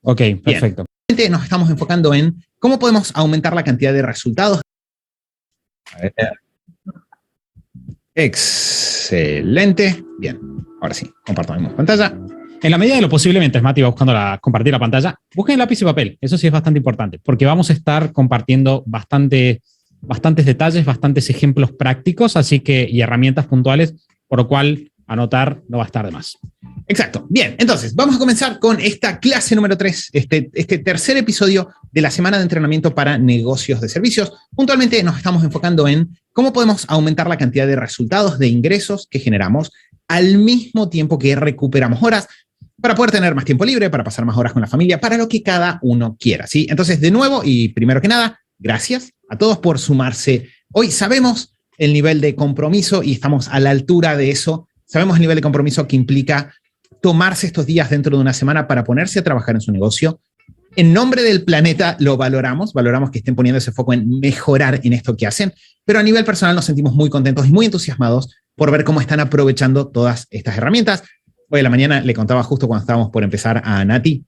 Ok, perfecto. Bien. Nos estamos enfocando en cómo podemos aumentar la cantidad de resultados. Excelente. Bien, ahora sí, compartimos pantalla. En la medida de lo posible, mientras Mati va buscando compartir la pantalla, busquen lápiz y papel. Eso sí es bastante importante, porque vamos a estar compartiendo bastantes detalles, bastantes ejemplos prácticos, y herramientas puntuales, por lo cual anotar no va a estar de más. Exacto. Bien, entonces vamos a comenzar con esta clase número 3, este tercer episodio de la semana de entrenamiento para negocios de servicios. Puntualmente nos estamos enfocando en cómo podemos aumentar la cantidad de resultados, de ingresos que generamos al mismo tiempo que recuperamos horas para poder tener más tiempo libre, para pasar más horas con la familia, para lo que cada uno quiera, ¿sí? Entonces, de nuevo y primero que nada, gracias a todos por sumarse. Hoy sabemos el nivel de compromiso y estamos a la altura de eso. Sabemos el nivel de compromiso que implica tomarse estos días dentro de una semana para ponerse a trabajar en su negocio. En nombre del planeta lo valoramos que estén poniendo ese foco en mejorar en esto que hacen, pero a nivel personal nos sentimos muy contentos y muy entusiasmados por ver cómo están aprovechando todas estas herramientas. Hoy a la mañana le contaba justo cuando estábamos por empezar a Nati,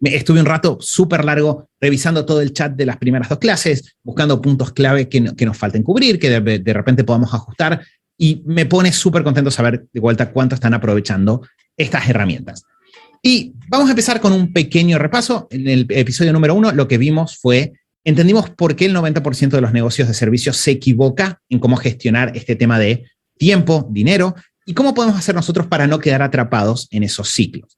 estuve un rato súper largo revisando todo el chat de las primeras 2 clases, buscando puntos clave que nos falten cubrir, que de repente podamos ajustar, y me pone súper contento saber de vuelta cuánto están aprovechando estas herramientas. Y vamos a empezar con un pequeño repaso. En el episodio número 1 lo que vimos fue, entendimos por qué el 90% de los negocios de servicios se equivoca en cómo gestionar este tema de tiempo, dinero, y cómo podemos hacer nosotros para no quedar atrapados en esos ciclos.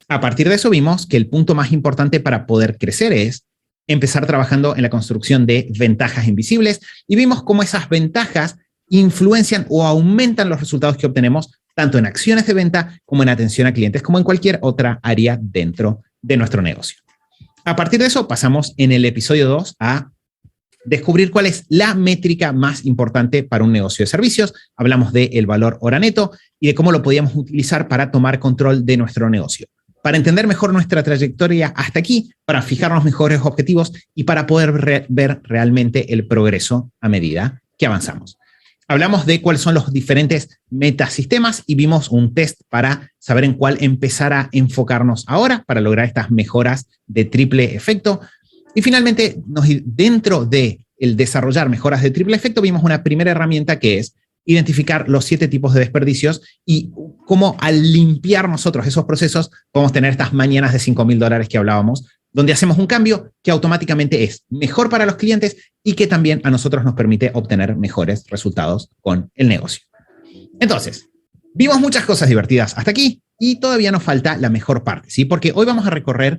A partir de eso vimos que el punto más importante para poder crecer es empezar trabajando en la construcción de ventajas invisibles, y vimos cómo esas ventajas influencian o aumentan los resultados que obtenemos tanto en acciones de venta como en atención a clientes, como en cualquier otra área dentro de nuestro negocio. A partir de eso pasamos en el episodio 2 a descubrir cuál es la métrica más importante para un negocio de servicios. Hablamos del valor hora neto y de cómo lo podíamos utilizar para tomar control de nuestro negocio, para entender mejor nuestra trayectoria hasta aquí, para fijarnos mejores objetivos y para poder ver realmente el progreso a medida que avanzamos. Hablamos de cuáles son los diferentes metasistemas y vimos un test para saber en cuál empezar a enfocarnos ahora para lograr estas mejoras de triple efecto. Y finalmente, dentro de el desarrollar mejoras de triple efecto, vimos una primera herramienta que es identificar los 7 tipos de desperdicios y cómo al limpiar nosotros esos procesos podemos tener estas mañanas de $5,000 que hablábamos, donde hacemos un cambio que automáticamente es mejor para los clientes y que también a nosotros nos permite obtener mejores resultados con el negocio. Entonces, vimos muchas cosas divertidas hasta aquí y todavía nos falta la mejor parte, ¿sí? Porque hoy vamos a recorrer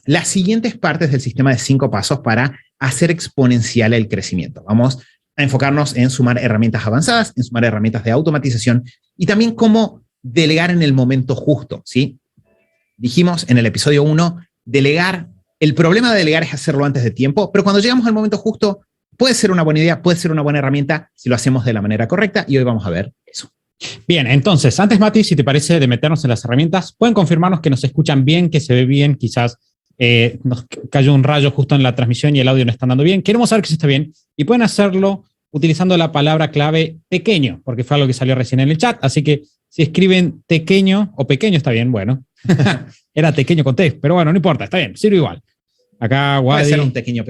las siguientes partes del sistema de 5 pasos para hacer exponencial el crecimiento. Vamos a enfocarnos en sumar herramientas avanzadas, en sumar herramientas de automatización y también cómo delegar en el momento justo, ¿sí? Dijimos en el episodio 1, delegar. El problema de delegar es hacerlo antes de tiempo, pero cuando llegamos al momento justo, puede ser una buena idea, puede ser una buena herramienta si lo hacemos de la manera correcta, y hoy vamos a ver eso. Bien, entonces, antes, Mati, si te parece, de meternos en las herramientas, pueden confirmarnos que nos escuchan bien, que se ve bien, quizás nos cayó un rayo justo en la transmisión y el audio no está andando bien. Queremos saber que se está bien y pueden hacerlo utilizando la palabra clave pequeño, porque fue algo que salió recién en el chat, así que si escriben pequeño o pequeño está bien, bueno. Era pequeño con T, pero bueno, no importa, está bien, sirve igual. Acá, Wadi, puede ser un pequeño.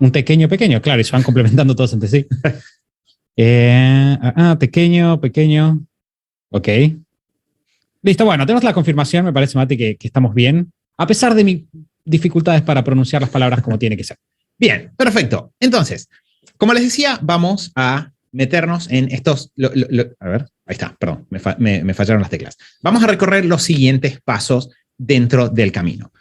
Un pequeño, claro, y se van complementando todos entre sí. Pequeño. Ok. Listo, bueno, tenemos la confirmación, me parece, Mati, que estamos bien, a pesar de mis dificultades para pronunciar las palabras como tiene que ser. Bien, perfecto. Entonces, como les decía, vamos a meternos en estos... a ver, ahí está, perdón, me fallaron las teclas. Vamos a recorrer los siguientes pasos dentro del camino.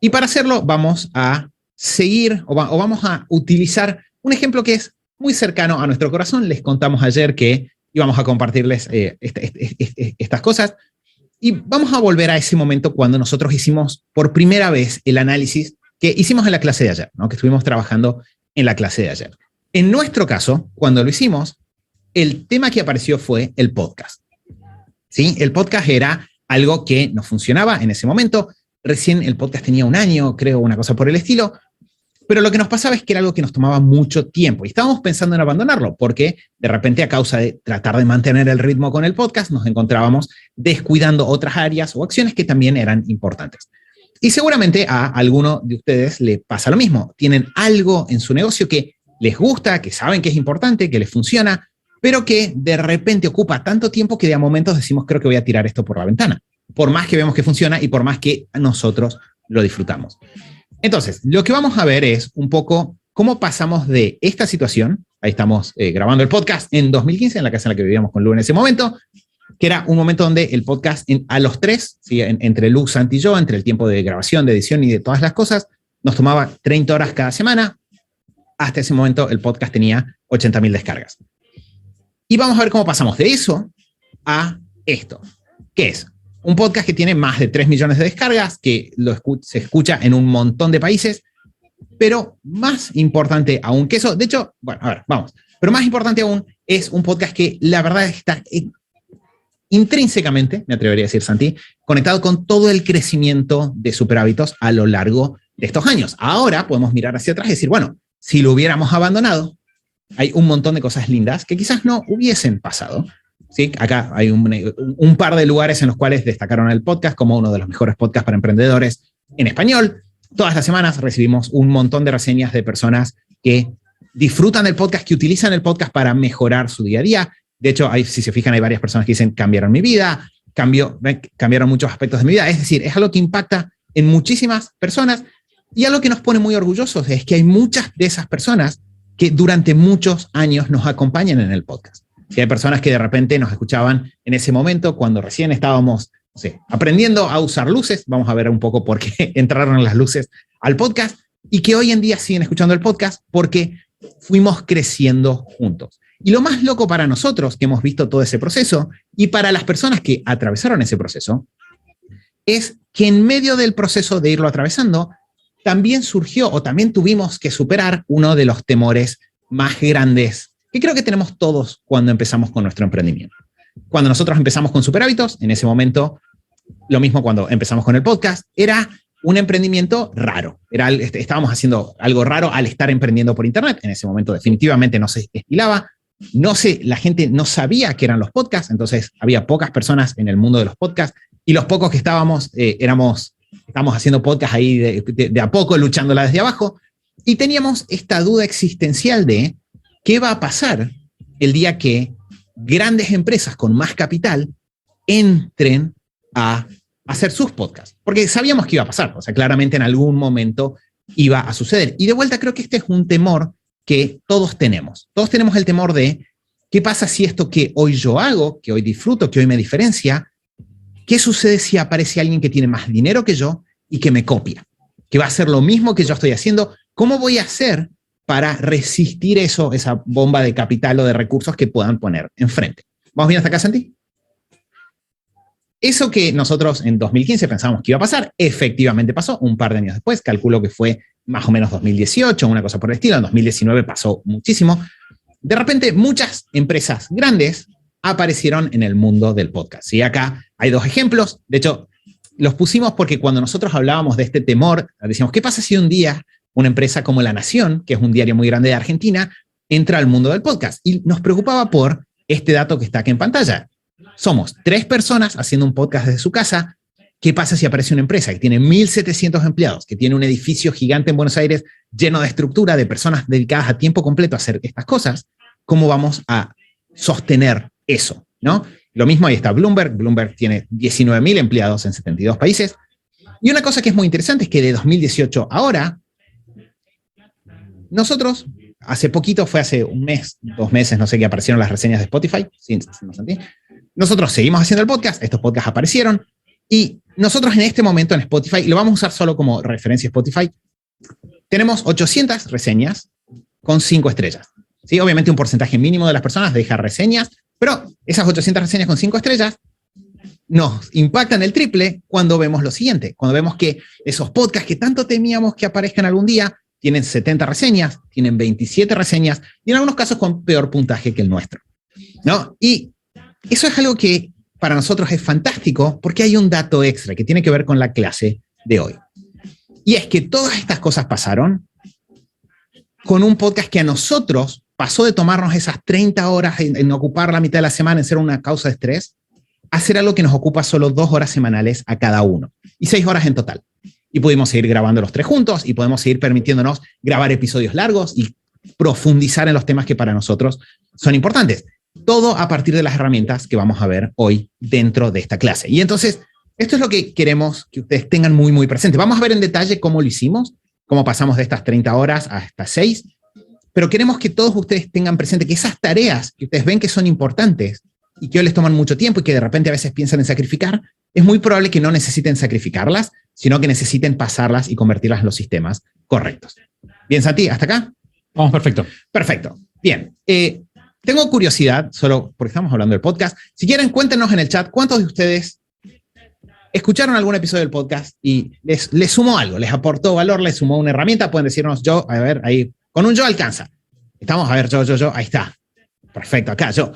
Y para hacerlo vamos a seguir o vamos a utilizar un ejemplo que es muy cercano a nuestro corazón. Les contamos ayer que íbamos a compartirles estas cosas y vamos a volver a ese momento cuando nosotros hicimos por primera vez el análisis que hicimos en la clase de ayer, ¿no? Que estuvimos trabajando en la clase de ayer. En nuestro caso, cuando lo hicimos, el tema que apareció fue el podcast, ¿sí? El podcast era algo que no funcionaba en ese momento. Recién el podcast tenía 1 año, creo, una cosa por el estilo, pero lo que nos pasaba es que era algo que nos tomaba mucho tiempo y estábamos pensando en abandonarlo porque de repente, a causa de tratar de mantener el ritmo con el podcast, nos encontrábamos descuidando otras áreas o acciones que también eran importantes. Y seguramente a alguno de ustedes le pasa lo mismo. Tienen algo en su negocio que les gusta, que saben que es importante, que les funciona, pero que de repente ocupa tanto tiempo que de a momentos decimos, creo que voy a tirar esto por la ventana. Por más que vemos que funciona y por más que nosotros lo disfrutamos. Entonces, lo que vamos a ver es un poco cómo pasamos de esta situación. Ahí estamos grabando el podcast en 2015, en la casa en la que vivíamos con Lu en ese momento, que era un momento donde el podcast a los tres, ¿sí? Entre Lu, Santi y yo, entre el tiempo de grabación, de edición y de todas las cosas, nos tomaba 30 horas cada semana. Hasta ese momento el podcast tenía 80.000 descargas. Y vamos a ver cómo pasamos de eso a esto, que es un podcast que tiene más de 3 millones de descargas, que se escucha en un montón de países, pero más importante aún que eso, de hecho, bueno, a ver, vamos, pero más importante aún es un podcast que la verdad está intrínsecamente, me atrevería a decir, Santi, conectado con todo el crecimiento de Superhábitos a lo largo de estos años. Ahora podemos mirar hacia atrás y decir, bueno, si lo hubiéramos abandonado, hay un montón de cosas lindas que quizás no hubiesen pasado. ¿Sí? Acá hay un par de lugares en los cuales destacaron el podcast como uno de los mejores podcasts para emprendedores en español. Todas las semanas recibimos un montón de reseñas de personas que disfrutan del podcast, que utilizan el podcast para mejorar su día a día. De hecho, si se fijan, hay varias personas que dicen, cambiaron mi vida, cambiaron muchos aspectos de mi vida. Es decir, es algo que impacta en muchísimas personas y algo que nos pone muy orgullosos es que hay muchas de esas personas que durante muchos años nos acompañan en el podcast. Si hay personas que de repente nos escuchaban en ese momento cuando recién estábamos, no sé, aprendiendo a usar luces, vamos a ver un poco por qué entraron las luces al podcast, y que hoy en día siguen escuchando el podcast porque fuimos creciendo juntos. Y lo más loco para nosotros, que hemos visto todo ese proceso, y para las personas que atravesaron ese proceso, es que en medio del proceso de irlo atravesando, también surgió o también tuvimos que superar uno de los temores más grandes que creo que tenemos todos cuando empezamos con nuestro emprendimiento. Cuando nosotros empezamos con Superhábitos, en ese momento, lo mismo cuando empezamos con el podcast, era un emprendimiento raro. Estábamos haciendo algo raro al estar emprendiendo por Internet. En ese momento definitivamente no se estilaba. La gente no sabía qué eran los podcasts, entonces había pocas personas en el mundo de los podcasts y los pocos que estábamos haciendo podcasts ahí de a poco, luchándola desde abajo, y teníamos esta duda existencial de ¿qué va a pasar el día que grandes empresas con más capital entren a hacer sus podcasts? Porque sabíamos que iba a pasar, o sea, claramente en algún momento iba a suceder. Y de vuelta creo que este es un temor que todos tenemos. Todos tenemos el temor de ¿qué pasa si esto que hoy yo hago, que hoy disfruto, que hoy me diferencia, qué sucede si aparece alguien que tiene más dinero que yo y que me copia? Que va a hacer lo mismo que yo estoy haciendo. ¿Cómo voy a hacer para resistir eso, esa bomba de capital o de recursos que puedan poner enfrente? ¿Vamos bien hasta acá, Santi? Eso que nosotros en 2015 pensábamos que iba a pasar, efectivamente pasó un par de años después. Calculo que fue más o menos 2018, una cosa por el estilo. En 2019 pasó muchísimo. De repente, muchas empresas grandes aparecieron en el mundo del podcast. Y acá hay dos ejemplos. De hecho, los pusimos porque cuando nosotros hablábamos de este temor, decíamos, ¿qué pasa si un día una empresa como La Nación, que es un diario muy grande de Argentina, entra al mundo del podcast? Y nos preocupaba por este dato que está aquí en pantalla. Somos 3 personas haciendo un podcast desde su casa. ¿Qué pasa si aparece una empresa que tiene 1.700 empleados, que tiene un edificio gigante en Buenos Aires lleno de estructura, de personas dedicadas a tiempo completo a hacer estas cosas? ¿Cómo vamos a sostener eso, ¿no? Lo mismo, ahí está Bloomberg. Bloomberg tiene 19.000 empleados en 72 países. Y una cosa que es muy interesante es que de 2018 a ahora, nosotros, hace poquito, fue hace un mes, 2 meses, no sé, que aparecieron las reseñas de Spotify. Sí, no sentí. Nosotros seguimos haciendo el podcast, estos podcasts aparecieron, y nosotros en este momento en Spotify, y lo vamos a usar solo como referencia Spotify, tenemos 800 reseñas con 5 estrellas. ¿Sí? Obviamente un porcentaje mínimo de las personas deja reseñas, pero esas 800 reseñas con 5 estrellas nos impactan el triple cuando vemos lo siguiente, cuando vemos que esos podcasts que tanto temíamos que aparezcan algún día, tienen 70 reseñas, tienen 27 reseñas, y en algunos casos con peor puntaje que el nuestro, ¿no? Y eso es algo que para nosotros es fantástico porque hay un dato extra que tiene que ver con la clase de hoy. Y es que todas estas cosas pasaron con un podcast que a nosotros pasó de tomarnos esas 30 horas en ocupar la mitad de la semana en ser una causa de estrés, a hacer algo que nos ocupa solo 2 horas semanales a cada uno, y 6 horas en total. y pudimos seguir grabando los tres juntos y podemos seguir permitiéndonos grabar episodios largos y profundizar en los temas que para nosotros son importantes. Todo a partir de las herramientas que vamos a ver hoy dentro de esta clase. Y entonces, esto es lo que queremos que ustedes tengan muy, muy presente. Vamos a ver en detalle cómo lo hicimos, cómo pasamos de estas 30 horas a estas 6, pero queremos que todos ustedes tengan presente que esas tareas que ustedes ven que son importantes y que hoy les toman mucho tiempo y que de repente a veces piensan en sacrificar, es muy probable que no necesiten sacrificarlas, sino que necesiten pasarlas y convertirlas en los sistemas correctos. Bien, Santi, ¿hasta acá? Vamos, perfecto. Perfecto. Bien. Tengo curiosidad, solo porque estamos hablando del podcast. Si quieren, cuéntenos en el chat cuántos de ustedes escucharon algún episodio del podcast y les sumó algo, les aportó valor, les sumó una herramienta. Pueden decirnos yo, a ver, ahí, con un yo alcanza. Estamos, a ver, yo, ahí está. Perfecto, acá, yo.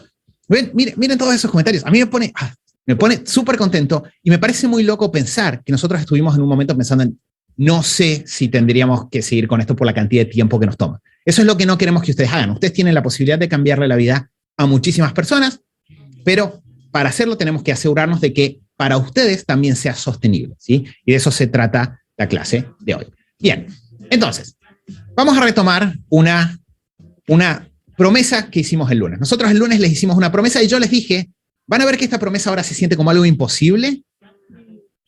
Miren todos esos comentarios. A mí me pone súper contento y me parece muy loco pensar que nosotros estuvimos en un momento pensando en no sé si tendríamos que seguir con esto por la cantidad de tiempo que nos toma. Eso es lo que no queremos que ustedes hagan. Ustedes tienen la posibilidad de cambiarle la vida a muchísimas personas, pero para hacerlo tenemos que asegurarnos de que para ustedes también sea sostenible, ¿sí? Y de eso se trata la clase de hoy. Bien, entonces, vamos a retomar una promesa que hicimos el lunes. Nosotros el lunes les hicimos una promesa y yo les dije, van a ver que esta promesa ahora se siente como algo imposible,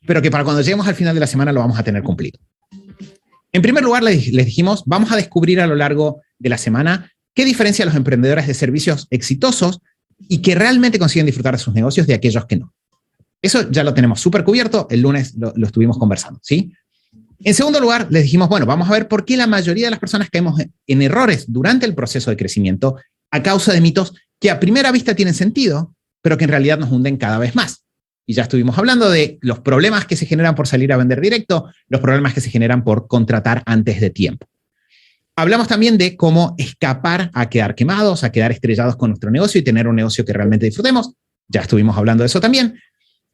pero que para cuando lleguemos al final de la semana lo vamos a tener cumplido. En primer lugar, les dijimos, vamos a descubrir a lo largo de la semana qué diferencia a los emprendedores de servicios exitosos y que realmente consiguen disfrutar de sus negocios de aquellos que no. Eso ya lo tenemos súper cubierto, el lunes lo estuvimos conversando, ¿sí? En segundo lugar, les dijimos, bueno, vamos a ver por qué la mayoría de las personas caemos en errores durante el proceso de crecimiento a causa de mitos que a primera vista tienen sentido, pero que en realidad nos hunden cada vez más. Y ya estuvimos hablando de los problemas que se generan por salir a vender directo, los problemas que se generan por contratar antes de tiempo. Hablamos también de cómo escapar a quedar quemados, a quedar estrellados con nuestro negocio y tener un negocio que realmente disfrutemos. Ya estuvimos hablando de eso también.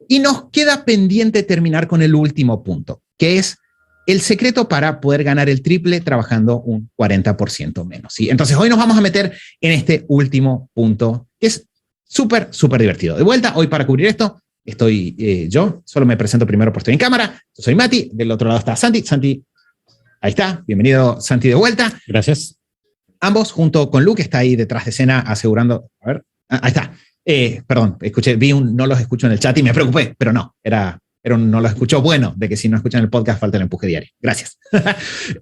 Y nos queda pendiente terminar con el último punto, que es el secreto para poder ganar el triple trabajando un 40% menos, ¿sí? Entonces, hoy nos vamos a meter en este último punto, que es súper, súper divertido. De vuelta, hoy para cubrir esto, estoy yo, solo me presento primero por estoy en cámara. Yo soy Mati, del otro lado está Santi. Santi, ahí está. Bienvenido, Santi, de vuelta. Gracias. Ambos, junto con Luke, que está ahí detrás de escena asegurando. A ver, ahí está. Perdón, no los escucho en el chat y me preocupé, pero no, era un no los escucho bueno, de que si no escuchan el podcast falta el empuje diario. Gracias.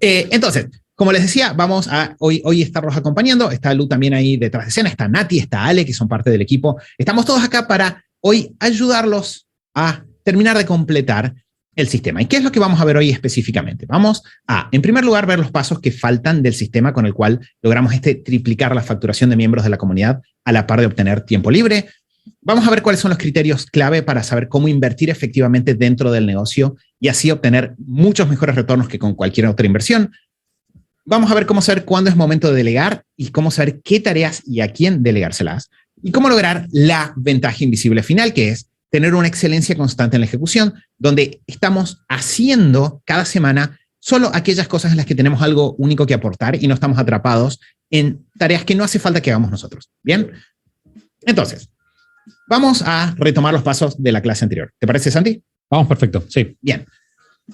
Entonces, como les decía, vamos a hoy estarlos acompañando. Está Lu también ahí detrás de escena, está Nati, está Ale, que son parte del equipo. Estamos todos acá para hoy ayudarlos a terminar de completar el sistema. ¿Y qué es lo que vamos a ver hoy específicamente? Vamos a, en primer lugar, ver los pasos que faltan del sistema con el cual logramos triplicar la facturación de miembros de la comunidad a la par de obtener tiempo libre. Vamos a ver cuáles son los criterios clave para saber cómo invertir efectivamente dentro del negocio y así obtener muchos mejores retornos que con cualquier otra inversión. Vamos a ver cómo saber cuándo es momento de delegar y cómo saber qué tareas y a quién delegárselas. Y cómo lograr la ventaja invisible final, que es tener una excelencia constante en la ejecución, donde estamos haciendo cada semana solo aquellas cosas en las que tenemos algo único que aportar y no estamos atrapados en tareas que no hace falta que hagamos nosotros. ¿Bien? Entonces, vamos a retomar los pasos de la clase anterior. ¿Te parece, Santi? Vamos, perfecto. Sí. Bien.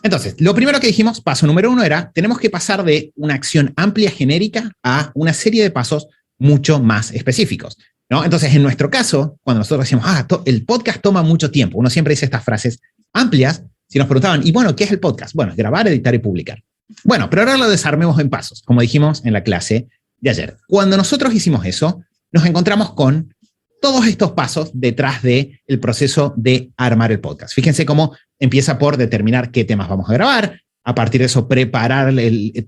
Entonces, lo primero que dijimos, paso número 1 era, tenemos que pasar de una acción amplia genérica a una serie de pasos mucho más específicos, ¿no? Entonces, en nuestro caso, cuando nosotros decimos, el podcast toma mucho tiempo, uno siempre dice estas frases amplias. Si nos preguntaban, y bueno, ¿qué es el podcast? Bueno, es grabar, editar y publicar. Bueno, pero ahora lo desarmemos en pasos, como dijimos en la clase de ayer. Cuando nosotros hicimos eso, nos encontramos con todos estos pasos detrás del proceso de armar el podcast. Fíjense cómo empieza por determinar qué temas vamos a grabar, a partir de eso preparar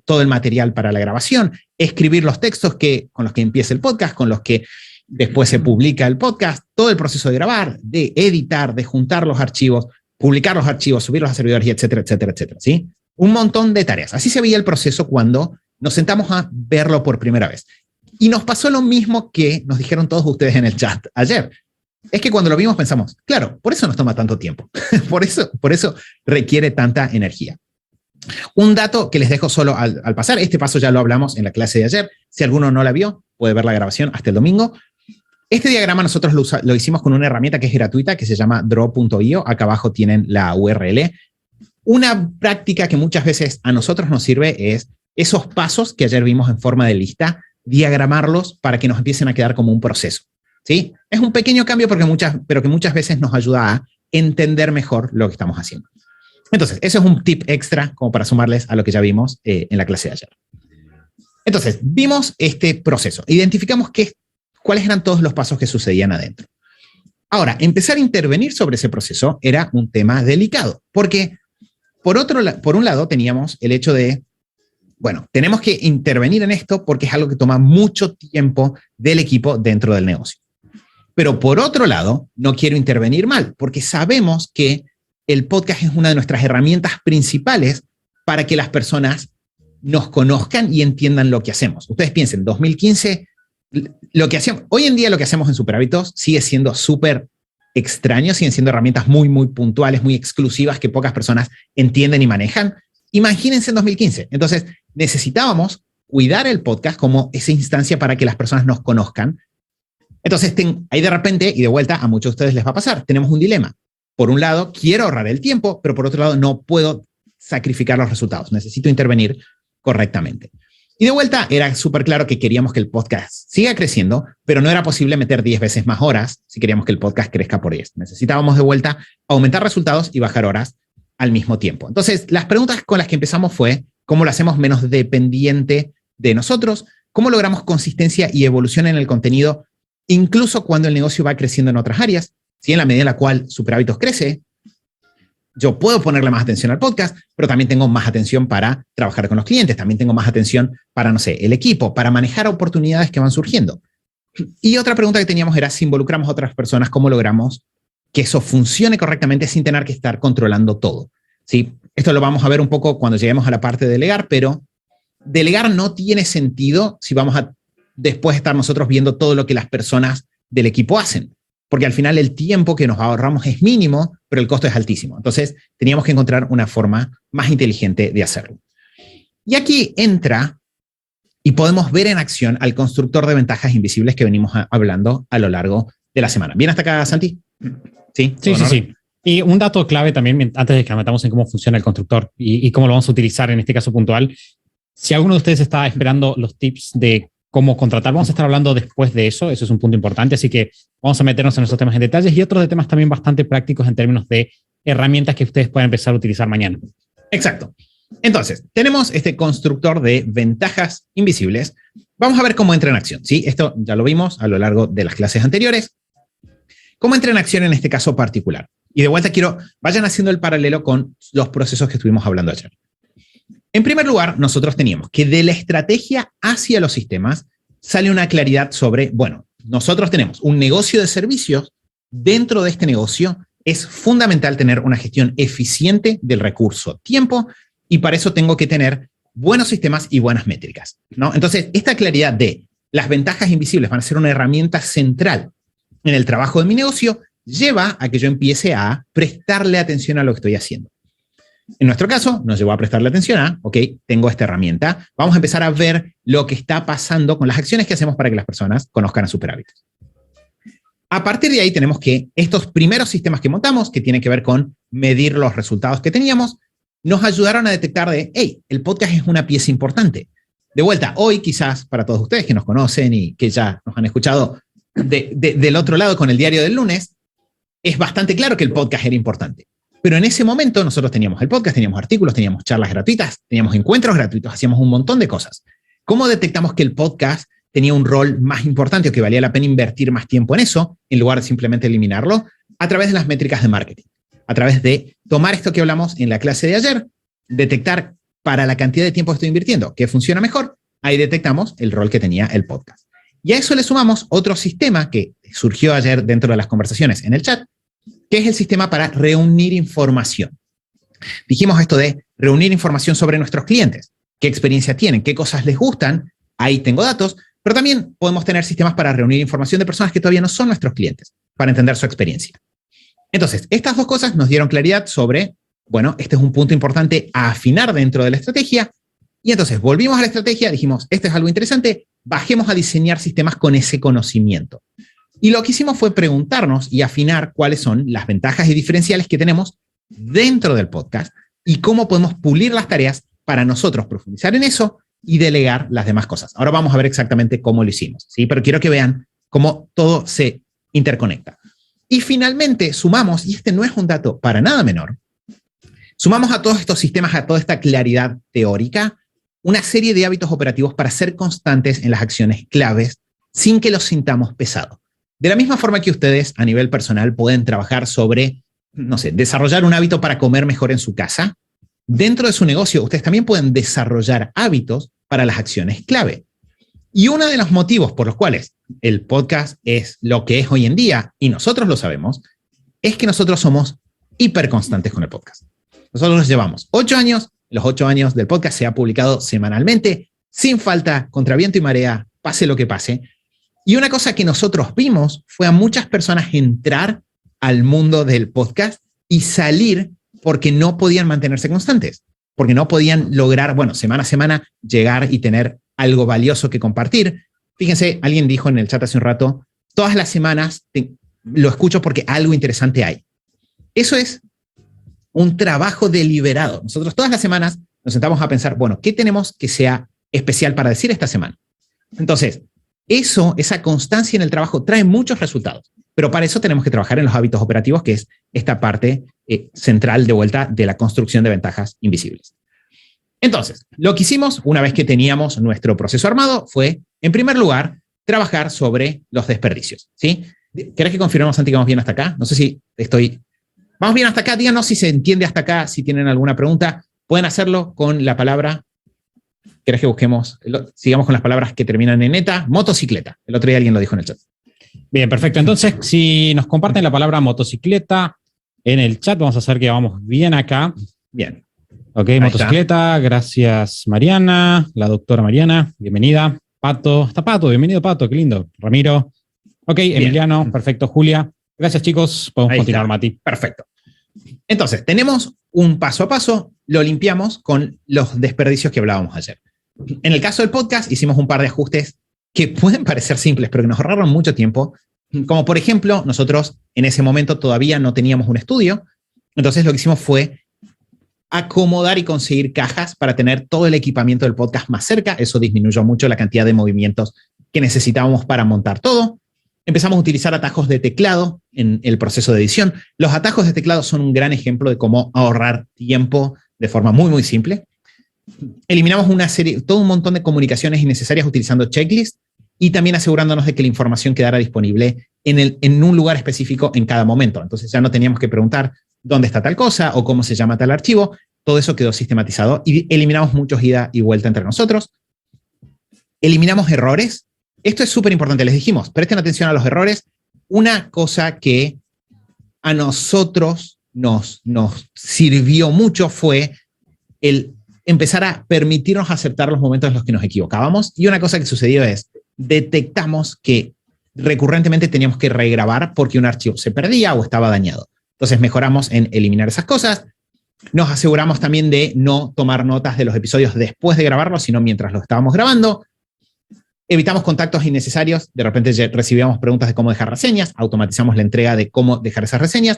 todo el material para la grabación, escribir los textos con los que empieza el podcast, con los que después se publica el podcast, todo el proceso de grabar, de editar, de juntar los archivos, publicar los archivos, subirlos a servidores, y etcétera, etcétera, etcétera, ¿sí? Un montón de tareas. Así se veía el proceso cuando nos sentamos a verlo por primera vez. Y nos pasó lo mismo que nos dijeron todos ustedes en el chat ayer. Es que cuando lo vimos pensamos, claro, por eso nos toma tanto tiempo. por eso requiere tanta energía. Un dato que les dejo solo al pasar, este paso ya lo hablamos en la clase de ayer. Si alguno no la vio, puede ver la grabación hasta el domingo. Este diagrama nosotros lo hicimos con una herramienta que es gratuita, que se llama draw.io. Acá abajo tienen la URL. Una práctica que muchas veces a nosotros nos sirve es esos pasos que ayer vimos en forma de lista, diagramarlos para que nos empiecen a quedar como un proceso, ¿sí? Es un pequeño cambio pero que muchas veces nos ayuda a entender mejor lo que estamos haciendo. Entonces, eso es un tip extra como para sumarles a lo que ya vimos en la clase de ayer. Entonces, vimos este proceso, identificamos cuáles eran todos los pasos que sucedían adentro. Ahora, empezar a intervenir sobre ese proceso era un tema delicado, porque por un lado teníamos el hecho de, bueno, tenemos que intervenir en esto porque es algo que toma mucho tiempo del equipo dentro del negocio. Pero por otro lado, no quiero intervenir mal, porque sabemos que el podcast es una de nuestras herramientas principales para que las personas nos conozcan y entiendan lo que hacemos. Ustedes piensen, 2015, hoy en día lo que hacemos en Superhábitos sigue siendo súper extraño, siguen siendo herramientas muy, muy puntuales, muy exclusivas que pocas personas entienden y manejan. Imagínense en 2015. Entonces, necesitábamos cuidar el podcast como esa instancia para que las personas nos conozcan. Entonces, ahí de repente, y de vuelta, a muchos de ustedes les va a pasar, tenemos un dilema. Por un lado, quiero ahorrar el tiempo, pero por otro lado, no puedo sacrificar los resultados. Necesito intervenir correctamente. Y de vuelta, era súper claro que queríamos que el podcast siga creciendo, pero no era posible meter 10 veces más horas si queríamos que el podcast crezca por 10. Necesitábamos de vuelta aumentar resultados y bajar horas al mismo tiempo. Entonces, las preguntas con las que empezamos fue, ¿cómo lo hacemos menos dependiente de nosotros? ¿Cómo logramos consistencia y evolución en el contenido, incluso cuando el negocio va creciendo en otras áreas? Si en la medida en la cual Superhábitos crece, yo puedo ponerle más atención al podcast, pero también tengo más atención para trabajar con los clientes, también tengo más atención para, no sé, el equipo, para manejar oportunidades que van surgiendo. Y otra pregunta que teníamos era, si involucramos a otras personas, ¿cómo logramos que eso funcione correctamente sin tener que estar controlando todo? ¿Sí? Esto lo vamos a ver un poco cuando lleguemos a la parte de delegar, pero delegar no tiene sentido si vamos a después estar nosotros viendo todo lo que las personas del equipo hacen, porque al final el tiempo que nos ahorramos es mínimo, pero el costo es altísimo. Entonces, teníamos que encontrar una forma más inteligente de hacerlo. Y aquí entra y podemos ver en acción al constructor de ventajas invisibles que venimos hablando a lo largo de la semana. ¿Bien hasta acá, Santi? Sí. Y un dato clave también, antes de que nos metamos en cómo funciona el constructor y cómo lo vamos a utilizar en este caso puntual, si alguno de ustedes está esperando los tips de cómo contratar, vamos a estar hablando después de eso es un punto importante, así que vamos a meternos en esos temas en detalles y otros de temas también bastante prácticos en términos de herramientas que ustedes pueden empezar a utilizar mañana. Exacto. Entonces, tenemos este constructor de ventajas invisibles. Vamos a ver cómo entra en acción, ¿sí? Esto ya lo vimos a lo largo de las clases anteriores. ¿Cómo entra en acción en este caso particular? Y de vuelta vayan haciendo el paralelo con los procesos que estuvimos hablando ayer. En primer lugar, nosotros teníamos que de la estrategia hacia los sistemas sale una claridad sobre, bueno, nosotros tenemos un negocio de servicios. Dentro de este negocio es fundamental tener una gestión eficiente del recurso tiempo y para eso tengo que tener buenos sistemas y buenas métricas, ¿no? Entonces, esta claridad de las ventajas invisibles van a ser una herramienta central en el trabajo de mi negocio lleva a que yo empiece a prestarle atención a lo que estoy haciendo. En nuestro caso, nos llevó a prestarle atención a, ok, tengo esta herramienta, vamos a empezar a ver lo que está pasando con las acciones que hacemos para que las personas conozcan a Superhábitos. A partir de ahí tenemos que estos primeros sistemas que montamos, que tienen que ver con medir los resultados que teníamos, nos ayudaron a detectar hey, el podcast es una pieza importante. De vuelta, hoy quizás para todos ustedes que nos conocen y que ya nos han escuchado del otro lado con el diario del lunes, es bastante claro que el podcast era importante. Pero en ese momento nosotros teníamos el podcast, teníamos artículos, teníamos charlas gratuitas, teníamos encuentros gratuitos, hacíamos un montón de cosas. ¿Cómo detectamos que el podcast tenía un rol más importante o que valía la pena invertir más tiempo en eso, en lugar de simplemente eliminarlo? A través de las métricas de marketing. A través de tomar esto que hablamos en la clase de ayer, detectar para la cantidad de tiempo que estoy invirtiendo qué funciona mejor, ahí detectamos el rol que tenía el podcast. Y a eso le sumamos otro sistema que surgió ayer dentro de las conversaciones en el chat, que es el sistema para reunir información. Dijimos esto de reunir información sobre nuestros clientes, qué experiencia tienen, qué cosas les gustan, ahí tengo datos, pero también podemos tener sistemas para reunir información de personas que todavía no son nuestros clientes, para entender su experiencia. Entonces, estas dos cosas nos dieron claridad sobre, bueno, este es un punto importante a afinar dentro de la estrategia, y entonces volvimos a la estrategia, dijimos, esto es algo interesante, bajemos a diseñar sistemas con ese conocimiento. Y lo que hicimos fue preguntarnos y afinar cuáles son las ventajas y diferenciales que tenemos dentro del podcast y cómo podemos pulir las tareas para nosotros profundizar en eso y delegar las demás cosas. Ahora vamos a ver exactamente cómo lo hicimos, ¿sí? Pero quiero que vean cómo todo se interconecta. Y finalmente sumamos, y este no es un dato para nada menor, sumamos a todos estos sistemas, a toda esta claridad teórica, una serie de hábitos operativos para ser constantes en las acciones claves sin que los sintamos pesados. De la misma forma que ustedes a nivel personal pueden trabajar sobre, no sé, desarrollar un hábito para comer mejor en su casa, dentro de su negocio ustedes también pueden desarrollar hábitos para las acciones clave. Y uno de los motivos por los cuales el podcast es lo que es hoy en día, y nosotros lo sabemos, es que nosotros somos hiperconstantes con el podcast. Nosotros nos llevamos 8 años, los 8 años del podcast se ha publicado semanalmente, sin falta, contra viento y marea, pase lo que pase. Y una cosa que nosotros vimos fue a muchas personas entrar al mundo del podcast y salir porque no podían mantenerse constantes, porque no podían lograr, bueno, semana a semana, llegar y tener algo valioso que compartir. Fíjense, alguien dijo en el chat hace un rato, todas las semanas lo escucho porque algo interesante hay. Eso es un trabajo deliberado. Nosotros todas las semanas nos sentamos a pensar, bueno, ¿qué tenemos que sea especial para decir esta semana? Entonces, esa constancia en el trabajo trae muchos resultados, pero para eso tenemos que trabajar en los hábitos operativos, que es esta parte central de vuelta de la construcción de ventajas invisibles. Entonces, lo que hicimos una vez que teníamos nuestro proceso armado fue, en primer lugar, trabajar sobre los desperdicios, ¿sí? ¿Querés que confirmemos, Santi, que vamos bien hasta acá? No sé si Vamos bien hasta acá, díganos si se entiende hasta acá, si tienen alguna pregunta, pueden hacerlo con la palabra. ¿Querés que sigamos con las palabras que terminan en eta? Motocicleta. El otro día alguien lo dijo en el chat. Bien, perfecto. Entonces, si nos comparten la palabra motocicleta en el chat, vamos a hacer que vamos bien acá. Bien. Ok, Ahí motocicleta. Está. Gracias, Mariana. La doctora Mariana, bienvenida. Pato, está Pato, bienvenido Pato, qué lindo. Ramiro. Ok, bien. Emiliano, perfecto. Julia. Gracias, chicos. Podemos continuar, Mati. Perfecto. Entonces, tenemos un paso a paso, lo limpiamos con los desperdicios que hablábamos ayer. En el caso del podcast, hicimos un par de ajustes que pueden parecer simples, pero que nos ahorraron mucho tiempo. Como por ejemplo, nosotros en ese momento todavía no teníamos un estudio, entonces lo que hicimos fue acomodar y conseguir cajas para tener todo el equipamiento del podcast más cerca. Eso disminuyó mucho la cantidad de movimientos que necesitábamos para montar todo. Empezamos a utilizar atajos de teclado en el proceso de edición. Los atajos de teclado son un gran ejemplo de cómo ahorrar tiempo de forma muy, muy simple. Eliminamos todo un montón de comunicaciones innecesarias utilizando checklists y también asegurándonos de que la información quedara disponible en un lugar específico en cada momento. Entonces ya no teníamos que preguntar dónde está tal cosa o cómo se llama tal archivo. Todo eso quedó sistematizado y eliminamos muchos ida y vuelta entre nosotros. Eliminamos errores. Esto es súper importante, les dijimos, presten atención a los errores. Una cosa que a nosotros nos sirvió mucho fue el empezar a permitirnos aceptar los momentos en los que nos equivocábamos. Y una cosa que sucedió es, detectamos que recurrentemente teníamos que regrabar porque un archivo se perdía o estaba dañado. Entonces mejoramos en eliminar esas cosas. Nos aseguramos también de no tomar notas de los episodios después de grabarlos, sino mientras los estábamos grabando. Evitamos contactos innecesarios. De repente recibíamos preguntas de cómo dejar reseñas. Automatizamos la entrega de cómo dejar esas reseñas.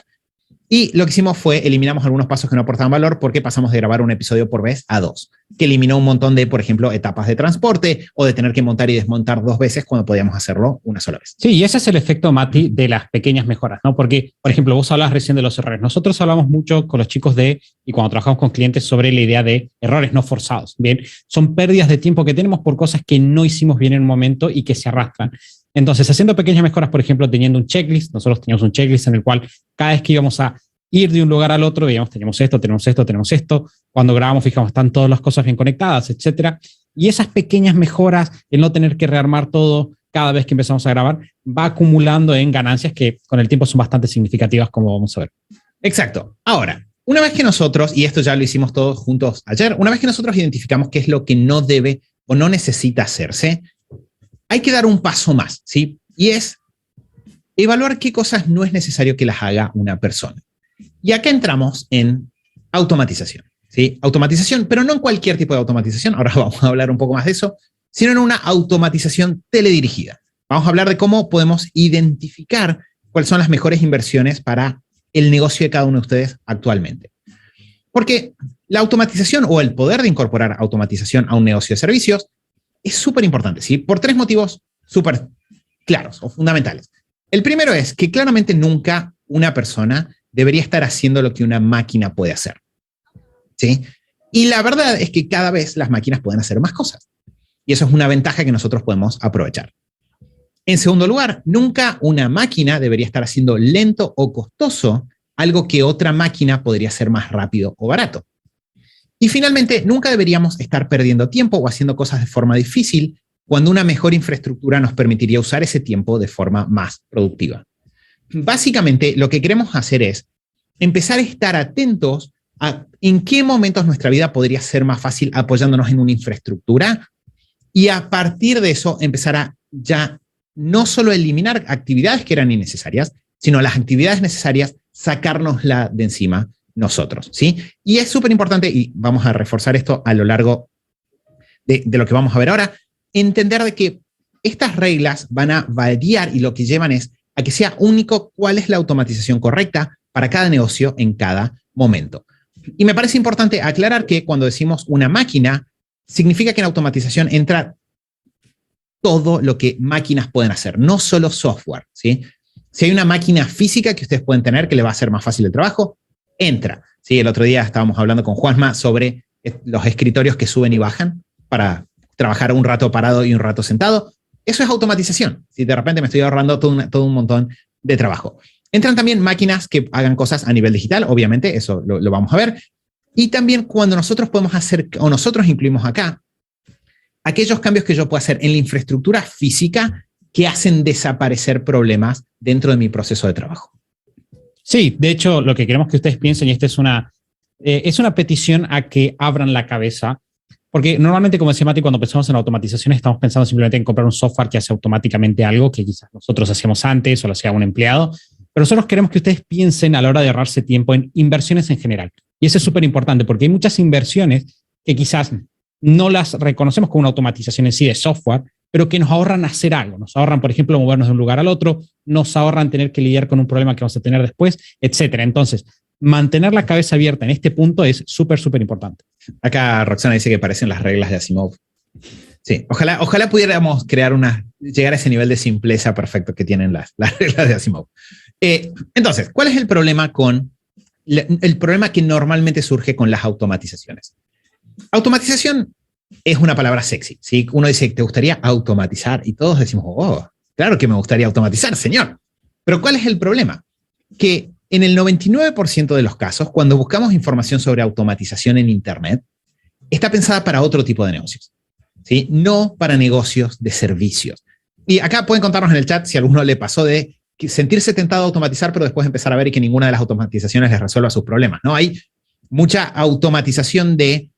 Y lo que hicimos fue eliminamos algunos pasos que no aportaban valor porque pasamos de grabar un episodio por vez a 2, que eliminó un montón de, por ejemplo, etapas de transporte o de tener que montar y desmontar 2 veces cuando podíamos hacerlo una sola vez. Sí, y ese es el efecto, Mati, de las pequeñas mejoras, ¿no? Porque, por ejemplo, vos hablabas recién de los errores. Nosotros hablamos mucho con los chicos y cuando trabajamos con clientes sobre la idea de errores no forzados. Bien, son pérdidas de tiempo que tenemos por cosas que no hicimos bien en un momento y que se arrastran. Entonces, haciendo pequeñas mejoras, por ejemplo, teniendo un checklist, nosotros teníamos un checklist en el cual cada vez que íbamos a ir de un lugar al otro, veíamos, tenemos esto, tenemos esto, tenemos esto. Cuando grabamos, fijamos, están todas las cosas bien conectadas, etcétera. Y esas pequeñas mejoras, el no tener que rearmar todo cada vez que empezamos a grabar, va acumulando en ganancias que con el tiempo son bastante significativas, como vamos a ver. Exacto. Ahora, una vez que nosotros, y esto ya lo hicimos todos juntos ayer, una vez que nosotros identificamos qué es lo que no debe o no necesita hacerse, hay que dar un paso más, ¿sí? Y es evaluar qué cosas no es necesario que las haga una persona. Y acá entramos en automatización, ¿sí? Automatización, pero no en cualquier tipo de automatización, ahora vamos a hablar un poco más de eso, sino en una automatización teledirigida. Vamos a hablar de cómo podemos identificar cuáles son las mejores inversiones para el negocio de cada uno de ustedes actualmente. Porque la automatización o el poder de incorporar automatización a un negocio de servicios es súper importante, ¿sí? Por 3 motivos súper claros o fundamentales. El primero es que claramente nunca una persona debería estar haciendo lo que una máquina puede hacer, ¿sí? Y la verdad es que cada vez las máquinas pueden hacer más cosas. Y eso es una ventaja que nosotros podemos aprovechar. En segundo lugar, nunca una máquina debería estar haciendo lento o costoso algo que otra máquina podría hacer más rápido o barato. Y finalmente, nunca deberíamos estar perdiendo tiempo o haciendo cosas de forma difícil cuando una mejor infraestructura nos permitiría usar ese tiempo de forma más productiva. Básicamente, lo que queremos hacer es empezar a estar atentos a en qué momentos nuestra vida podría ser más fácil apoyándonos en una infraestructura y a partir de eso empezar a ya no solo eliminar actividades que eran innecesarias, sino las actividades necesarias, sacárnosla de encima nosotros, ¿sí? Y es súper importante, y vamos a reforzar esto a lo largo de lo que vamos a ver ahora, entender de que estas reglas van a variar y lo que llevan es a que sea único cuál es la automatización correcta para cada negocio en cada momento. Y me parece importante aclarar que cuando decimos una máquina, significa que en automatización entra todo lo que máquinas pueden hacer, no solo software, ¿sí? Si hay una máquina física que ustedes pueden tener que le va a hacer más fácil el trabajo, entra, ¿sí? El otro día estábamos hablando con Juanma sobre los escritorios que suben y bajan para trabajar un rato parado y un rato sentado. Eso es automatización. Si de repente me estoy ahorrando todo un montón de trabajo. Entran también máquinas que hagan cosas a nivel digital, obviamente, eso lo vamos a ver. Y también cuando nosotros podemos hacer, o nosotros incluimos acá, aquellos cambios que yo puedo hacer en la infraestructura física que hacen desaparecer problemas dentro de mi proceso de trabajo. Sí, de hecho, lo que queremos que ustedes piensen, y esta es una petición a que abran la cabeza, porque normalmente, como decía Mati, cuando pensamos en automatizaciones, estamos pensando simplemente en comprar un software que hace automáticamente algo que quizás nosotros hacíamos antes o lo hacía un empleado, pero nosotros queremos que ustedes piensen a la hora de ahorrarse tiempo en inversiones en general. Y eso es súper importante, porque hay muchas inversiones que quizás no las reconocemos como una automatización en sí de software, pero que nos ahorran hacer algo. Nos ahorran, por ejemplo, movernos de un lugar al otro, nos ahorran tener que lidiar con un problema que vamos a tener después, etcétera. Entonces, mantener la cabeza abierta en este punto es súper, súper importante. Acá Roxana dice que parecen las reglas de Asimov. Sí, ojalá pudiéramos llegar a ese nivel de simpleza perfecto que tienen las reglas de Asimov. Entonces, ¿cuál es el problema el problema que normalmente surge con las automatizaciones? Automatización es una palabra sexy, ¿sí? Uno dice, ¿te gustaría automatizar? Y todos decimos, oh, claro que me gustaría automatizar, señor. Pero ¿cuál es el problema? Que en el 99% de los casos, cuando buscamos información sobre automatización en Internet, está pensada para otro tipo de negocios, ¿sí? No para negocios de servicios. Y acá pueden contarnos en el chat si a alguno le pasó de sentirse tentado a automatizar, pero después empezar a ver y que ninguna de las automatizaciones les resuelva sus problemas, ¿no? Hay mucha automatización de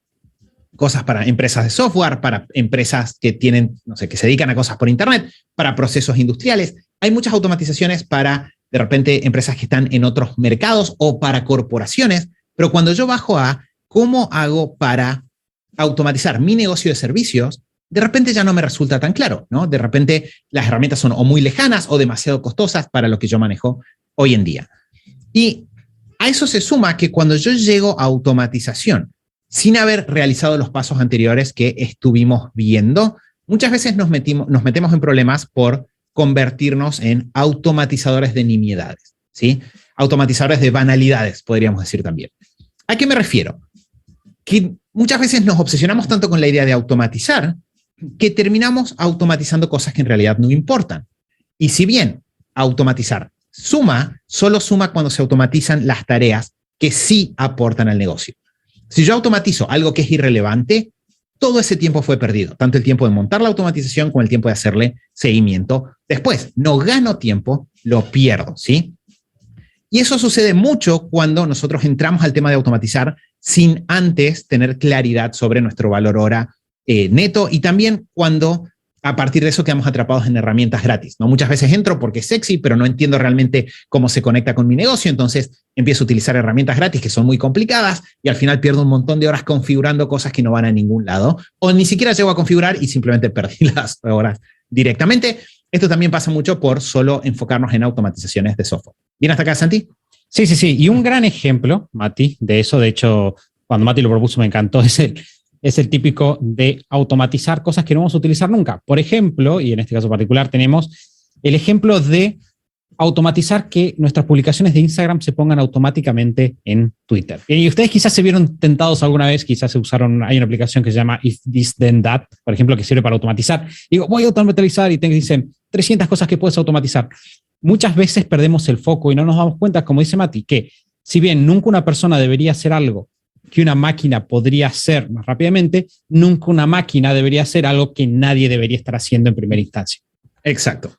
cosas para empresas de software, para empresas que tienen, no sé, que se dedican a cosas por Internet, para procesos industriales. Hay muchas automatizaciones para, de repente, empresas que están en otros mercados o para corporaciones. Pero cuando yo bajo a cómo hago para automatizar mi negocio de servicios, de repente ya no me resulta tan claro, ¿no? De repente las herramientas son o muy lejanas o demasiado costosas para lo que yo manejo hoy en día. Y a eso se suma que cuando yo llego a automatización, sin haber realizado los pasos anteriores que estuvimos viendo, muchas veces nos metemos en problemas por convertirnos en automatizadores de nimiedades, ¿sí? Automatizadores de banalidades, podríamos decir también. ¿A qué me refiero? Que muchas veces nos obsesionamos tanto con la idea de automatizar que terminamos automatizando cosas que en realidad no importan. Y si bien automatizar solo suma cuando se automatizan las tareas que sí aportan al negocio. Si yo automatizo algo que es irrelevante, todo ese tiempo fue perdido, tanto el tiempo de montar la automatización como el tiempo de hacerle seguimiento. Después, no gano tiempo, lo pierdo, ¿sí? Y eso sucede mucho cuando nosotros entramos al tema de automatizar sin antes tener claridad sobre nuestro valor hora neto, y también cuando a partir de eso quedamos atrapados en herramientas gratis, ¿no? Muchas veces entro porque es sexy, pero no entiendo realmente cómo se conecta con mi negocio, entonces empiezo a utilizar herramientas gratis que son muy complicadas y al final pierdo un montón de horas configurando cosas que no van a ningún lado, o ni siquiera llego a configurar y simplemente perdí las horas directamente. Esto también pasa mucho por solo enfocarnos en automatizaciones de software. ¿Bien hasta acá, Santi? Sí. Y un gran ejemplo, Mati, de eso, de hecho, cuando Mati lo propuso me encantó, es el típico de automatizar cosas que no vamos a utilizar nunca. Por ejemplo, y en este caso particular tenemos el ejemplo de automatizar que nuestras publicaciones de Instagram se pongan automáticamente en Twitter. Y ustedes quizás se vieron tentados alguna vez, quizás se usaron, hay una aplicación que se llama If This Then That, por ejemplo, que sirve para automatizar. Digo, voy a automatizar y te dicen 300 cosas que puedes automatizar. Muchas veces perdemos el foco y no nos damos cuenta, como dice Mati, que si bien nunca una persona debería hacer algo que una máquina podría hacer más rápidamente, nunca una máquina debería hacer algo que nadie debería estar haciendo en primera instancia. Exacto.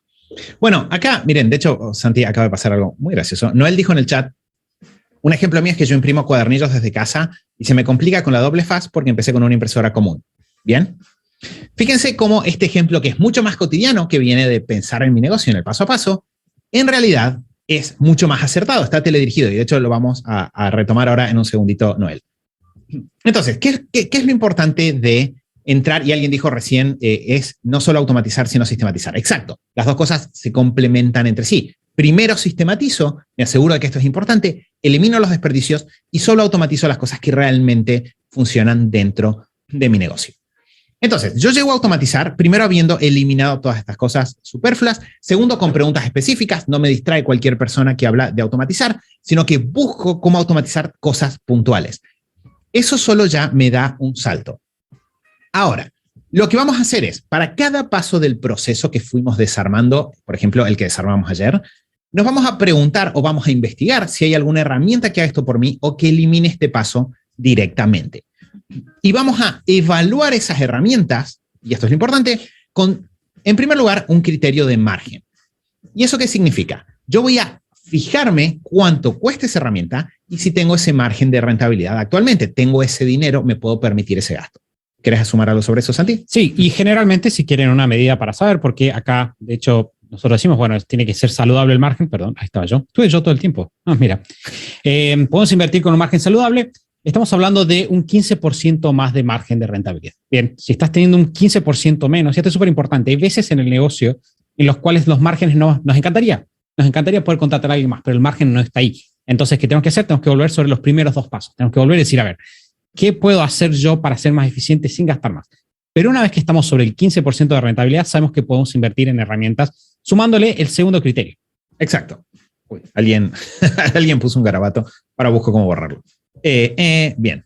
Bueno, acá, miren, de hecho, Santi, acaba de pasar algo muy gracioso. Noel dijo en el chat, un ejemplo mío es que yo imprimo cuadernillos desde casa y se me complica con la doble faz porque empecé con una impresora común. ¿Bien? Fíjense cómo este ejemplo, que es mucho más cotidiano, que viene de pensar en mi negocio en el paso a paso, en realidad es mucho más acertado, está teledirigido y de hecho lo vamos a retomar ahora en un segundito, Noel. Entonces, ¿qué es lo importante de entrar? Y alguien dijo recién, es no solo automatizar, sino sistematizar. Exacto, las dos cosas se complementan entre sí. Primero sistematizo, me aseguro de que esto es importante, elimino los desperdicios y solo automatizo las cosas que realmente funcionan dentro de mi negocio. Entonces, yo llego a automatizar, primero habiendo eliminado todas estas cosas superfluas, segundo con preguntas específicas, no me distrae cualquier persona que habla de automatizar, sino que busco cómo automatizar cosas puntuales. Eso solo ya me da un salto. Ahora, lo que vamos a hacer es, para cada paso del proceso que fuimos desarmando, por ejemplo, el que desarmamos ayer, nos vamos a preguntar o vamos a investigar si hay alguna herramienta que haga esto por mí o que elimine este paso directamente. Y vamos a evaluar esas herramientas, y esto es lo importante, con, en primer lugar, un criterio de margen. ¿Y eso qué significa? Yo voy a fijarme cuánto cuesta esa herramienta y si tengo ese margen de rentabilidad actualmente. Tengo ese dinero, me puedo permitir ese gasto. ¿Quieres sumar algo sobre eso, Santi? Sí, y generalmente si quieren una medida para saber, porque acá, de hecho, nosotros decimos, bueno, tiene que ser saludable el margen, perdón, ahí estaba yo. Estuve yo todo el tiempo. Mira, podemos invertir con un margen saludable. Estamos hablando de un 15% más de margen de rentabilidad. Bien, si estás teniendo un 15% menos, y esto es súper importante, hay veces en el negocio en los cuales los márgenes nos encantaría poder contratar a alguien más, pero el margen no está ahí. Entonces, ¿qué tenemos que hacer? Tenemos que volver sobre los primeros dos pasos. Tenemos que volver y decir, a ver, ¿qué puedo hacer yo para ser más eficiente sin gastar más? Pero una vez que estamos sobre el 15% de rentabilidad, sabemos que podemos invertir en herramientas sumándole el segundo criterio. Exacto. Uy, alguien puso un garabato. Ahora busco cómo borrarlo. Bien.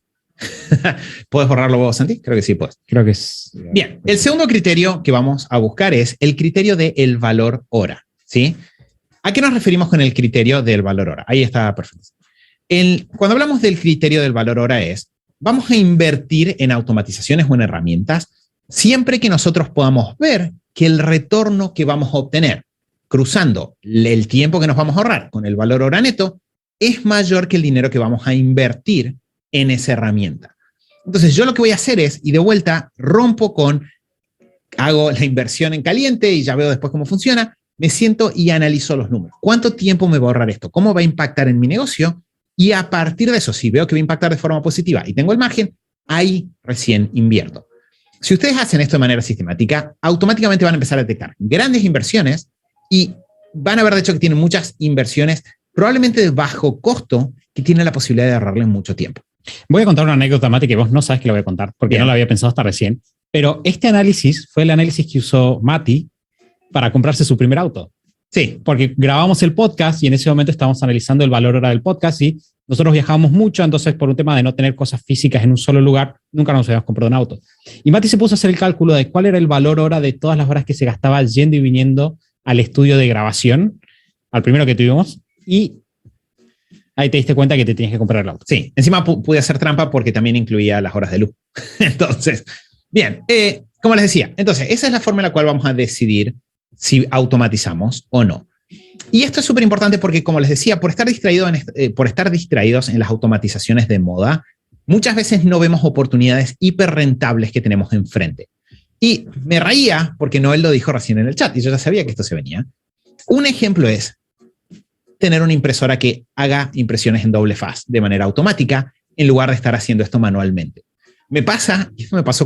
¿Puedes borrarlo vos, Santi? Creo que sí puedes. Creo que es... Bien. El segundo criterio que vamos a buscar es el criterio del valor hora. ¿Sí? ¿A qué nos referimos con el criterio del valor hora? Ahí está perfecto. Cuando hablamos del criterio del valor hora vamos a invertir en automatizaciones o en herramientas siempre que nosotros podamos ver que el retorno que vamos a obtener cruzando el tiempo que nos vamos a ahorrar con el valor hora neto es mayor que el dinero que vamos a invertir en esa herramienta. Entonces, yo lo que voy a hacer y de vuelta, hago la inversión en caliente y ya veo después cómo funciona, me siento y analizo los números. ¿Cuánto tiempo me va a ahorrar esto? ¿Cómo va a impactar en mi negocio? Y a partir de eso, si veo que va a impactar de forma positiva y tengo el margen, ahí recién invierto. Si ustedes hacen esto de manera sistemática, automáticamente van a empezar a detectar grandes inversiones y van a ver, de hecho, que tienen muchas inversiones probablemente de bajo costo que tienen la posibilidad de ahorrarle mucho tiempo. Voy a contar una anécdota, Mati, que vos no sabes que la voy a contar porque no la había pensado hasta recién, pero este análisis fue el análisis que usó Mati para comprarse su primer auto. Sí, porque grabamos el podcast y en ese momento estábamos analizando el valor hora del podcast y nosotros viajábamos mucho, entonces por un tema de no tener cosas físicas en un solo lugar, nunca nos habíamos comprado un auto. Y Mati se puso a hacer el cálculo de cuál era el valor hora de todas las horas que se gastaba yendo y viniendo al estudio de grabación, al primero que tuvimos, y ahí te diste cuenta que te tenías que comprar el auto. Sí, encima pude hacer trampa porque también incluía las horas de luz. Entonces, bien, como les decía, entonces esa es la forma en la cual vamos a decidir si automatizamos o no. Y esto es súper importante porque, como les decía, por estar distraídos en las automatizaciones de moda, muchas veces no vemos oportunidades hiper rentables que tenemos enfrente. Y me reía porque Noel lo dijo recién en el chat y yo ya sabía que esto se venía. Un ejemplo es tener una impresora que haga impresiones en doble faz de manera automática en lugar de estar haciendo esto manualmente. Me pasa, y esto me pasó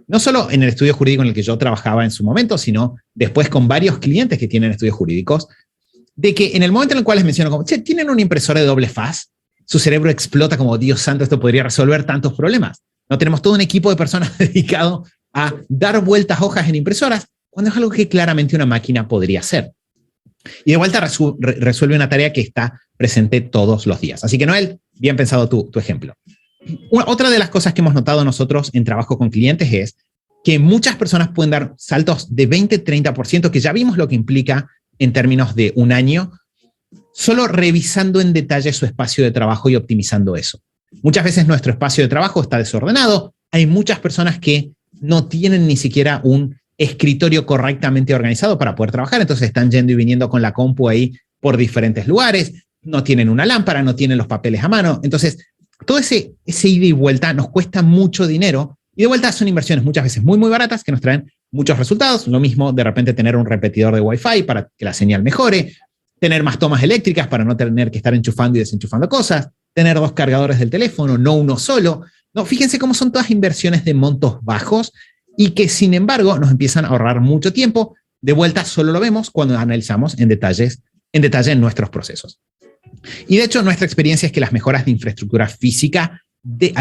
no solo en el estudio jurídico en el que yo trabajaba en su momento, sino después con varios clientes que tienen estudios jurídicos, de que en el momento en el cual les menciono como, che, ¿tienen una impresora de doble faz? su cerebro explota como, Dios santo, esto podría resolver tantos problemas. No tenemos todo un equipo de personas dedicado a dar vueltas hojas en impresoras, cuando es algo que claramente una máquina podría hacer. Y de vuelta resuelve una tarea que está presente todos los días. Así que, Noel, bien pensado tu ejemplo. Otra de las cosas que hemos notado nosotros en trabajo con clientes es que muchas personas pueden dar saltos de 20-30%, que ya vimos lo que implica en términos de un año, solo revisando en detalle su espacio de trabajo y optimizando eso. Muchas veces nuestro espacio de trabajo está desordenado. Hay muchas personas que no tienen ni siquiera un escritorio correctamente organizado para poder trabajar, entonces están yendo y viniendo con la compu ahí por diferentes lugares, no tienen una lámpara, no tienen los papeles a mano. Entonces, todo ese ida y vuelta nos cuesta mucho dinero, y de vuelta son inversiones muchas veces muy, muy baratas que nos traen muchos resultados. Lo mismo de repente tener un repetidor de Wi-Fi para que la señal mejore, tener más tomas eléctricas para no tener que estar enchufando y desenchufando cosas, tener 2 cargadores del teléfono, no uno solo. No, fíjense cómo son todas inversiones de montos bajos y que, sin embargo, nos empiezan a ahorrar mucho tiempo. De vuelta, solo lo vemos cuando analizamos en detalle nuestros procesos. Y de hecho, nuestra experiencia es que las mejoras de infraestructura física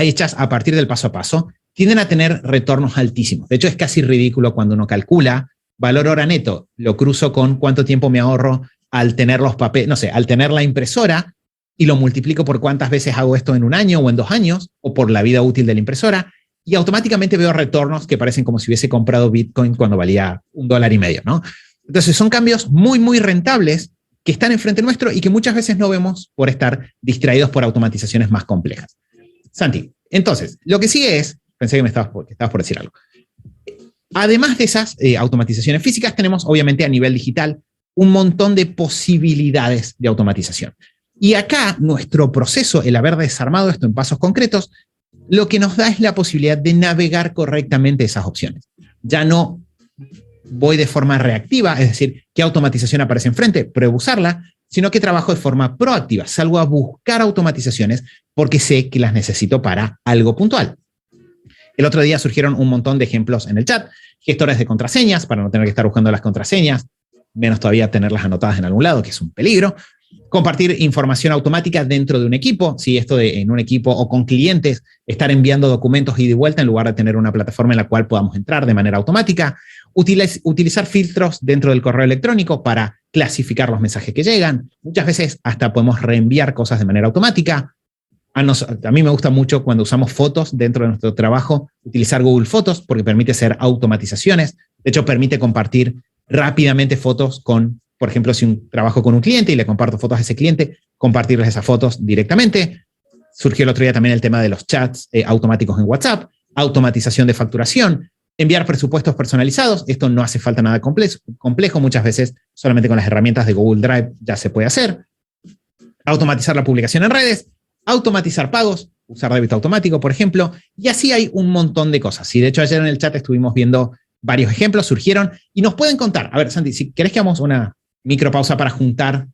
hechas a partir del paso a paso tienden a tener retornos altísimos. De hecho, es casi ridículo cuando uno calcula valor hora neto, lo cruzo con cuánto tiempo me ahorro al tener los papeles, no sé, al tener la impresora, y lo multiplico por cuántas veces hago esto en un año o en 2 años, o por la vida útil de la impresora, y automáticamente veo retornos que parecen como si hubiese comprado Bitcoin cuando valía $1.50, ¿no? Entonces son cambios muy, muy rentables que están enfrente nuestro y que muchas veces no vemos por estar distraídos por automatizaciones más complejas. Santi, entonces, lo que sigue es, pensé que estabas por decir algo. Además de esas automatizaciones físicas, tenemos obviamente a nivel digital un montón de posibilidades de automatización. Y acá nuestro proceso, el haber desarmado esto en pasos concretos, lo que nos da es la posibilidad de navegar correctamente esas opciones. Ya no voy de forma reactiva, es decir, qué automatización aparece enfrente, pruebo usarla, sino que trabajo de forma proactiva. Salgo a buscar automatizaciones porque sé que las necesito para algo puntual. El otro día surgieron un montón de ejemplos en el chat, gestores de contraseñas, para no tener que estar buscando las contraseñas, menos todavía tenerlas anotadas en algún lado, que es un peligro. Compartir información automática dentro de un equipo, si esto de en un equipo o con clientes, estar enviando documentos ida y vuelta en lugar de tener una plataforma en la cual podamos entrar de manera automática. Utilizar filtros dentro del correo electrónico para clasificar los mensajes que llegan. Muchas veces hasta podemos reenviar cosas de manera automática. A mí me gusta mucho cuando usamos fotos dentro de nuestro trabajo, utilizar Google Fotos porque permite hacer automatizaciones. De hecho, permite compartir rápidamente fotos con, por ejemplo, si trabajo con un cliente y le comparto fotos a ese cliente, compartirles esas fotos directamente. Surgió el otro día también el tema de los chats automáticos en WhatsApp, automatización de facturación, enviar presupuestos personalizados. Esto no hace falta nada complejo. Muchas veces solamente con las herramientas de Google Drive ya se puede hacer. Automatizar la publicación en redes, automatizar pagos, usar débito automático, por ejemplo, y así hay un montón de cosas. Y de hecho ayer en el chat estuvimos viendo varios ejemplos, surgieron, y nos pueden contar. A ver, Santi, si querés que hagamos una micropausa para juntar,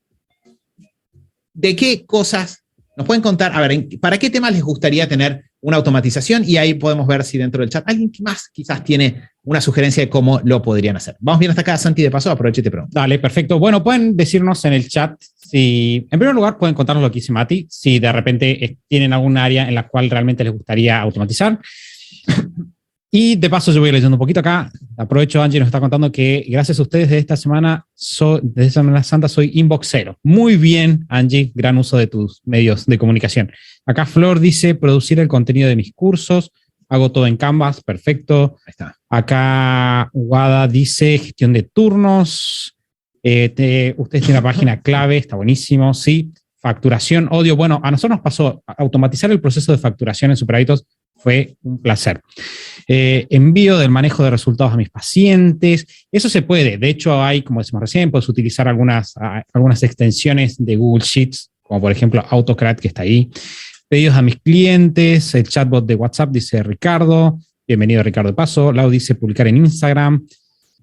¿de qué cosas nos pueden contar? A ver, ¿para qué temas les gustaría tener una automatización? Y ahí podemos ver si dentro del chat alguien más quizás tiene una sugerencia de cómo lo podrían hacer. Vamos bien hasta acá, Santi, de paso, aprovecho y te pregunto. Dale, perfecto. Bueno, pueden decirnos en el chat si, en primer lugar, pueden contarnos lo que dice Mati, si de repente tienen algún área en la cual realmente les gustaría automatizar. Y de paso yo voy leyendo un poquito acá. Aprovecho, Angie nos está contando que gracias a ustedes de esta semana, de Semana Santa, soy inboxero. Muy bien, Angie, gran uso de tus medios de comunicación. Acá Flor dice, producir el contenido de mis cursos, hago todo en Canvas, perfecto. Ahí está. Acá Wada dice, gestión de turnos. Ustedes tienen una página clave, está buenísimo, sí. Facturación, odio. Bueno, a nosotros nos pasó, automatizar el proceso de facturación en Superhábitos fue un placer. Envío del manejo de resultados a mis pacientes. Eso se puede. De hecho, hay, como decimos recién, puedes utilizar algunas extensiones de Google Sheets, como por ejemplo AutoCAD, que está ahí. Pedidos a mis clientes. El chatbot de WhatsApp, dice Ricardo. Bienvenido, Ricardo, de paso. Lau dice publicar en Instagram.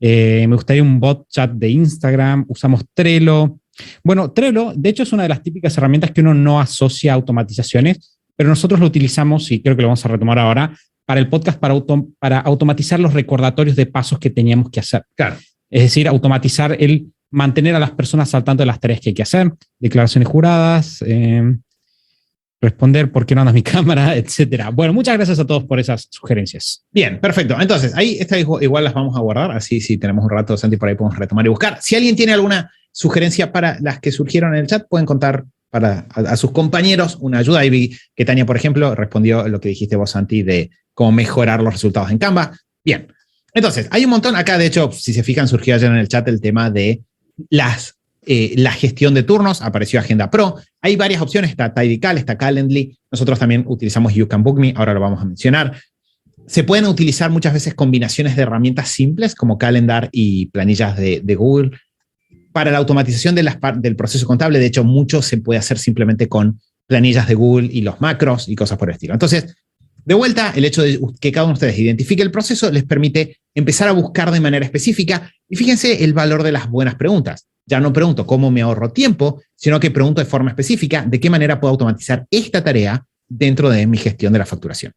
Me gustaría un bot chat de Instagram. Usamos Trello. Bueno, Trello, de hecho, es una de las típicas herramientas que uno no asocia a automatizaciones, pero nosotros lo utilizamos, y creo que lo vamos a retomar ahora, para el podcast, para automatizar los recordatorios de pasos que teníamos que hacer. Claro. Es decir, automatizar el mantener a las personas al tanto de las tareas que hay que hacer, declaraciones juradas. responder por qué no anda mi cámara, etcétera. Bueno, muchas gracias a todos por esas sugerencias. Bien, perfecto. Entonces, ahí igual las vamos a guardar, así si tenemos un rato, Santi, por ahí podemos retomar y buscar. Si alguien tiene alguna sugerencia para las que surgieron en el chat, pueden contar a sus compañeros una ayuda. Ahí vi que Tania, por ejemplo, respondió lo que dijiste vos, Santi, de cómo mejorar los resultados en Canva. Bien, entonces, hay un montón. Acá, de hecho, si se fijan, surgió ayer en el chat el tema de la gestión de turnos. Apareció Agenda Pro. Hay varias opciones. Está Tidycal, está Calendly. Nosotros también utilizamos You Can Book Me. Ahora lo vamos a mencionar. Se pueden utilizar muchas veces combinaciones de herramientas simples como Calendar y planillas de Google. Para la automatización del proceso contable, de hecho, mucho se puede hacer simplemente con planillas de Google y los macros y cosas por el estilo. Entonces, de vuelta, el hecho de que cada uno de ustedes identifique el proceso les permite empezar a buscar de manera específica. Y fíjense el valor de las buenas preguntas. Ya no pregunto cómo me ahorro tiempo, sino que pregunto de forma específica de qué manera puedo automatizar esta tarea dentro de mi gestión de la facturación.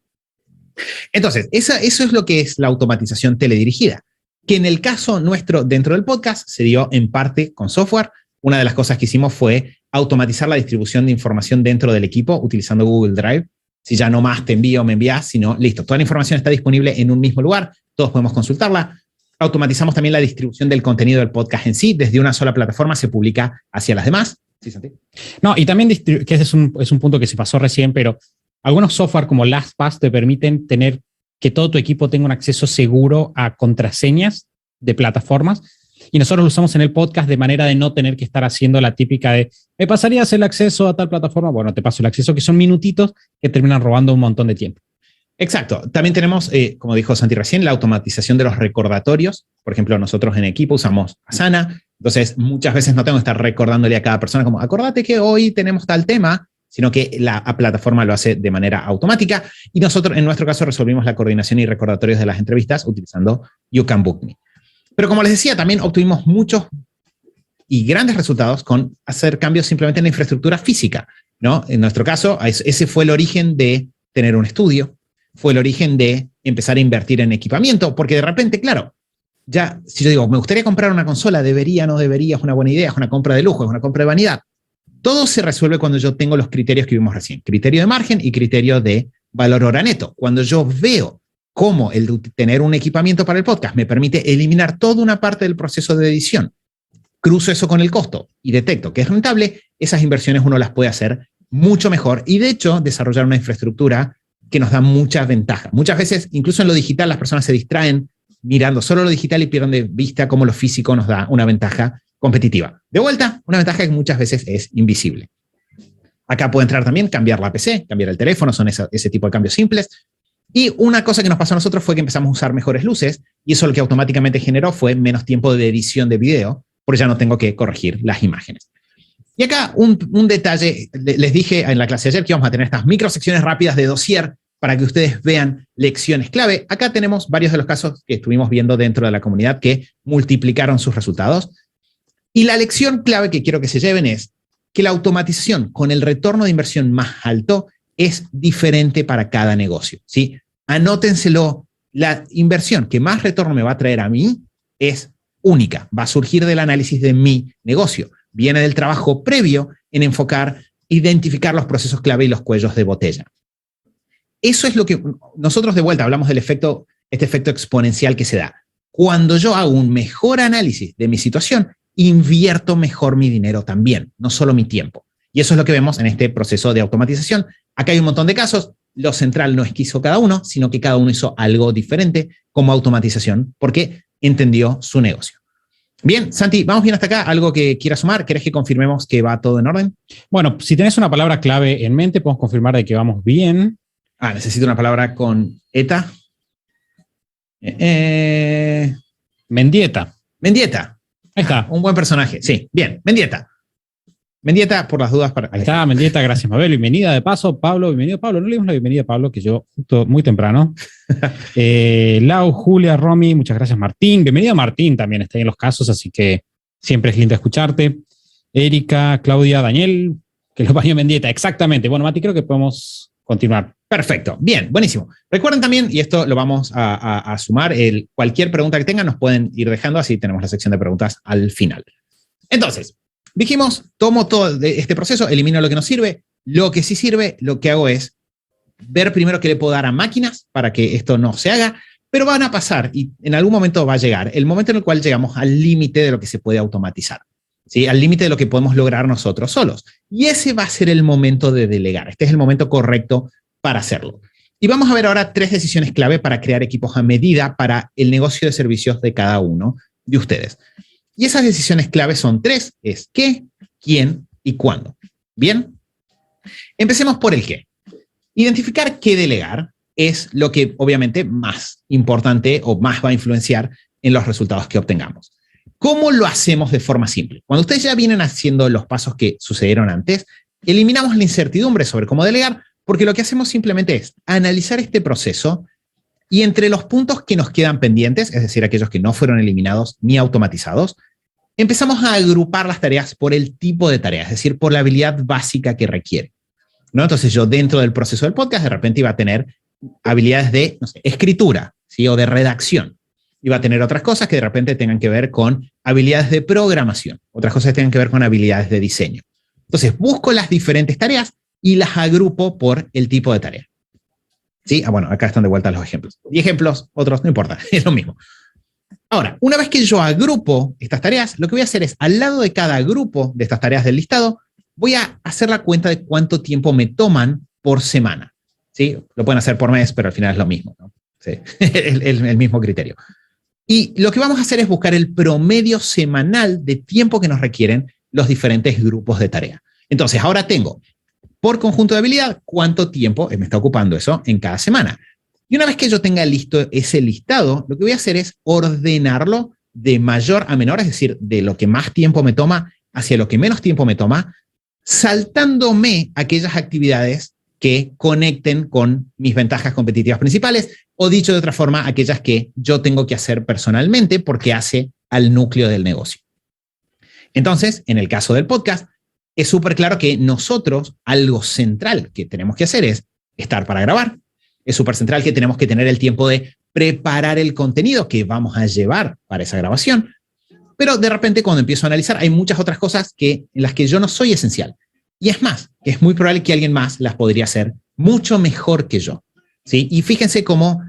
Entonces, eso es lo que es la automatización teledirigida, que en el caso nuestro dentro del podcast se dio en parte con software. Una de las cosas que hicimos fue automatizar la distribución de información dentro del equipo utilizando Google Drive. Si ya no más te envío o me envías, sino listo, toda la información está disponible en un mismo lugar, todos podemos consultarla. Automatizamos también la distribución del contenido del podcast en sí, desde una sola plataforma se publica hacia las demás. ¿Sí, Santi? No, y también que ese es un punto que se pasó recién, pero algunos software como LastPass te permiten tener que todo tu equipo tenga un acceso seguro a contraseñas de plataformas. Y nosotros lo usamos en el podcast de manera de no tener que estar haciendo la típica de ¿me pasarías el acceso a tal plataforma? Bueno, te paso el acceso, que son minutitos que terminan robando un montón de tiempo. Exacto. También tenemos, como dijo Santi recién, la automatización de los recordatorios. Por ejemplo, nosotros en equipo usamos Asana. Entonces, muchas veces no tengo que estar recordándole a cada persona como, acordate que hoy tenemos tal tema, sino que la plataforma lo hace de manera automática. Y nosotros, en nuestro caso, resolvimos la coordinación y recordatorios de las entrevistas utilizando You Can Book Me. Pero como les decía, también obtuvimos muchos y grandes resultados con hacer cambios simplemente en la infraestructura física, ¿no? En nuestro caso, ese fue el origen de tener un estudio, fue el origen de empezar a invertir en equipamiento, porque de repente, claro, ya si yo digo, me gustaría comprar una consola, debería, no debería, es una buena idea, es una compra de lujo, es una compra de vanidad. Todo se resuelve cuando yo tengo los criterios que vimos recién, criterio de margen y criterio de valor hora neto. Cuando yo veo cómo el tener un equipamiento para el podcast me permite eliminar toda una parte del proceso de edición, cruzo eso con el costo y detecto que es rentable, esas inversiones uno las puede hacer mucho mejor y de hecho desarrollar una infraestructura que nos da muchas ventajas. Muchas veces, incluso en lo digital, las personas se distraen mirando solo lo digital y pierden de vista cómo lo físico nos da una ventaja competitiva. De vuelta, una ventaja que muchas veces es invisible. Acá puede entrar también cambiar la PC, cambiar el teléfono, son ese tipo de cambios simples. Y una cosa que nos pasó a nosotros fue que empezamos a usar mejores luces y eso lo que automáticamente generó fue menos tiempo de edición de video, porque ya no tengo que corregir las imágenes. Y acá un detalle, les dije en la clase de ayer que íbamos a tener estas microsecciones rápidas de dossier para que ustedes vean lecciones clave. Acá tenemos varios de los casos que estuvimos viendo dentro de la comunidad que multiplicaron sus resultados. Y la lección clave que quiero que se lleven es que la automatización con el retorno de inversión más alto es diferente para cada negocio, ¿sí? Anótenselo, la inversión que más retorno me va a traer a mí es única, va a surgir del análisis de mi negocio, viene del trabajo previo en enfocar, identificar los procesos clave y los cuellos de botella. Eso es lo que nosotros de vuelta hablamos del efecto, este efecto exponencial que se da. Cuando yo hago un mejor análisis de mi situación, invierto mejor mi dinero también, no solo mi tiempo. Y eso es lo que vemos en este proceso de automatización. Acá hay un montón de casos. Lo central no es que hizo cada uno, sino que cada uno hizo algo diferente como automatización porque entendió su negocio. Bien, Santi, vamos bien hasta acá. ¿Algo que quieras sumar? ¿Querés que confirmemos que va todo en orden? Bueno, si tenés una palabra clave en mente, podemos confirmar de que vamos bien. Necesito una palabra con ETA. Mendieta. Mendieta. Ahí está. Un buen personaje. Sí, bien. Mendieta. Mendieta, por las dudas. Ahí está, Mendieta, gracias, Mabel. Bienvenida de paso, Pablo. Bienvenido, Pablo. No le dimos la bienvenida a Pablo, que yo justo muy temprano. Lau, Julia, Romy, muchas gracias, Martín. Bienvenido, Martín, también está ahí en los casos, así que siempre es lindo escucharte. Erika, Claudia, Daniel, que lo bañó Mendieta. Exactamente. Bueno, Mati, creo que podemos continuar. Perfecto. Bien, buenísimo. Recuerden también, y esto lo vamos a sumar, cualquier pregunta que tengan nos pueden ir dejando, así tenemos la sección de preguntas al final. Entonces, dijimos, tomo todo de este proceso, elimino lo que nos sirve, Lo que sí sirve, lo que hago es ver primero qué le puedo dar a máquinas para que esto no se haga, pero van a pasar y en algún momento va a llegar el momento en el cual llegamos al límite de lo que se puede automatizar, ¿sí? Al límite de lo que podemos lograr nosotros solos. Y ese va a ser el momento de delegar. Este es el momento correcto para hacerlo. Y vamos a ver ahora 3 decisiones clave para crear equipos a medida para el negocio de servicios de cada uno de ustedes. Y esas decisiones clave son 3, es qué, quién y cuándo. Bien, empecemos por el qué. Identificar qué delegar es lo que obviamente más importante o más va a influenciar en los resultados que obtengamos. ¿Cómo lo hacemos de forma simple? Cuando ustedes ya vienen haciendo los pasos que sucedieron antes, eliminamos la incertidumbre sobre cómo delegar, porque lo que hacemos simplemente es analizar este proceso y entre los puntos que nos quedan pendientes, es decir, aquellos que no fueron eliminados ni automatizados, empezamos a agrupar las tareas por el tipo de tarea, es decir, por la habilidad básica que requiere, ¿no? Entonces yo dentro del proceso del podcast de repente iba a tener habilidades de, no sé, escritura, ¿sí? O de redacción. Iba a tener otras cosas que de repente tengan que ver con habilidades de programación, otras cosas que tengan que ver con habilidades de diseño. Entonces busco las diferentes tareas y las agrupo por el tipo de tarea. ¿Sí? Bueno, acá están de vuelta los ejemplos. Y ejemplos, otros, no importa, es lo mismo. Ahora, una vez que yo agrupo estas tareas, lo que voy a hacer es, al lado de cada grupo de estas tareas del listado, voy a hacer la cuenta de cuánto tiempo me toman por semana. ¿Sí? Lo pueden hacer por mes, pero al final es lo mismo, ¿no? Sí, el mismo criterio. Y lo que vamos a hacer es buscar el promedio semanal de tiempo que nos requieren los diferentes grupos de tarea. Entonces, ahora tengo, por conjunto de habilidad, cuánto tiempo me está ocupando eso en cada semana. Y una vez que yo tenga listo ese listado, lo que voy a hacer es ordenarlo de mayor a menor, es decir, de lo que más tiempo me toma hacia lo que menos tiempo me toma, saltándome aquellas actividades que conecten con mis ventajas competitivas principales, o dicho de otra forma, aquellas que yo tengo que hacer personalmente porque hace al núcleo del negocio. Entonces, en el caso del podcast, es súper claro que nosotros, algo central que tenemos que hacer es estar para grabar. Es súper central que tenemos que tener el tiempo de preparar el contenido que vamos a llevar para esa grabación. Pero de repente, cuando empiezo a analizar, hay muchas otras cosas en las que yo no soy esencial. Y es más, que es muy probable que alguien más las podría hacer mucho mejor que yo, ¿sí? Y fíjense cómo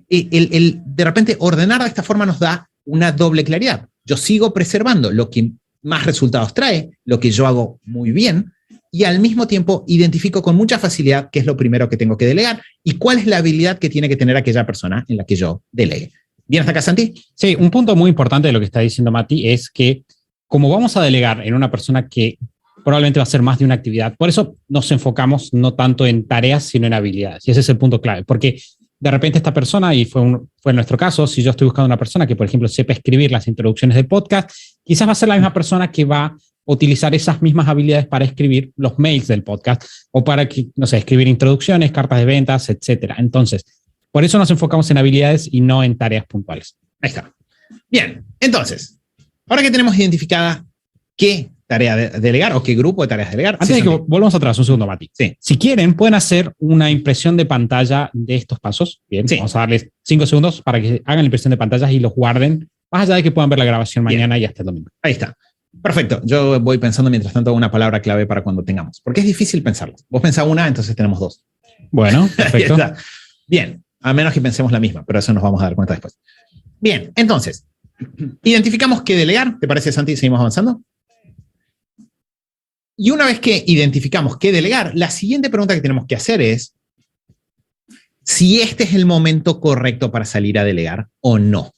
de repente ordenar de esta forma nos da una doble claridad. Yo sigo preservando lo que más resultados trae, lo que yo hago muy bien, y al mismo tiempo identifico con mucha facilidad qué es lo primero que tengo que delegar y cuál es la habilidad que tiene que tener aquella persona en la que yo delegue. ¿Bien hasta acá, Santi? Sí, un punto muy importante de lo que está diciendo Mati es que como vamos a delegar en una persona que probablemente va a hacer más de una actividad, por eso nos enfocamos no tanto en tareas, sino en habilidades. Y ese es el punto clave, porque de repente esta persona, y fue nuestro caso, si yo estoy buscando una persona que, por ejemplo, sepa escribir las introducciones del podcast, quizás va a ser la misma persona que va a utilizar esas mismas habilidades para escribir los mails del podcast o para, no sé, escribir introducciones, cartas de ventas, etcétera. Entonces, por eso nos enfocamos en habilidades y no en tareas puntuales. Ahí está. Bien, entonces, ahora que tenemos identificada qué tarea delegar o qué grupo de tareas delegar. Antes de que volvamos atrás, un segundo, Mati. Sí. Si quieren, pueden hacer una impresión de pantalla de estos pasos. Bien, sí. Vamos a darles 5 segundos para que hagan la impresión de pantallas y los guarden, más allá de que puedan ver la grabación mañana. Bien. Y hasta el domingo. Ahí está. Perfecto. Yo voy pensando mientras tanto una palabra clave para cuando tengamos, porque es difícil pensarlas. Vos pensás una, entonces tenemos 2. Bueno, perfecto. Bien, a menos que pensemos la misma, pero eso nos vamos a dar cuenta después. Bien, entonces, identificamos qué delegar. ¿Te parece, Santi? ¿Seguimos avanzando? Y una vez que identificamos qué delegar, la siguiente pregunta que tenemos que hacer es si este es el momento correcto para salir a delegar o no.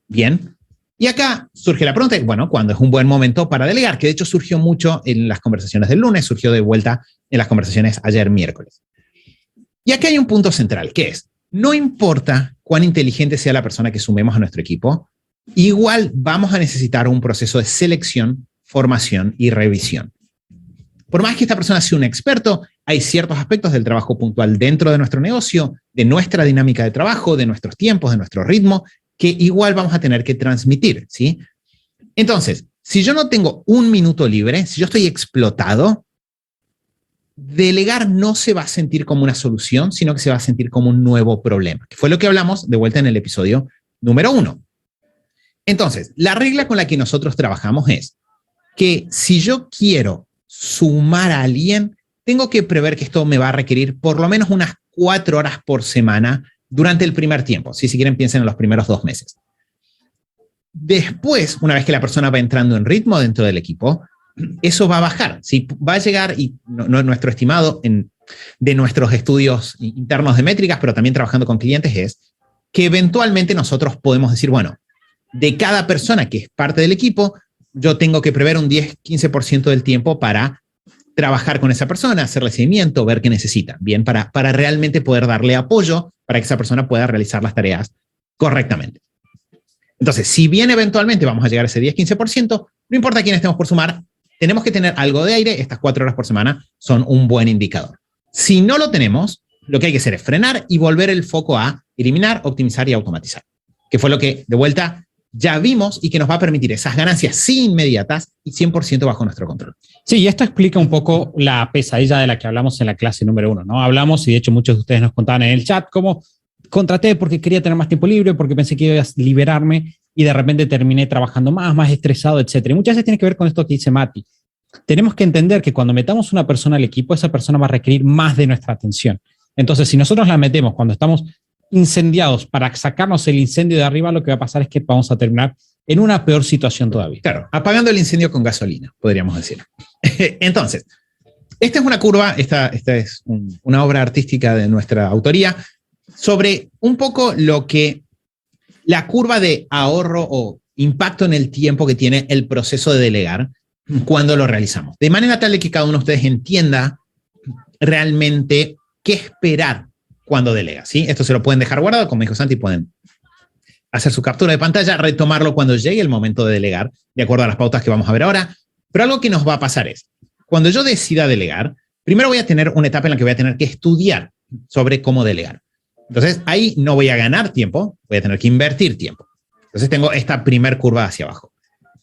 Bien. Y acá surge la pregunta, bueno, ¿cuándo es un buen momento para delegar? Que de hecho surgió mucho en las conversaciones del lunes, surgió de vuelta en las conversaciones ayer miércoles. Y acá hay un punto central, que es, no importa cuán inteligente sea la persona que sumemos a nuestro equipo, igual vamos a necesitar un proceso de selección, formación y revisión. Por más que esta persona sea un experto, hay ciertos aspectos del trabajo puntual dentro de nuestro negocio, de nuestra dinámica de trabajo, de nuestros tiempos, de nuestro ritmo, que igual vamos a tener que transmitir, ¿sí? Entonces, si yo no tengo un minuto libre, si yo estoy explotado, delegar no se va a sentir como una solución, sino que se va a sentir como un nuevo problema, que fue lo que hablamos de vuelta en el episodio número 1. Entonces, la regla con la que nosotros trabajamos es que si yo quiero sumar a alguien, tengo que prever que esto me va a requerir por lo menos unas 4 horas por semana durante el primer tiempo. Si quieren, piensen en los primeros 2 meses. Después, una vez que la persona va entrando en ritmo dentro del equipo, eso va a bajar. ¿Sí? Va a llegar, y nuestro estimado de nuestros estudios internos de métricas, pero también trabajando con clientes, es que eventualmente nosotros podemos decir, bueno, de cada persona que es parte del equipo, yo tengo que prever un 10-15% del tiempo para trabajar con esa persona, hacerle seguimiento, ver qué necesita, bien, para realmente poder darle apoyo para que esa persona pueda realizar las tareas correctamente. Entonces, si bien eventualmente vamos a llegar a ese 10-15%, no importa quién estemos por sumar, tenemos que tener algo de aire. Estas 4 horas por semana son un buen indicador. Si no lo tenemos, lo que hay que hacer es frenar y volver el foco a eliminar, optimizar y automatizar, que fue lo que, de vuelta, ya vimos y que nos va a permitir esas ganancias sí inmediatas y 100% bajo nuestro control. Sí, y esto explica un poco la pesadilla de la que hablamos en la clase número 1, ¿no? Hablamos, y de hecho muchos de ustedes nos contaban en el chat, cómo contraté porque quería tener más tiempo libre, porque pensé que iba a liberarme y de repente terminé trabajando más estresado, etc. Y muchas veces tiene que ver con esto que dice Mati. Tenemos que entender que cuando metamos una persona al equipo, esa persona va a requerir más de nuestra atención. Entonces, si nosotros la metemos cuando estamos incendiados para sacarnos el incendio de arriba, lo que va a pasar es que vamos a terminar en una peor situación todavía. Claro, apagando el incendio con gasolina, podríamos decir. Entonces, esta es una curva, esta es una obra artística de nuestra autoría, sobre un poco la curva de ahorro o impacto en el tiempo que tiene el proceso de delegar cuando lo realizamos. De manera tal de que cada uno de ustedes entienda realmente qué esperar cuando delega, ¿sí? Esto se lo pueden dejar guardado, como dijo Santi, pueden hacer su captura de pantalla, retomarlo cuando llegue el momento de delegar, de acuerdo a las pautas que vamos a ver ahora. Pero algo que nos va a pasar es, cuando yo decida delegar, primero voy a tener una etapa en la que voy a tener que estudiar sobre cómo delegar. Entonces, ahí no voy a ganar tiempo, voy a tener que invertir tiempo. Entonces, tengo esta primer curva hacia abajo.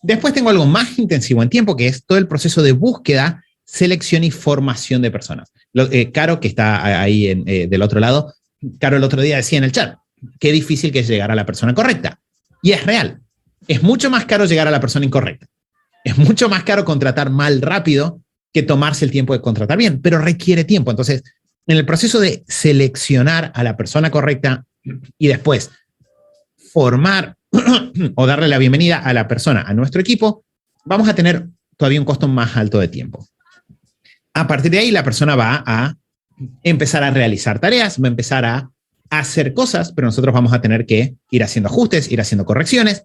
Después tengo algo más intensivo en tiempo, que es todo el proceso de búsqueda, selección y formación de personas. Caro, que está ahí del otro lado, Caro el otro día decía en el chat, qué difícil que es llegar a la persona correcta. Y es real. Es mucho más caro llegar a la persona incorrecta. Es mucho más caro contratar mal rápido que tomarse el tiempo de contratar bien, pero requiere tiempo. Entonces, en el proceso de seleccionar a la persona correcta y después formar o darle la bienvenida a la persona a nuestro equipo, vamos a tener todavía un costo más alto de tiempo. A partir de ahí, la persona va a empezar a realizar tareas, va a empezar a hacer cosas, pero nosotros vamos a tener que ir haciendo ajustes, ir haciendo correcciones.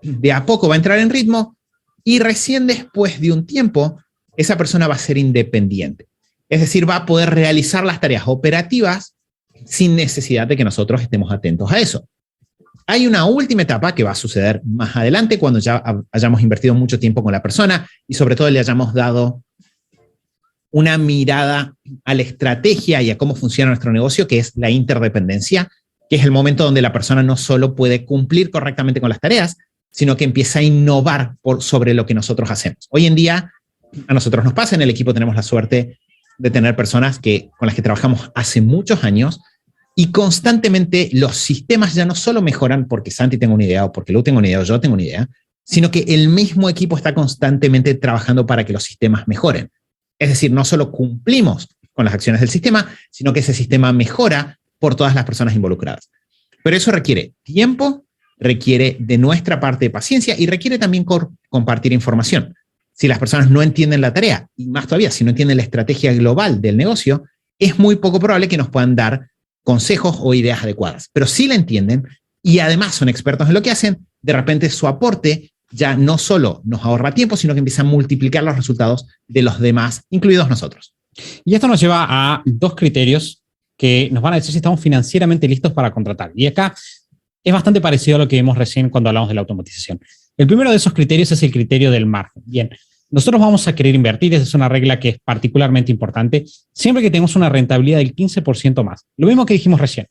De a poco va a entrar en ritmo y recién después de un tiempo, esa persona va a ser independiente. Es decir, va a poder realizar las tareas operativas sin necesidad de que nosotros estemos atentos a eso. Hay una última etapa que va a suceder más adelante cuando ya hayamos invertido mucho tiempo con la persona y sobre todo le hayamos dado una mirada a la estrategia y a cómo funciona nuestro negocio, que es la interdependencia, que es el momento donde la persona no solo puede cumplir correctamente con las tareas, sino que empieza a innovar sobre lo que nosotros hacemos. Hoy en día, a nosotros nos pasa, en el equipo tenemos la suerte de tener personas con las que trabajamos hace muchos años y constantemente los sistemas ya no solo mejoran porque Santi tenga una idea o porque Lu tenga una idea o yo tengo una idea, sino que el mismo equipo está constantemente trabajando para que los sistemas mejoren. Es decir, no solo cumplimos con las acciones del sistema, sino que ese sistema mejora por todas las personas involucradas. Pero eso requiere tiempo, requiere de nuestra parte de paciencia y requiere también compartir información. Si las personas no entienden la tarea, y más todavía, si no entienden la estrategia global del negocio, es muy poco probable que nos puedan dar consejos o ideas adecuadas. Pero si la entienden y además son expertos en lo que hacen, de repente su aporte ya no solo nos ahorra tiempo, sino que empieza a multiplicar los resultados de los demás, incluidos nosotros. Y esto nos lleva a 2 criterios que nos van a decir si estamos financieramente listos para contratar. Y acá es bastante parecido a lo que vimos recién cuando hablamos de la automatización. El primero de esos criterios es el criterio del margen. Bien, nosotros vamos a querer invertir, esa es una regla que es particularmente importante, siempre que tengamos una rentabilidad del 15% más. Lo mismo que dijimos recién.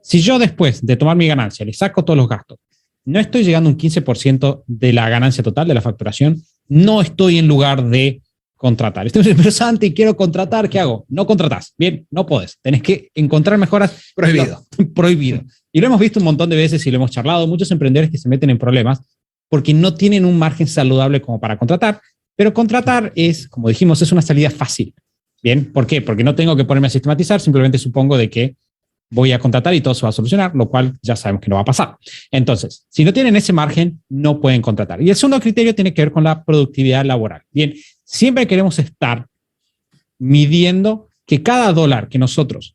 Si yo después de tomar mi ganancia le saco todos los gastos, no estoy llegando a un 15% de la ganancia total de la facturación, no estoy en lugar de contratar. Estoy diciendo, pero Santi, quiero contratar, ¿qué hago? No contratás. Bien, no podés. Tenés que encontrar mejoras. Prohibido. Prohibido. Y lo hemos visto un montón de veces y lo hemos charlado. Muchos emprendedores que se meten en problemas porque no tienen un margen saludable como para contratar. Pero contratar es, como dijimos, es una salida fácil. Bien, ¿por qué? Porque no tengo que ponerme a sistematizar, simplemente supongo de que voy a contratar y todo se va a solucionar, lo cual ya sabemos que no va a pasar. Entonces, si no tienen ese margen, no pueden contratar. Y el segundo criterio tiene que ver con la productividad laboral. Bien, siempre queremos estar midiendo que cada dólar que nosotros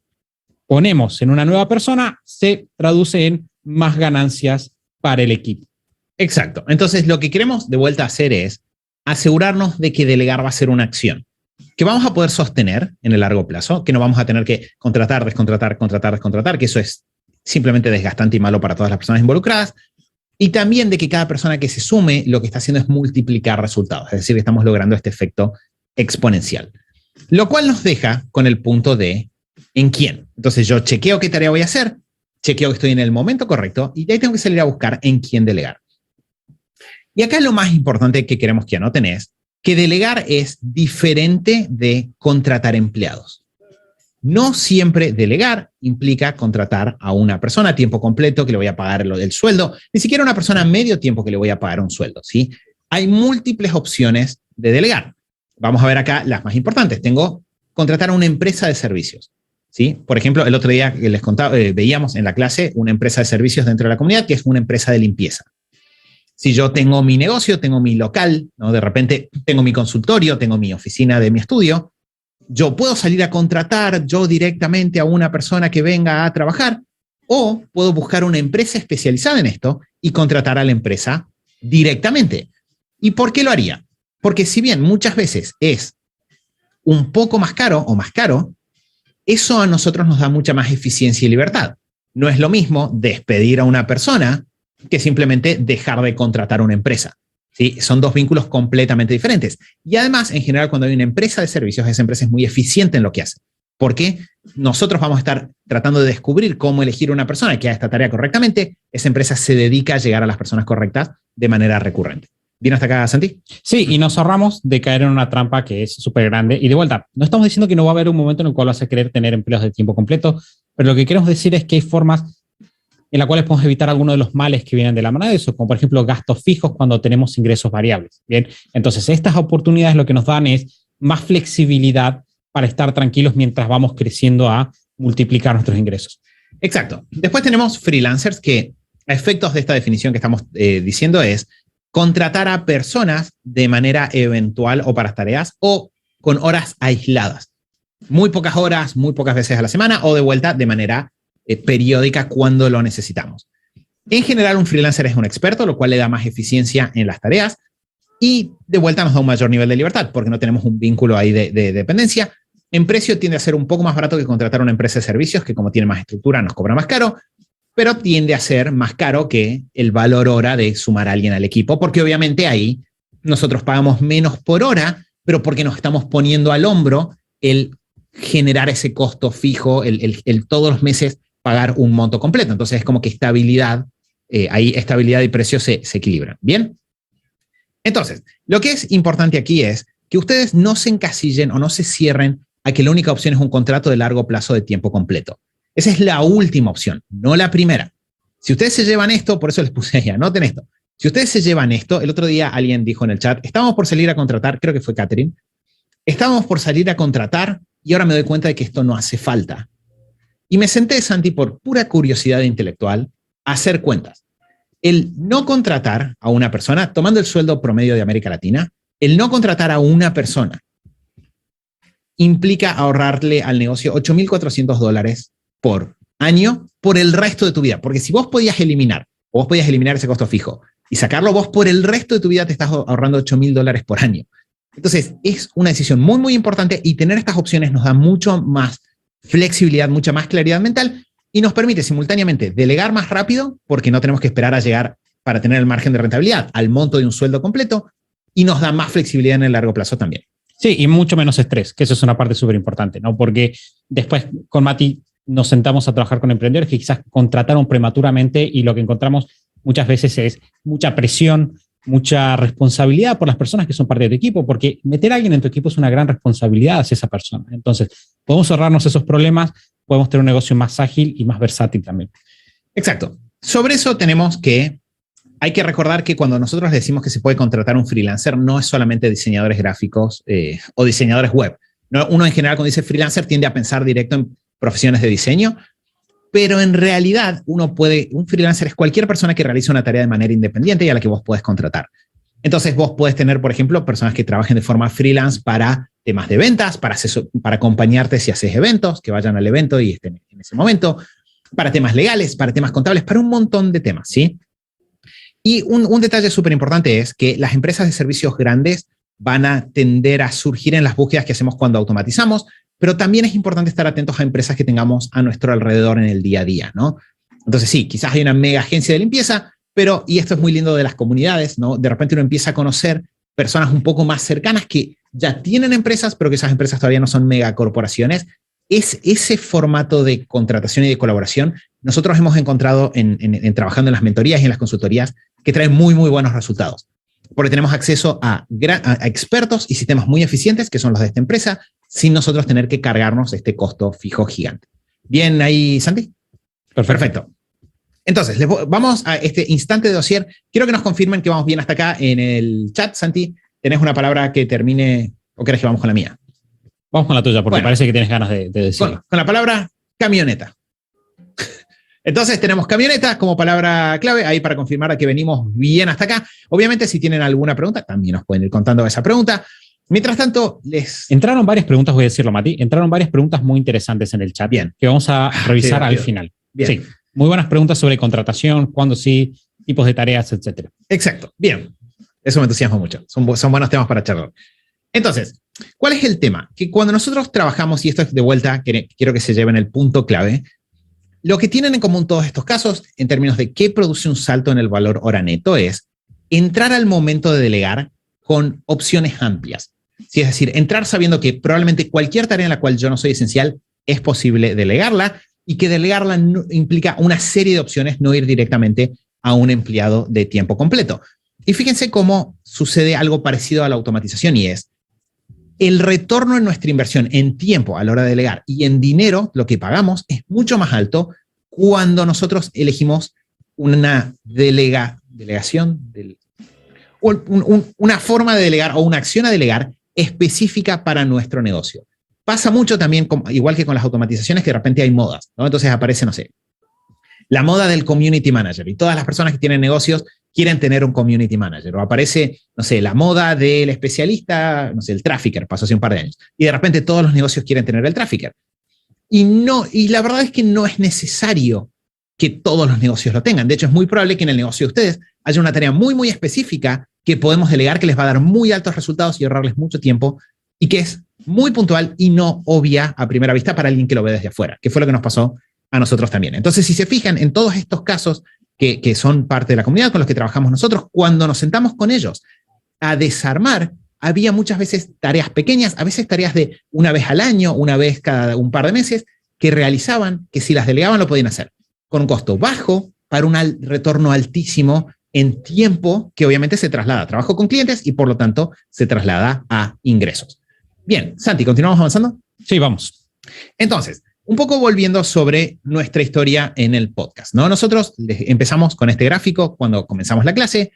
ponemos en una nueva persona se traduce en más ganancias para el equipo. Exacto. Entonces, lo que queremos de vuelta hacer es asegurarnos de que delegar va a ser una acción que vamos a poder sostener en el largo plazo, que no vamos a tener que contratar, descontratar, que eso es simplemente desgastante y malo para todas las personas involucradas, y también de que cada persona que se sume lo que está haciendo es multiplicar resultados, es decir, estamos logrando este efecto exponencial. Lo cual nos deja con el punto de ¿en quién? Entonces yo chequeo qué tarea voy a hacer, chequeo que estoy en el momento correcto y de ahí tengo que salir a buscar en quién delegar. Y acá lo más importante que queremos que anoten es que delegar es diferente de contratar empleados. No siempre delegar implica contratar a una persona a tiempo completo que le voy a pagar el sueldo, ni siquiera una persona a medio tiempo que le voy a pagar un sueldo, ¿sí? Hay múltiples opciones de delegar. Vamos a ver acá las más importantes. Tengo contratar a una empresa de servicios, ¿sí? Por ejemplo, el otro día que les contaba, veíamos en la clase una empresa de servicios dentro de la comunidad que es una empresa de limpieza. Si yo tengo mi negocio, tengo mi local, ¿no? De repente tengo mi consultorio, tengo mi oficina de mi estudio, yo puedo salir a contratar yo directamente a una persona que venga a trabajar o puedo buscar una empresa especializada en esto y contratar a la empresa directamente. ¿Y por qué lo haría? Porque si bien muchas veces es un poco más caro o más caro, eso a nosotros nos da mucha más eficiencia y libertad. No es lo mismo despedir a una persona que simplemente dejar de contratar a una empresa, ¿sí? Son dos vínculos completamente diferentes. Y además, en general, cuando hay una empresa de servicios, esa empresa es muy eficiente en lo que hace. Porque nosotros vamos a estar tratando de descubrir cómo elegir una persona que haga esta tarea correctamente. Esa empresa se dedica a llegar a las personas correctas de manera recurrente. ¿Bien hasta acá, Santi? Sí, y nos ahorramos de caer en una trampa que es súper grande. Y de vuelta, no estamos diciendo que no va a haber un momento en el cual vas a querer tener empleos de tiempo completo, pero lo que queremos decir es que hay formas en las cuales podemos evitar algunos de los males que vienen de la mano de eso, como por ejemplo gastos fijos cuando tenemos ingresos variables. Bien, entonces estas oportunidades lo que nos dan es más flexibilidad para estar tranquilos mientras vamos creciendo a multiplicar nuestros ingresos. Exacto. Después tenemos freelancers, que a efectos de esta definición que estamos diciendo es contratar a personas de manera eventual o para tareas o con horas aisladas. Muy pocas horas, muy pocas veces a la semana o de vuelta de manera periódica cuando lo necesitamos. En general, un freelancer es un experto, lo cual le da más eficiencia en las tareas y de vuelta nos da un mayor nivel de libertad porque no tenemos un vínculo ahí de dependencia. En precio tiende a ser un poco más barato que contratar a una empresa de servicios que, como tiene más estructura, nos cobra más caro, pero tiende a ser más caro que el valor hora de sumar a alguien al equipo, porque obviamente ahí nosotros pagamos menos por hora, pero porque nos estamos poniendo al hombro el generar ese costo fijo, el todos los meses pagar un monto completo. Entonces es como que estabilidad, ahí estabilidad y precio se equilibran. ¿Bien? Entonces, lo que es importante aquí es que ustedes no se encasillen o no se cierren a que la única opción es un contrato de largo plazo de tiempo completo. Esa es la última opción, no la primera. Si ustedes se llevan esto, por eso les puse ahí, anoten esto. Si ustedes se llevan esto, el otro día alguien dijo en el chat, estábamos por salir a contratar, creo que fue Catherine, estábamos por salir a contratar y ahora me doy cuenta de que esto no hace falta. Y me senté, Santi, por pura curiosidad intelectual, a hacer cuentas. El no contratar a una persona, tomando el sueldo promedio de América Latina, el no contratar a una persona implica ahorrarle al negocio $8,400 por año por el resto de tu vida. Porque si vos podías eliminar ese costo fijo y sacarlo vos por el resto de tu vida, te estás ahorrando $8,000 por año. Entonces, es una decisión muy, muy importante y tener estas opciones nos da mucho más flexibilidad, mucha más claridad mental y nos permite simultáneamente delegar más rápido porque no tenemos que esperar a llegar para tener el margen de rentabilidad al monto de un sueldo completo y nos da más flexibilidad en el largo plazo también. Sí, y mucho menos estrés, que eso es una parte súper importante, ¿no? Porque después con Mati nos sentamos a trabajar con emprendedores que quizás contrataron prematuramente y lo que encontramos muchas veces es mucha presión, mucha responsabilidad por las personas que son parte de tu equipo, porque meter a alguien en tu equipo es una gran responsabilidad hacia esa persona. Entonces, podemos ahorrarnos esos problemas, podemos tener un negocio más ágil y más versátil también. Exacto. Sobre eso tenemos que, hay que recordar que cuando nosotros decimos que se puede contratar un freelancer, no es solamente diseñadores gráficos o diseñadores web. Uno en general cuando dice freelancer tiende a pensar directo en profesiones de diseño, pero en realidad un freelancer es cualquier persona que realiza una tarea de manera independiente y a la que vos podés contratar. Entonces vos podés tener, por ejemplo, personas que trabajen de forma freelance para temas de ventas, para acompañarte si haces eventos, que vayan al evento y estén en ese momento, para temas legales, para temas contables, para un montón de temas, ¿sí? Y un detalle súper importante es que las empresas de servicios grandes van a tender a surgir en las búsquedas que hacemos cuando automatizamos, pero también es importante estar atentos a empresas que tengamos a nuestro alrededor en el día a día, ¿no? Entonces sí, quizás hay una mega agencia de limpieza, pero, y esto es muy lindo de las comunidades, ¿no? De repente uno empieza a conocer personas un poco más cercanas que ya tienen empresas, pero que esas empresas todavía no son megacorporaciones. Es ese formato de contratación y de colaboración, nosotros hemos encontrado en trabajando en las mentorías y en las consultorías que traen muy, muy buenos resultados. Porque tenemos acceso a expertos y sistemas muy eficientes, que son los de esta empresa, sin nosotros tener que cargarnos este costo fijo gigante. ¿Bien ahí, Santi? Perfecto. Entonces, vamos a este instante de dossier. Quiero que nos confirmen que vamos bien hasta acá en el chat. Santi, ¿tenés una palabra que termine o querés que vamos con la mía? Vamos con la tuya, porque parece que tienes ganas de decirlo. Con la palabra camioneta. Entonces tenemos camioneta como palabra clave ahí para confirmar que venimos bien hasta acá. Obviamente, si tienen alguna pregunta, también nos pueden ir contando esa pregunta. Mientras tanto, entraron varias preguntas, voy a decirlo, Mati. Entraron varias preguntas muy interesantes en el chat. Bien. Que vamos a revisar al final. Bien. Sí. Muy buenas preguntas sobre contratación, cuándo sí, tipos de tareas, etc. Exacto. Bien. Eso me entusiasma mucho. Son buenos temas para charlar. Entonces, ¿cuál es el tema? Que cuando nosotros trabajamos, y esto es de vuelta, quiero que se lleven el punto clave, lo que tienen en común todos estos casos, en términos de qué produce un salto en el valor hora neto, es entrar al momento de delegar con opciones amplias. Sí, es decir, entrar sabiendo que probablemente cualquier tarea en la cual yo no soy esencial es posible delegarla, y que delegarla implica una serie de opciones, no ir directamente a un empleado de tiempo completo. Y fíjense cómo sucede algo parecido a la automatización, y es el retorno en nuestra inversión en tiempo a la hora de delegar y en dinero, lo que pagamos, es mucho más alto cuando nosotros elegimos una delegación, una forma de delegar o una acción a delegar específica para nuestro negocio. Pasa mucho también, igual que con las automatizaciones, que de repente hay modas, ¿no? Entonces aparece, no sé, la moda del community manager, y todas las personas que tienen negocios quieren tener un community manager. O aparece, no sé, la moda del especialista, no sé, el trafficker, pasó hace un par de años. Y de repente todos los negocios quieren tener el trafficker. Y la verdad es que no es necesario que todos los negocios lo tengan. De hecho, es muy probable que en el negocio de ustedes haya una tarea muy, muy específica que podemos delegar, que les va a dar muy altos resultados y ahorrarles mucho tiempo, y que es muy puntual y no obvia a primera vista para alguien que lo ve desde afuera, que fue lo que nos pasó a nosotros también. Entonces, si se fijan en todos estos casos que son parte de la comunidad con los que trabajamos nosotros, cuando nos sentamos con ellos a desarmar, había muchas veces tareas pequeñas, a veces tareas de una vez al año, una vez cada un par de meses, que realizaban, que si las delegaban lo podían hacer, con un costo bajo para un retorno altísimo en tiempo, que obviamente se traslada a trabajo con clientes y por lo tanto se traslada a ingresos. Bien, Santi, ¿continuamos avanzando? Sí, vamos. Entonces, un poco volviendo sobre nuestra historia en el podcast, ¿no? Nosotros empezamos con este gráfico cuando comenzamos la clase,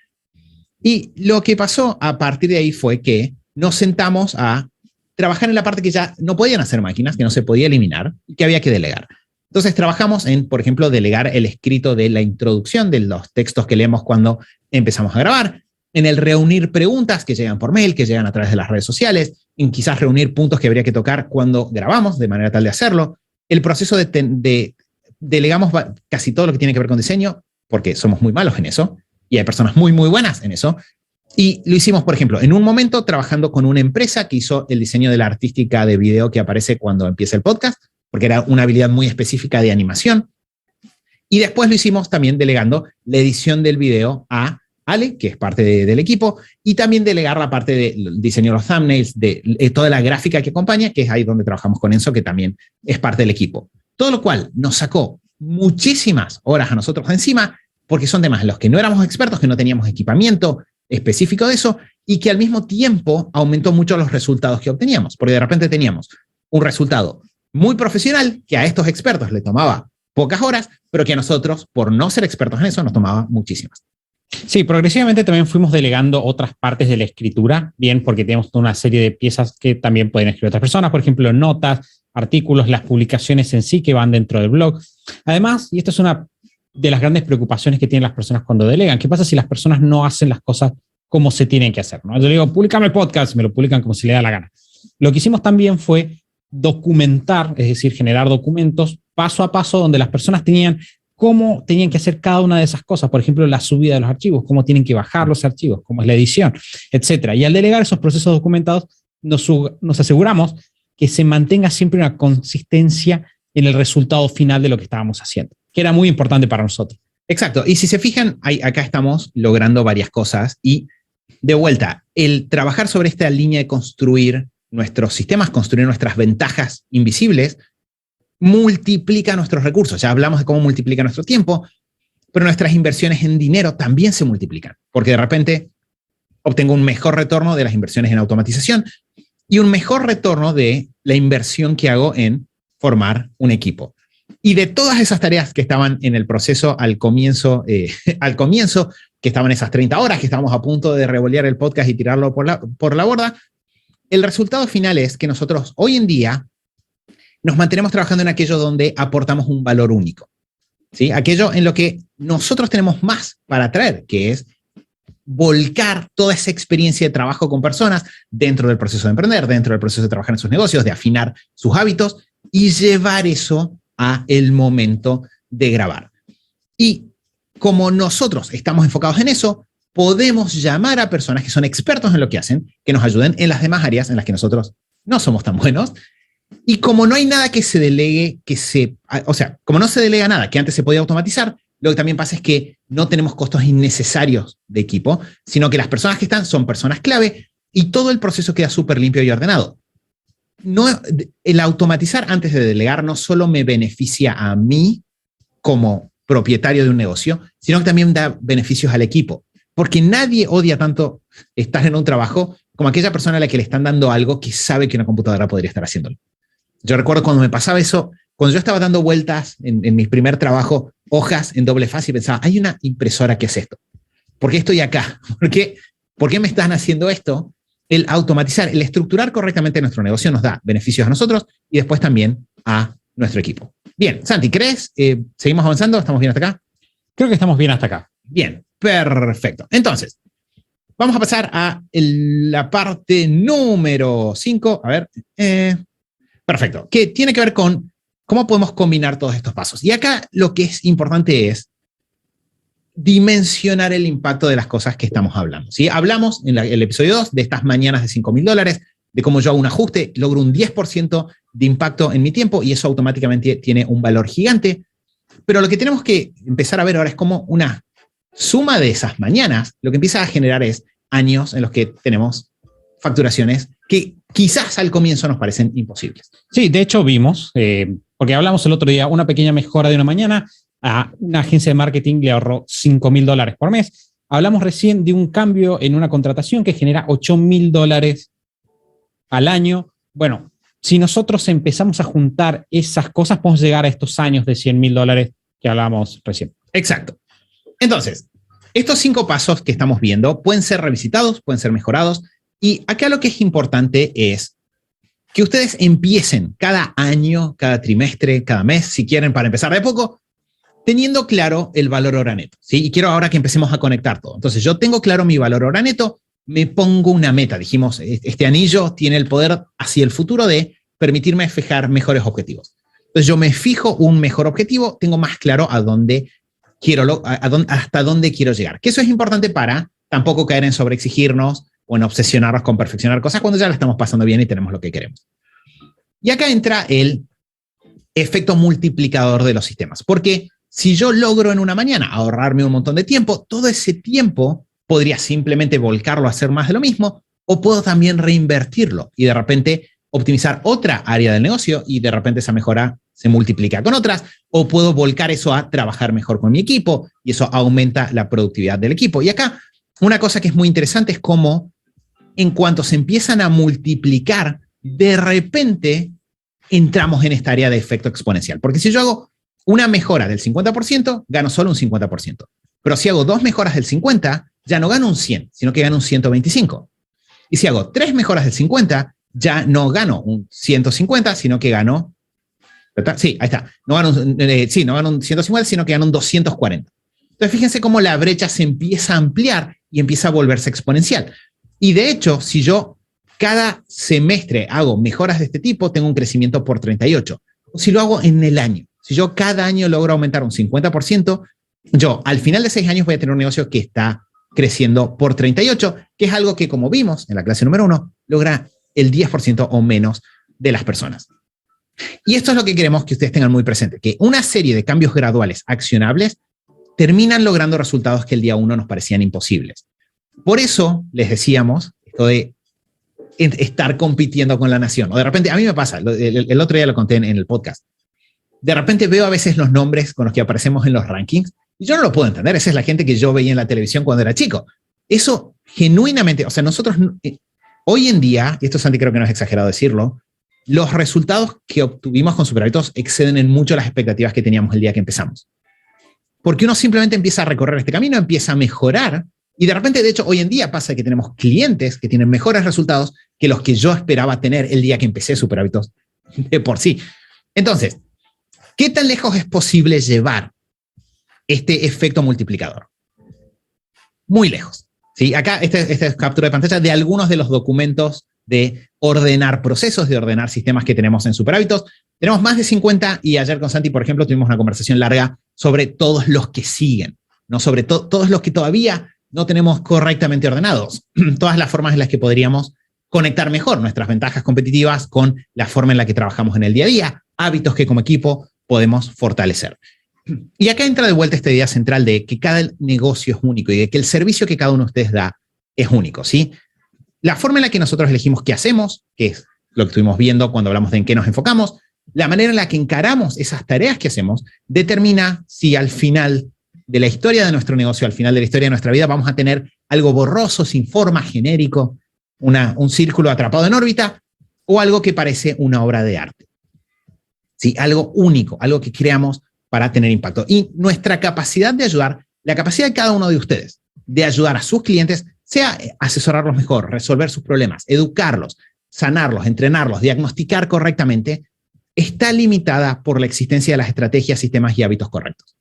y lo que pasó a partir de ahí fue que nos sentamos a trabajar en la parte que ya no podían hacer máquinas, que no se podía eliminar y que había que delegar. Entonces trabajamos en, por ejemplo, delegar el escrito de la introducción de los textos que leemos cuando empezamos a grabar, en el reunir preguntas que llegan por mail, que llegan a través de las redes sociales, en quizás reunir puntos que habría que tocar cuando grabamos, de manera tal de hacerlo. El proceso delegamos casi todo lo que tiene que ver con diseño, porque somos muy malos en eso, y hay personas muy, muy buenas en eso. Y lo hicimos, por ejemplo, en un momento trabajando con una empresa que hizo el diseño de la artística de video que aparece cuando empieza el podcast, porque era una habilidad muy específica de animación. Y después lo hicimos también delegando la edición del video a Ale, que es parte del equipo, y también delegar la parte del diseño de los thumbnails, de toda la gráfica que acompaña, que es ahí donde trabajamos con Enzo, que también es parte del equipo. Todo lo cual nos sacó muchísimas horas a nosotros de encima, porque son temas en los que no éramos expertos, que no teníamos equipamiento específico de eso, y que al mismo tiempo aumentó mucho los resultados que obteníamos, porque de repente teníamos un resultado muy profesional que a estos expertos le tomaba pocas horas, pero que a nosotros, por no ser expertos en eso, nos tomaba muchísimas. Sí, progresivamente también fuimos delegando otras partes de la escritura, bien, porque tenemos toda una serie de piezas que también pueden escribir otras personas, por ejemplo, notas, artículos, las publicaciones en sí que van dentro del blog. Además, y esto es una de las grandes preocupaciones que tienen las personas cuando delegan, ¿qué pasa si las personas no hacen las cosas como se tienen que hacer? ¿No? Yo le digo, públicame el podcast, me lo publican como se le da la gana. Lo que hicimos también fue documentar, es decir, generar documentos paso a paso donde las personas tenían cómo tenían que hacer cada una de esas cosas, por ejemplo, la subida de los archivos, cómo tienen que bajar los archivos, cómo es la edición, etcétera. Y al delegar esos procesos documentados, nos aseguramos que se mantenga siempre una consistencia en el resultado final de lo que estábamos haciendo, que era muy importante para nosotros. Exacto. Y si se fijan, acá estamos logrando varias cosas y de vuelta, el trabajar sobre esta línea de construir nuestros sistemas, construir nuestras ventajas invisibles, multiplica nuestros recursos. Ya hablamos de cómo multiplica nuestro tiempo, pero nuestras inversiones en dinero también se multiplican, porque de repente obtengo un mejor retorno de las inversiones en automatización y un mejor retorno de la inversión que hago en formar un equipo. Y de todas esas tareas que estaban en el proceso al comienzo, que estaban esas 30 horas, que estábamos a punto de revolear el podcast y tirarlo por la borda, el resultado final es que nosotros hoy en día nos mantenemos trabajando en aquello donde aportamos un valor único, ¿sí? Aquello en lo que nosotros tenemos más para traer, que es volcar toda esa experiencia de trabajo con personas dentro del proceso de emprender, dentro del proceso de trabajar en sus negocios, de afinar sus hábitos y llevar eso a el momento de grabar. Y como nosotros estamos enfocados en eso, podemos llamar a personas que son expertos en lo que hacen, que nos ayuden en las demás áreas en las que nosotros no somos tan buenos. Y como no hay nada que se delegue, como no se delega nada que antes se podía automatizar, lo que también pasa es que no tenemos costos innecesarios de equipo, sino que las personas que están son personas clave y todo el proceso queda súper limpio y ordenado. El automatizar antes de delegar no solo me beneficia a mí como propietario de un negocio, sino que también da beneficios al equipo. Porque nadie odia tanto estar en un trabajo como aquella persona a la que le están dando algo que sabe que una computadora podría estar haciéndolo. Yo recuerdo cuando me pasaba eso, cuando yo estaba dando vueltas en mi primer trabajo, hojas en doble faz y pensaba, hay una impresora que hace esto. ¿Por qué estoy acá? ¿Por qué me están haciendo esto? El automatizar, el estructurar correctamente nuestro negocio nos da beneficios a nosotros y después también a nuestro equipo. Bien, Santi, ¿crees? ¿Seguimos avanzando? ¿Estamos bien hasta acá? Creo que estamos bien hasta acá. Bien, perfecto. Entonces, vamos a pasar a la parte número 5. A ver, perfecto. Que tiene que ver con cómo podemos combinar todos estos pasos. Y acá lo que es importante es dimensionar el impacto de las cosas que estamos hablando, ¿sí? Hablamos en el episodio 2 de estas mañanas de $5,000, de cómo yo hago un ajuste, logro un 10% de impacto en mi tiempo y eso automáticamente tiene un valor gigante. Pero lo que tenemos que empezar a ver ahora es cómo una suma de esas mañanas lo que empieza a generar es años en los que tenemos facturaciones que quizás al comienzo nos parecen imposibles. Sí, de hecho vimos, porque hablamos el otro día, una pequeña mejora de una mañana a una agencia de marketing le ahorró $5,000 por mes. Hablamos recién de un cambio en una contratación que genera $8,000 al año. Bueno, si nosotros empezamos a juntar esas cosas, podemos llegar a estos años de $100,000 que hablábamos recién. Exacto. Entonces, estos 5 pasos que estamos viendo pueden ser revisitados, pueden ser mejorados. Y acá lo que es importante es que ustedes empiecen cada año, cada trimestre, cada mes, si quieren, para empezar de poco, teniendo claro el valor hora neto, ¿sí? Y quiero ahora que empecemos a conectar todo. Entonces, yo tengo claro mi valor hora neto, me pongo una meta. Dijimos, este anillo tiene el poder hacia el futuro de permitirme fijar mejores objetivos. Entonces, yo me fijo un mejor objetivo, tengo más claro hasta dónde quiero llegar. Que eso es importante para tampoco caer en sobreexigirnos o en obsesionarnos con perfeccionar cosas cuando ya la estamos pasando bien y tenemos lo que queremos. Y acá entra el efecto multiplicador de los sistemas. Porque si yo logro en una mañana ahorrarme un montón de tiempo, todo ese tiempo podría simplemente volcarlo a hacer más de lo mismo, o puedo también reinvertirlo y de repente optimizar otra área del negocio y de repente esa mejora se multiplica con otras, o puedo volcar eso a trabajar mejor con mi equipo y eso aumenta la productividad del equipo. Y acá una cosa que es muy interesante es cómo en cuanto se empiezan a multiplicar, de repente entramos en esta área de efecto exponencial. Porque si yo hago una mejora del 50%, gano solo un 50%. Pero si hago 2 mejoras del 50, ya no gano un 100, sino que gano un 125. Y si hago 3 mejoras del 50, ya no gano un 150, sino que gano... Sí, ahí está. No gano un 150, sino que gano un 240. Entonces, fíjense cómo la brecha se empieza a ampliar y empieza a volverse exponencial. Y de hecho, si yo cada semestre hago mejoras de este tipo, tengo un crecimiento por 38. O si lo hago en el año, si yo cada año logro aumentar un 50%, yo al final de 6 años voy a tener un negocio que está creciendo por 38, que es algo que, como vimos en la clase número 1, logra el 10% o menos de las personas. Y esto es lo que queremos que ustedes tengan muy presente, que una serie de cambios graduales accionables terminan logrando resultados que el día 1 nos parecían imposibles. Por eso les decíamos esto de estar compitiendo con la nación. O de repente, a mí me pasa, el otro día lo conté en el podcast, de repente veo a veces los nombres con los que aparecemos en los rankings y yo no lo puedo entender. Esa es la gente que yo veía en la televisión cuando era chico. Eso genuinamente, o sea, nosotros hoy en día, y esto Santi creo que no es exagerado decirlo, los resultados que obtuvimos con Superhábitos exceden en mucho las expectativas que teníamos el día que empezamos. Porque uno simplemente empieza a recorrer este camino, empieza a mejorar, y de repente, de hecho, hoy en día pasa que tenemos clientes que tienen mejores resultados que los que yo esperaba tener el día que empecé Superhábitos de por sí. Entonces, ¿qué tan lejos es posible llevar este efecto multiplicador? Muy lejos. ¿Sí? Acá, esta es captura de pantalla de algunos de los documentos de ordenar procesos, de ordenar sistemas que tenemos en Superhábitos. Tenemos más de 50 y ayer con Santi, por ejemplo, tuvimos una conversación larga sobre todos los que siguen, ¿no? Sobre todos los que todavía no tenemos correctamente ordenados, todas las formas en las que podríamos conectar mejor nuestras ventajas competitivas con la forma en la que trabajamos en el día a día, hábitos que como equipo podemos fortalecer. Y acá entra de vuelta esta idea central de que cada negocio es único y de que el servicio que cada uno de ustedes da es único, ¿sí? La forma en la que nosotros elegimos qué hacemos, que es lo que estuvimos viendo cuando hablamos de en qué nos enfocamos, la manera en la que encaramos esas tareas que hacemos determina si al final de la historia de nuestro negocio, al final de la historia de nuestra vida, vamos a tener algo borroso, sin forma, genérico, un círculo atrapado en órbita, o algo que parece una obra de arte. ¿Sí? Algo único, algo que creamos para tener impacto. Y nuestra capacidad de ayudar, la capacidad de cada uno de ustedes de ayudar a sus clientes, sea asesorarlos mejor, resolver sus problemas, educarlos, sanarlos, entrenarlos, diagnosticar correctamente, está limitada por la existencia de las estrategias, sistemas y hábitos correctos.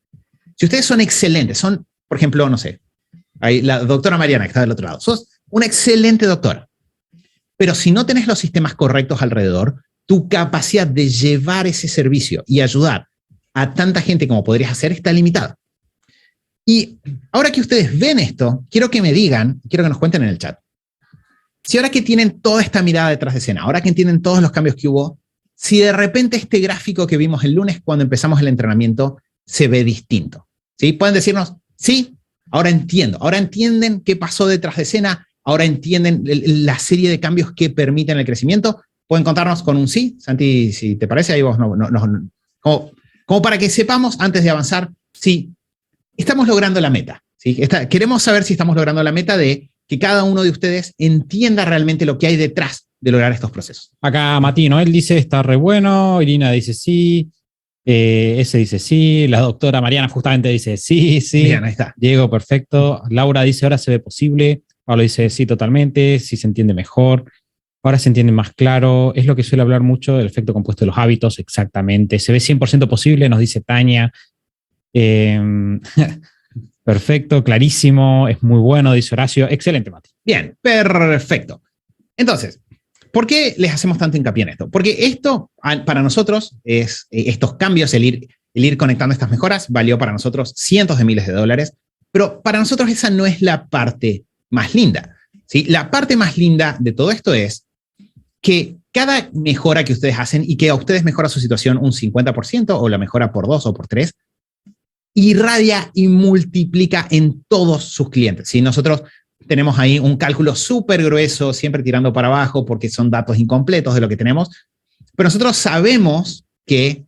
Si ustedes son excelentes, son, por ejemplo, no sé, ahí la doctora Mariana que está del otro lado, sos una excelente doctora, pero si no tenés los sistemas correctos alrededor, tu capacidad de llevar ese servicio y ayudar a tanta gente como podrías hacer está limitada. Y ahora que ustedes ven esto, quiero que me digan, quiero que nos cuenten en el chat, si ahora que tienen toda esta mirada detrás de escena, ahora que entienden todos los cambios que hubo, si de repente este gráfico que vimos el lunes cuando empezamos el entrenamiento se ve distinto. ¿Sí? Pueden decirnos, sí, ahora entiendo, ahora entienden qué pasó detrás de escena, ahora entienden la serie de cambios que permiten el crecimiento. Pueden contarnos con un sí, Santi, si te parece, ahí vos como para que sepamos antes de avanzar si estamos logrando la meta. ¿Sí? Queremos saber si estamos logrando la meta de que cada uno de ustedes entienda realmente lo que hay detrás de lograr estos procesos. Acá Mati, ¿no? Él dice está re bueno, Irina dice sí, ese dice sí, la doctora Mariana justamente dice sí. Bien, ahí está. Diego, perfecto. Laura dice ahora se ve posible. Pablo dice sí totalmente, sí se entiende mejor. Ahora se entiende más claro. Es lo que suele hablar mucho del efecto compuesto de los hábitos, exactamente. Se ve 100% posible, nos dice Tania. Perfecto, clarísimo, es muy bueno, dice Horacio. Excelente, Mati. Bien, perfecto. Entonces, ¿por qué les hacemos tanto hincapié en esto? Porque esto, para nosotros, estos cambios, el ir conectando estas mejoras, valió para nosotros cientos de miles de dólares, pero para nosotros esa no es la parte más linda. ¿Sí? La parte más linda de todo esto es que cada mejora que ustedes hacen y que a ustedes mejora su situación un 50% o la mejora por 2 o por 3, irradia y multiplica en todos sus clientes. ¿Sí? Nosotros tenemos ahí un cálculo súper grueso, siempre tirando para abajo porque son datos incompletos de lo que tenemos, pero nosotros sabemos que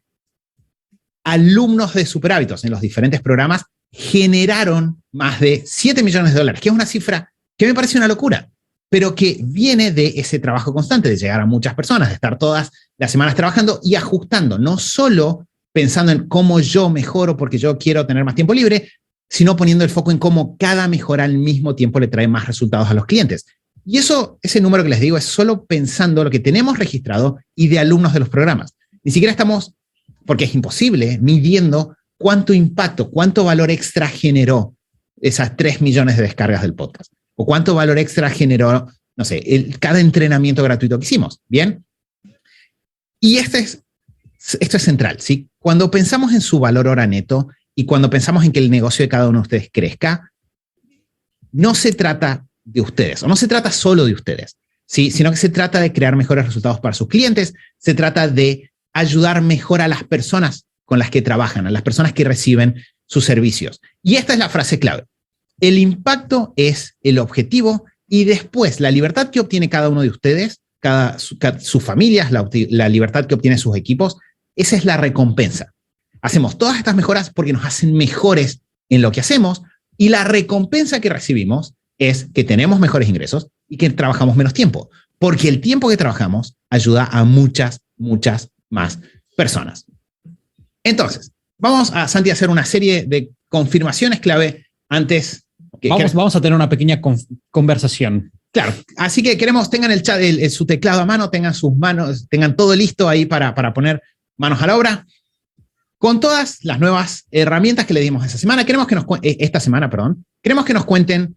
alumnos de Superhábitos en los diferentes programas generaron más de $7 millones, que es una cifra que me parece una locura, pero que viene de ese trabajo constante, de llegar a muchas personas, de estar todas las semanas trabajando y ajustando, no solo pensando en cómo yo mejoro porque yo quiero tener más tiempo libre, sino poniendo el foco en cómo cada mejora al mismo tiempo le trae más resultados a los clientes. Y ese número que les digo es solo pensando lo que tenemos registrado y de alumnos de los programas. Ni siquiera estamos, porque es imposible, midiendo cuánto impacto, cuánto valor extra generó esas 3 millones de descargas del podcast. O cuánto valor extra generó, no sé, cada entrenamiento gratuito que hicimos. ¿Bien? Y esto es central, ¿sí? Cuando pensamos en su valor hora neto y cuando pensamos en que el negocio de cada uno de ustedes crezca, no se trata de ustedes, o no se trata solo de ustedes, ¿sí? Sino que se trata de crear mejores resultados para sus clientes, se trata de ayudar mejor a las personas con las que trabajan, a las personas que reciben sus servicios. Y esta es la frase clave. El impacto es el objetivo y después la libertad que obtiene cada uno de ustedes, sus familias, la libertad que obtienen sus equipos, esa es la recompensa. Hacemos todas estas mejoras porque nos hacen mejores en lo que hacemos y la recompensa que recibimos es que tenemos mejores ingresos y que trabajamos menos tiempo, porque el tiempo que trabajamos ayuda a muchas, muchas más personas. Entonces, vamos a, Santi, a hacer una serie de confirmaciones clave antes. Vamos a tener una pequeña conversación. Claro, así que tengan el chat, su teclado a mano, tengan sus manos, tengan todo listo ahí para poner manos a la obra. Con todas las nuevas herramientas que le dimos esta semana, queremos que nos cuenten,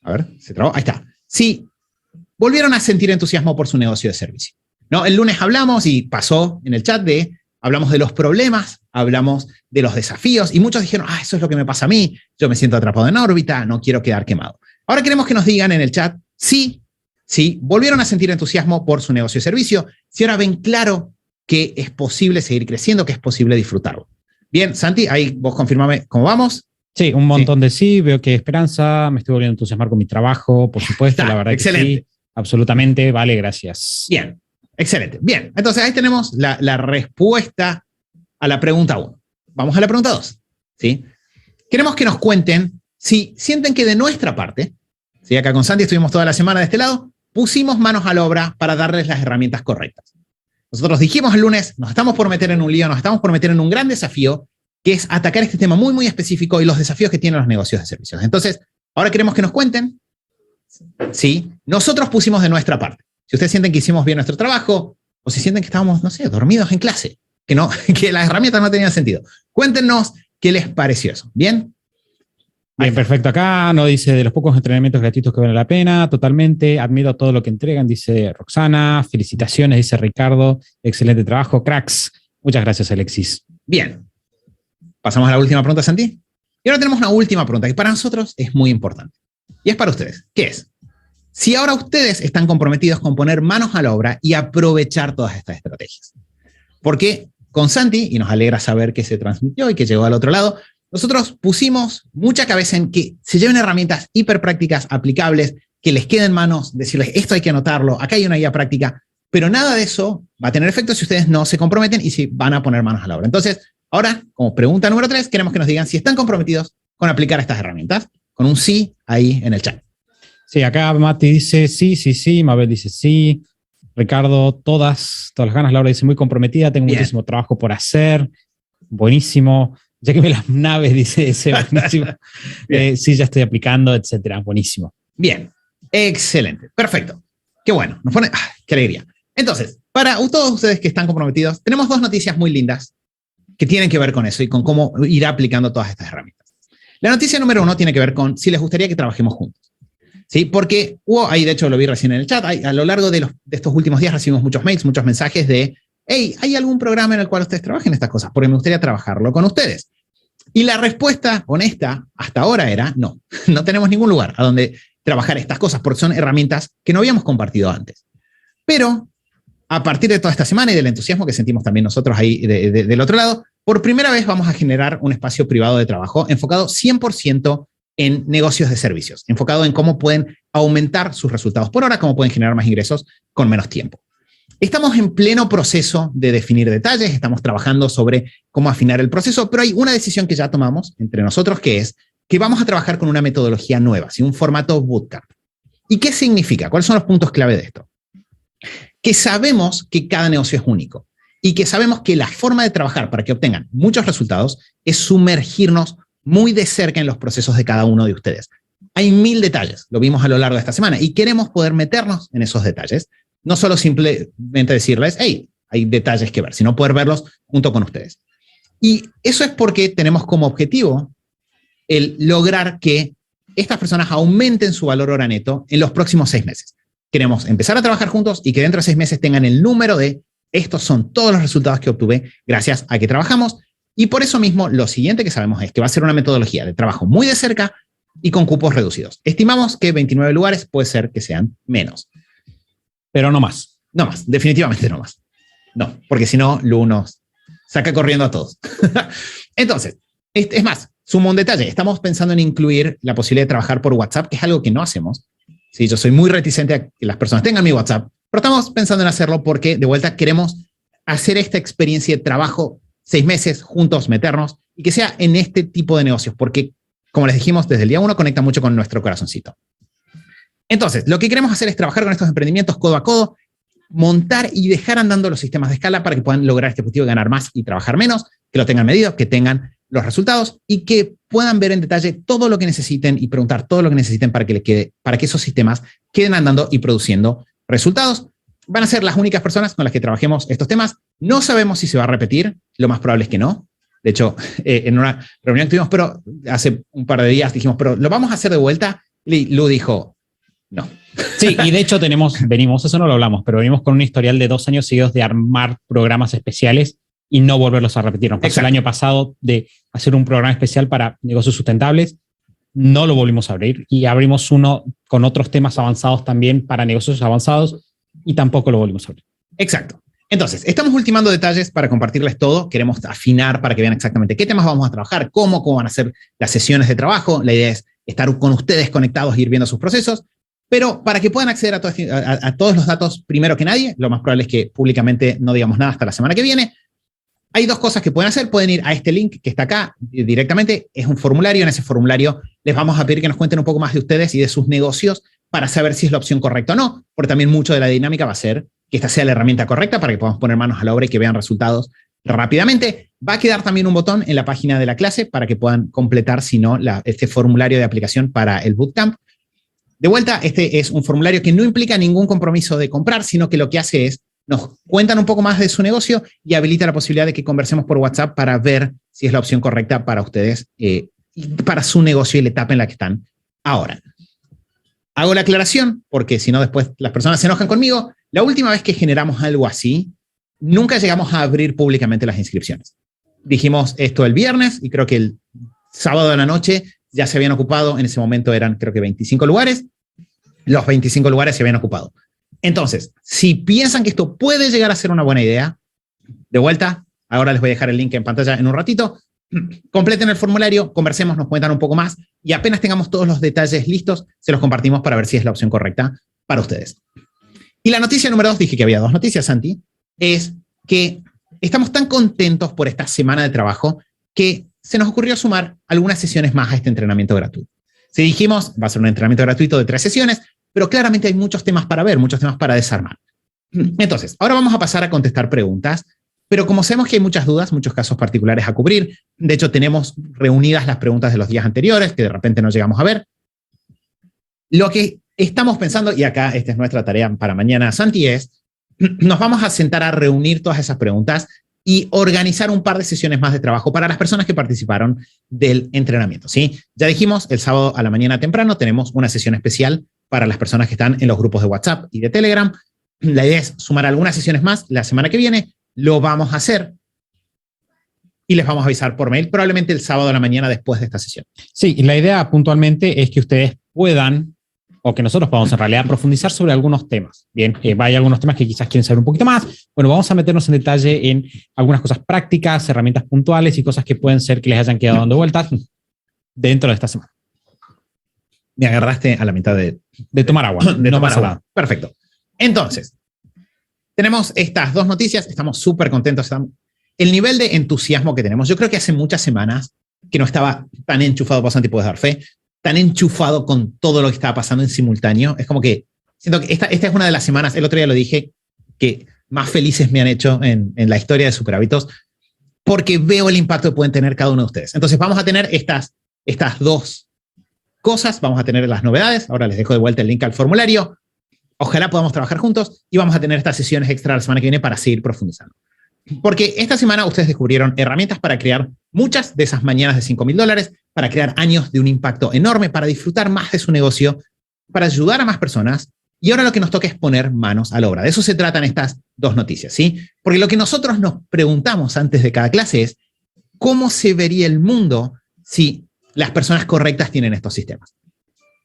a ver, se trabó, ahí está, si volvieron a sentir entusiasmo por su negocio de servicio. ¿No? El lunes hablamos y pasó en el chat hablamos de los problemas, hablamos de los desafíos y muchos dijeron, eso es lo que me pasa a mí, yo me siento atrapado en órbita, no quiero quedar quemado. Ahora queremos que nos digan en el chat si volvieron a sentir entusiasmo por su negocio de servicio, si ahora ven claro que es posible seguir creciendo, que es posible disfrutarlo. Bien, Santi, ahí vos confirmame cómo vamos. Sí, un montón de sí, veo que hay esperanza, me estoy volviendo a entusiasmar con mi trabajo, por supuesto, la verdad excelente. Que sí, absolutamente, vale, gracias. Bien, excelente. Bien, entonces ahí tenemos la respuesta a la pregunta 1. Vamos a la pregunta 2, ¿sí? Queremos que nos cuenten si sienten que de nuestra parte, ¿sí? Acá con Santi estuvimos toda la semana de este lado, pusimos manos a la obra para darles las herramientas correctas. Nosotros dijimos el lunes, nos estamos por meter en un lío, nos estamos por meter en un gran desafío, que es atacar este tema muy, muy específico y los desafíos que tienen los negocios de servicios. Entonces, ahora queremos que nos cuenten si nosotros pusimos de nuestra parte. Si ustedes sienten que hicimos bien nuestro trabajo, o si sienten que estábamos, no sé, dormidos en clase, que las herramientas no tenían sentido. Cuéntenos qué les pareció eso. ¿Bien? Bien, perfecto. Acá nos dice de los pocos entrenamientos gratuitos que valen la pena, totalmente. Admiro todo lo que entregan, dice Roxana. Felicitaciones, dice Ricardo. Excelente trabajo, cracks. Muchas gracias, Alexis. Bien. Pasamos a la última pregunta, Santi. Y ahora tenemos una última pregunta que para nosotros es muy importante. Y es para ustedes. ¿Qué es? Si ahora ustedes están comprometidos con poner manos a la obra y aprovechar todas estas estrategias. Porque con Santi, y nos alegra saber que se transmitió y que llegó al otro lado, nosotros pusimos mucha cabeza en que se lleven herramientas hiper prácticas, aplicables, que les queden en manos, decirles esto hay que anotarlo, acá hay una guía práctica, pero nada de eso va a tener efecto si ustedes no se comprometen y si van a poner manos a la obra. Entonces, ahora, como pregunta número 3, queremos que nos digan si están comprometidos con aplicar estas herramientas, con un sí ahí en el chat. Sí, acá Mati dice sí, Mabel dice sí, Ricardo, todas las ganas, Laura dice muy comprometida, tengo muchísimo trabajo por hacer, buenísimo. Ya que me las naves, dice ese, buenísimo. Sí, ya estoy aplicando, etcétera. Buenísimo. Bien, excelente, perfecto. Qué bueno, nos pone, qué alegría. Entonces, para todos ustedes que están comprometidos, tenemos 2 noticias muy lindas que tienen que ver con eso y con cómo ir aplicando todas estas herramientas. La noticia número 1 tiene que ver con si les gustaría que trabajemos juntos. ¿Sí? Porque ahí de hecho lo vi recién en el chat, a lo largo de estos últimos días recibimos muchos mails, muchos mensajes de hey, ¿hay algún programa en el cual ustedes trabajen estas cosas? Porque me gustaría trabajarlo con ustedes. Y la respuesta honesta hasta ahora era no tenemos ningún lugar a donde trabajar estas cosas porque son herramientas que no habíamos compartido antes. Pero a partir de toda esta semana y del entusiasmo que sentimos también nosotros ahí del otro lado, por primera vez vamos a generar un espacio privado de trabajo enfocado 100% en negocios de servicios, enfocado en cómo pueden aumentar sus resultados por hora, cómo pueden generar más ingresos con menos tiempo. Estamos en pleno proceso de definir detalles, estamos trabajando sobre cómo afinar el proceso, pero hay una decisión que ya tomamos entre nosotros, que es que vamos a trabajar con una metodología nueva, ¿sí? Un formato bootcamp. ¿Y qué significa? ¿Cuáles son los puntos clave de esto? Que sabemos que cada negocio es único y que sabemos que la forma de trabajar para que obtengan muchos resultados es sumergirnos muy de cerca en los procesos de cada uno de ustedes. Hay 1000 detalles, lo vimos a lo largo de esta semana, y queremos poder meternos en esos detalles, no solo simplemente decirles, hey, hay detalles que ver, sino poder verlos junto con ustedes. Y eso es porque tenemos como objetivo el lograr que estas personas aumenten su valor hora neto en los próximos 6 meses. Queremos empezar a trabajar juntos y que dentro de 6 meses tengan el número de estos son todos los resultados que obtuve gracias a que trabajamos. Y por eso mismo, lo siguiente que sabemos es que va a ser una metodología de trabajo muy de cerca y con cupos reducidos. Estimamos que 29 lugares puede ser que sean menos. Pero no más. No más, definitivamente no más. No, porque si no, Lu nos saca corriendo a todos. Entonces, es más, sumo un detalle. Estamos pensando en incluir la posibilidad de trabajar por WhatsApp, que es algo que no hacemos. Sí, yo soy muy reticente a que las personas tengan mi WhatsApp, pero estamos pensando en hacerlo porque, de vuelta, queremos hacer esta experiencia de trabajo 6 meses juntos, meternos, y que sea en este tipo de negocios, porque, como les dijimos, desde el día 1 conecta mucho con nuestro corazoncito. Entonces, lo que queremos hacer es trabajar con estos emprendimientos codo a codo, montar y dejar andando los sistemas de escala para que puedan lograr este objetivo de ganar más y trabajar menos, que lo tengan medido, que tengan los resultados y que puedan ver en detalle todo lo que necesiten y preguntar todo lo que necesiten para que esos sistemas queden andando y produciendo resultados. Van a ser las únicas personas con las que trabajemos estos temas. No sabemos si se va a repetir, lo más probable es que no. De hecho, en una reunión que tuvimos, pero hace un par de días dijimos, pero ¿lo vamos a hacer de vuelta? Y Lu dijo, no. Sí, y de hecho venimos, eso no lo hablamos, pero venimos con un historial de 2 años seguidos de armar programas especiales y no volverlos a repetir. Nos pasó el año pasado de hacer un programa especial para negocios sustentables, no lo volvimos a abrir y abrimos uno con otros temas avanzados también para negocios avanzados y tampoco lo volvimos a abrir. Exacto. Entonces, estamos ultimando detalles para compartirles todo. Queremos afinar para que vean exactamente qué temas vamos a trabajar, cómo van a ser las sesiones de trabajo. La idea es estar con ustedes conectados e ir viendo sus procesos. Pero para que puedan acceder a todos los datos primero que nadie, lo más probable es que públicamente no digamos nada hasta la semana que viene. Hay 2 cosas que pueden hacer. Pueden ir a este link que está acá directamente. Es un formulario. En ese formulario les vamos a pedir que nos cuenten un poco más de ustedes y de sus negocios para saber si es la opción correcta o no. Porque también mucho de la dinámica va a ser que esta sea la herramienta correcta para que podamos poner manos a la obra y que vean resultados rápidamente. Va a quedar también un botón en la página de la clase para que puedan completar, si no, este formulario de aplicación para el bootcamp. De vuelta, este es un formulario que no implica ningún compromiso de comprar, sino que lo que hace es nos cuentan un poco más de su negocio y habilita la posibilidad de que conversemos por WhatsApp para ver si es la opción correcta para ustedes y para su negocio y la etapa en la que están ahora. Hago la aclaración porque si no después las personas se enojan conmigo. La última vez que generamos algo así, nunca llegamos a abrir públicamente las inscripciones. Dijimos esto el viernes y creo que el sábado de la noche ya se habían ocupado. En ese momento eran creo que 25 lugares. Los 25 lugares se habían ocupado. Entonces, si piensan que esto puede llegar a ser una buena idea, de vuelta, ahora les voy a dejar el link en pantalla en un ratito. Completen el formulario, conversemos, nos cuentan un poco más y apenas tengamos todos los detalles listos, se los compartimos para ver si es la opción correcta para ustedes. Y la noticia número 2, dije que había 2 noticias, Santi, es que estamos tan contentos por esta semana de trabajo que se nos ocurrió sumar algunas sesiones más a este entrenamiento gratuito. Si dijimos, va a ser un entrenamiento gratuito de 3 sesiones, pero claramente hay muchos temas para ver, muchos temas para desarmar. Entonces, ahora vamos a pasar a contestar preguntas, pero como sabemos que hay muchas dudas, muchos casos particulares a cubrir, de hecho tenemos reunidas las preguntas de los días anteriores, que de repente no llegamos a ver. Lo que estamos pensando, y acá esta es nuestra tarea para mañana, Santi, es, nos vamos a sentar a reunir todas esas preguntas y organizar un par de sesiones más de trabajo para las personas que participaron del entrenamiento, ¿sí? Ya dijimos, el sábado a la mañana temprano tenemos una sesión especial para las personas que están en los grupos de WhatsApp y de Telegram. La idea es sumar algunas sesiones más la semana que viene. Lo vamos a hacer y les vamos a avisar por mail, probablemente el sábado a la mañana después de esta sesión. Sí, y la idea puntualmente es que ustedes puedan, o que nosotros podamos en realidad profundizar sobre algunos temas. Bien, hay algunos temas que quizás quieren saber un poquito más. Bueno, vamos a meternos en detalle en algunas cosas prácticas, herramientas puntuales y cosas que pueden ser que les hayan quedado dando vueltas dentro de esta semana. Me agarraste a la mitad de tomar agua. De no tomar agua. Perfecto. Entonces, tenemos estas 2 noticias. Estamos súper contentos. El nivel de entusiasmo que tenemos, yo creo que hace muchas semanas que no estaba tan enchufado, por Santi, puedes dar fe, tan enchufado con todo lo que estaba pasando en simultáneo. Es como que siento que esta es una de las semanas, el otro día lo dije, que más felices me han hecho en la historia de Superhábitos, porque veo el impacto que pueden tener cada uno de ustedes. Entonces vamos a tener estas estas dos cosas, vamos a tener las novedades. Ahora les dejo de vuelta el link al formulario. Ojalá podamos trabajar juntos y vamos a tener estas sesiones extra la semana que viene para seguir profundizando. Porque esta semana ustedes descubrieron herramientas para crear muchas de esas mañanas de $5,000, para crear años de un impacto enorme, para disfrutar más de su negocio, para ayudar a más personas. Y ahora lo que nos toca es poner manos a la obra. De eso se tratan estas dos noticias, ¿sí? Porque lo que nosotros nos preguntamos antes de cada clase es ¿cómo se vería el mundo si las personas correctas tienen estos sistemas?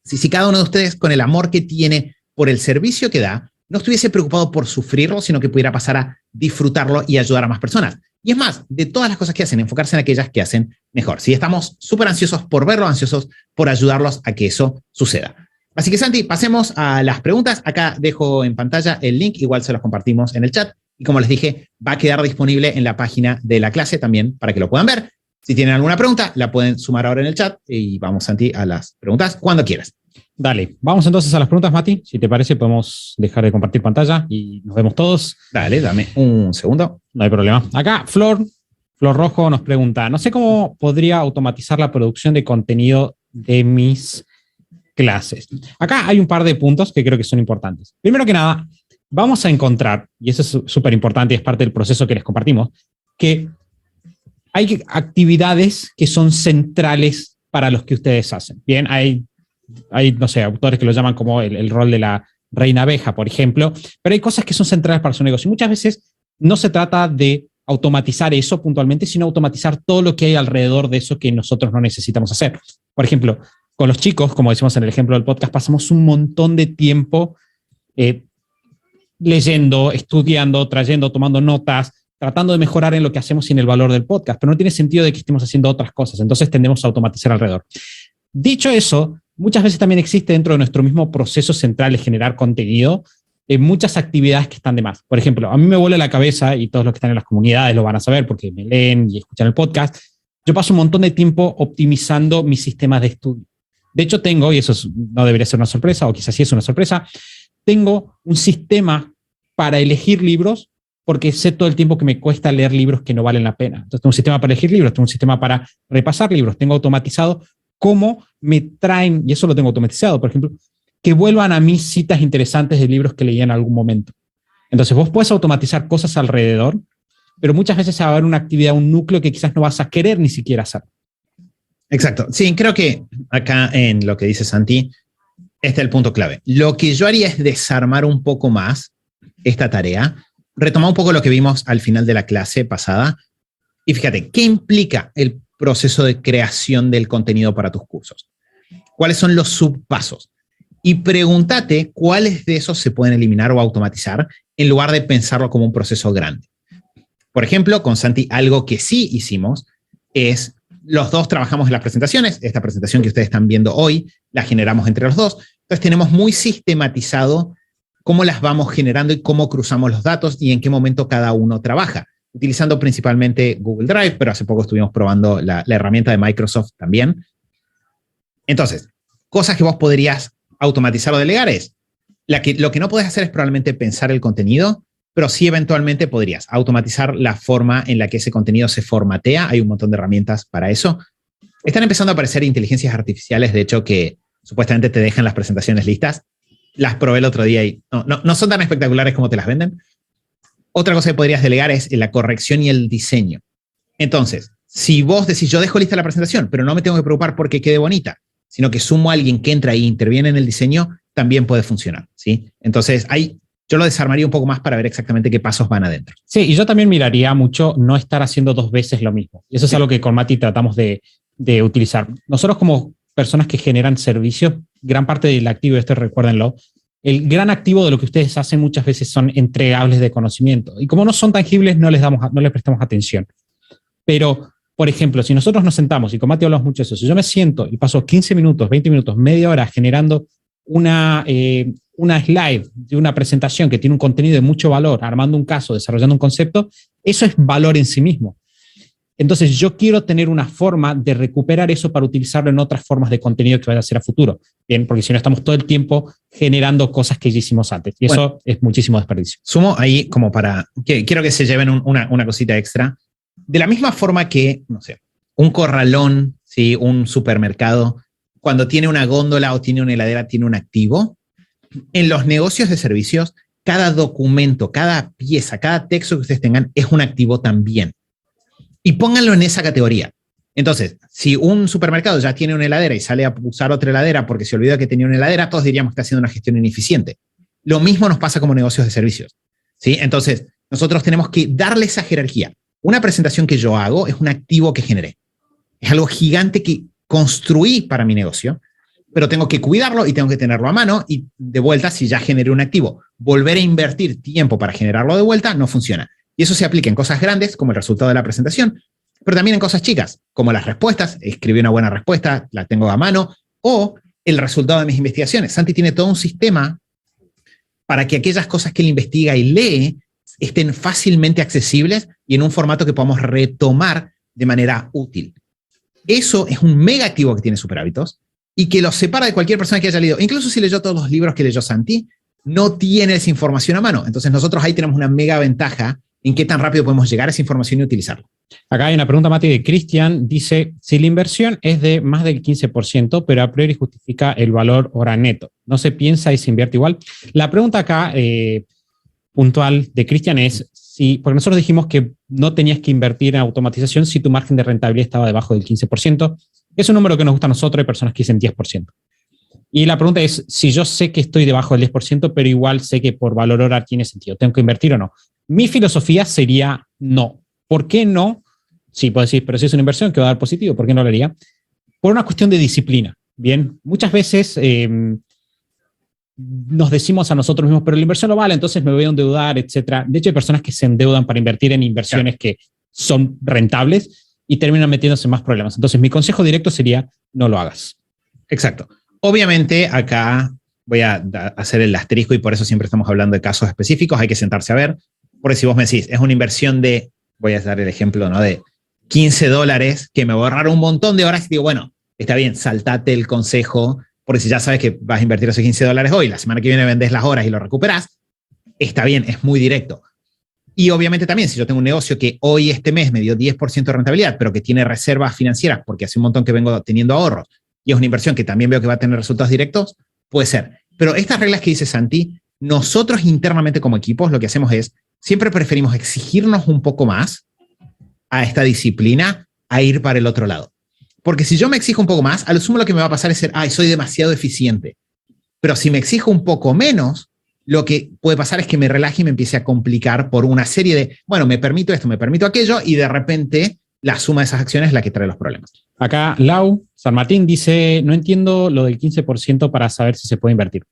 Si cada uno de ustedes, con el amor que tiene por el servicio que da, no estuviese preocupado por sufrirlo, sino que pudiera pasar a disfrutarlo y ayudar a más personas. Y es más, de todas las cosas que hacen, enfocarse en aquellas que hacen mejor. Si estamos súper ansiosos por verlo, ansiosos por ayudarlos a que eso suceda. Así que, Santi, pasemos a las preguntas. Acá dejo en pantalla el link, igual se los compartimos en el chat. Y como les dije, va a quedar disponible en la página de la clase también para que lo puedan ver. Si tienen alguna pregunta, la pueden sumar ahora en el chat y vamos, Santi, a las preguntas cuando quieras. Dale, vamos entonces a las preguntas, Mati. Si te parece, podemos dejar de compartir pantalla y nos vemos todos. Dale, dame un segundo. No hay problema. Acá, Flor Rojo nos pregunta, no sé cómo podría automatizar la producción de contenido de mis clases. Acá hay un par de puntos que creo que son importantes. Primero que nada, vamos a encontrar, y eso es súper importante y es parte del proceso que les compartimos, que hay actividades que son centrales para los que ustedes hacen. Bien, hay no sé, autores que lo llaman como el rol de la reina abeja, por ejemplo, pero hay cosas que son centrales para su negocio. Muchas veces no se trata de automatizar eso puntualmente, sino automatizar todo lo que hay alrededor de eso que nosotros no necesitamos hacer. Por ejemplo, con los chicos, como decimos en el ejemplo del podcast, pasamos un montón de tiempo leyendo, estudiando, trayendo, tomando notas, tratando de mejorar en lo que hacemos sin el valor del podcast, pero no tiene sentido de que estemos haciendo otras cosas, entonces tendemos a automatizar alrededor. Dicho eso, muchas veces también existe dentro de nuestro mismo proceso central de generar contenido muchas actividades que están de más. Por ejemplo, a mí me vuela la cabeza, y todos los que están en las comunidades lo van a saber porque me leen y escuchan el podcast, yo paso un montón de tiempo optimizando mis sistemas de estudio. De hecho, tengo, y eso no debería ser una sorpresa, o quizás sí es una sorpresa, tengo un sistema para elegir libros porque sé todo el tiempo que me cuesta leer libros que no valen la pena. Entonces tengo un sistema para elegir libros, tengo un sistema para repasar libros, tengo automatizado cómo me traen, y eso lo tengo automatizado, por ejemplo, que vuelvan a mí citas interesantes de libros que leí en algún momento. Entonces vos puedes automatizar cosas alrededor, pero muchas veces va a haber una actividad, un núcleo que quizás no vas a querer ni siquiera hacer. Exacto. Sí, creo que acá en lo que dice Santi, este es el punto clave. Lo que yo haría es desarmar un poco más esta tarea, retomar un poco lo que vimos al final de la clase pasada, y fíjate, ¿qué implica el proceso de creación del contenido para tus cursos? ¿Cuáles son los subpasos? Y pregúntate cuáles de esos se pueden eliminar o automatizar en lugar de pensarlo como un proceso grande. Por ejemplo, con Santi, algo que sí hicimos es, los dos trabajamos en las presentaciones. Esta presentación que ustedes están viendo hoy, la generamos entre los dos. Entonces tenemos muy sistematizado cómo las vamos generando y cómo cruzamos los datos y en qué momento cada uno trabaja, utilizando principalmente Google Drive, pero hace poco estuvimos probando la herramienta de Microsoft también. Entonces, cosas que vos podrías automatizar o delegar es, lo que no podés hacer es probablemente pensar el contenido, pero sí eventualmente podrías automatizar la forma en la que ese contenido se formatea. Hay un montón de herramientas para eso. Están empezando a aparecer inteligencias artificiales, de hecho, que supuestamente te dejan las presentaciones listas. Las probé el otro día y no son tan espectaculares como te las venden. Otra cosa que podrías delegar es la corrección y el diseño. Entonces, si vos decís, yo dejo lista la presentación, pero no me tengo que preocupar porque quede bonita, sino que sumo a alguien que entra e interviene en el diseño, también puede funcionar, ¿sí? Entonces, yo lo desarmaría un poco más para ver exactamente qué pasos van adentro. Sí, y yo también miraría mucho no estar haciendo dos veces lo mismo. Y eso es algo que con Mati tratamos de utilizar. Nosotros como personas que generan servicios, gran parte del activo, recuérdenlo, el gran activo de lo que ustedes hacen muchas veces son entregables de conocimiento. Y como no son tangibles, no les prestamos atención. Pero, por ejemplo, si nosotros nos sentamos, y con Mati hablamos mucho de eso, si yo me siento y paso 15 minutos, 20 minutos, media hora generando una slide de una presentación que tiene un contenido de mucho valor, armando un caso, desarrollando un concepto, eso es valor en sí mismo. Entonces, yo quiero tener una forma de recuperar eso para utilizarlo en otras formas de contenido que vaya a ser a futuro. Bien, porque si no estamos todo el tiempo generando cosas que ya hicimos antes. Y eso es muchísimo desperdicio. Sumo ahí como quiero que se lleven una cosita extra. De la misma forma que, no sé, un corralón ¿sí? Un supermercado, cuando tiene una góndola o tiene una heladera, tiene un activo. En los negocios de servicios, cada documento, cada pieza, cada texto que ustedes tengan es un activo también. Y pónganlo en esa categoría. Entonces, si un supermercado ya tiene una heladera y sale a usar otra heladera porque se olvidó que tenía una heladera, todos diríamos que está haciendo una gestión ineficiente. Lo mismo nos pasa como negocios de servicios, ¿sí? Entonces, nosotros tenemos que darle esa jerarquía. Una presentación que yo hago es un activo que generé. Es algo gigante que construí para mi negocio, pero tengo que cuidarlo y tengo que tenerlo a mano, y de vuelta, si ya generé un activo, volver a invertir tiempo para generarlo de vuelta no funciona. Y eso se aplica en cosas grandes, como el resultado de la presentación, pero también en cosas chicas, como las respuestas. Escribí una buena respuesta, la tengo a mano, o el resultado de mis investigaciones. Santi tiene todo un sistema para que aquellas cosas que él investiga y lee estén fácilmente accesibles y en un formato que podamos retomar de manera útil. Eso es un mega activo que tiene Superhábitos y que lo separa de cualquier persona que haya leído. Incluso si leyó todos los libros que leyó Santi, no tiene esa información a mano. Entonces nosotros ahí tenemos una mega ventaja en qué tan rápido podemos llegar a esa información y utilizarla. Acá hay una pregunta, Mati, de Cristian. Dice, si la inversión es de más del 15%, pero a priori justifica el valor hora neto, ¿no se piensa y se invierte igual? La pregunta acá puntual de Cristian es, porque nosotros dijimos que no tenías que invertir en automatización si tu margen de rentabilidad estaba debajo del 15%. Es un número que nos gusta a nosotros, hay personas que dicen 10%. Y la pregunta es, si yo sé que estoy debajo del 10%, pero igual sé que por valor hora tiene sentido, ¿tengo que invertir o no? Mi filosofía sería no. ¿Por qué no? Sí, puedo decir, pero si es una inversión que va a dar positivo, ¿por qué no lo haría? Por una cuestión de disciplina. Bien, muchas veces nos decimos a nosotros mismos, pero la inversión no vale, entonces me voy a endeudar, etcétera. De hecho, hay personas que se endeudan para invertir en inversiones que son rentables y terminan metiéndose en más problemas. Entonces, mi consejo directo sería, no lo hagas. Exacto. Obviamente, acá voy a hacer el asterisco y por eso siempre estamos hablando de casos específicos. Hay que sentarse a ver. Porque si vos me decís, es una inversión de, voy a dar el ejemplo, ¿no? De $15 que me va a ahorrar un montón de horas, y digo, bueno, está bien, saltate el consejo, porque si ya sabes que vas a invertir esos $15 hoy, la semana que viene vendés las horas y lo recuperás, está bien, es muy directo. Y obviamente también, si yo tengo un negocio que hoy, este mes, me dio 10% de rentabilidad, pero que tiene reservas financieras, porque hace un montón que vengo teniendo ahorros, y es una inversión que también veo que va a tener resultados directos, puede ser. Pero estas reglas que dice Santi, nosotros internamente como equipos lo que hacemos es, siempre preferimos exigirnos un poco más a esta disciplina a ir para el otro lado. Porque si yo me exijo un poco más, a lo sumo lo que me va a pasar es ser, soy demasiado eficiente. Pero si me exijo un poco menos, lo que puede pasar es que me relaje y me empiece a complicar por una serie de, bueno, me permito esto, me permito aquello, y de repente la suma de esas acciones es la que trae los problemas. Acá Lau San Martín dice, no entiendo lo del 15% para saber si se puede invertir.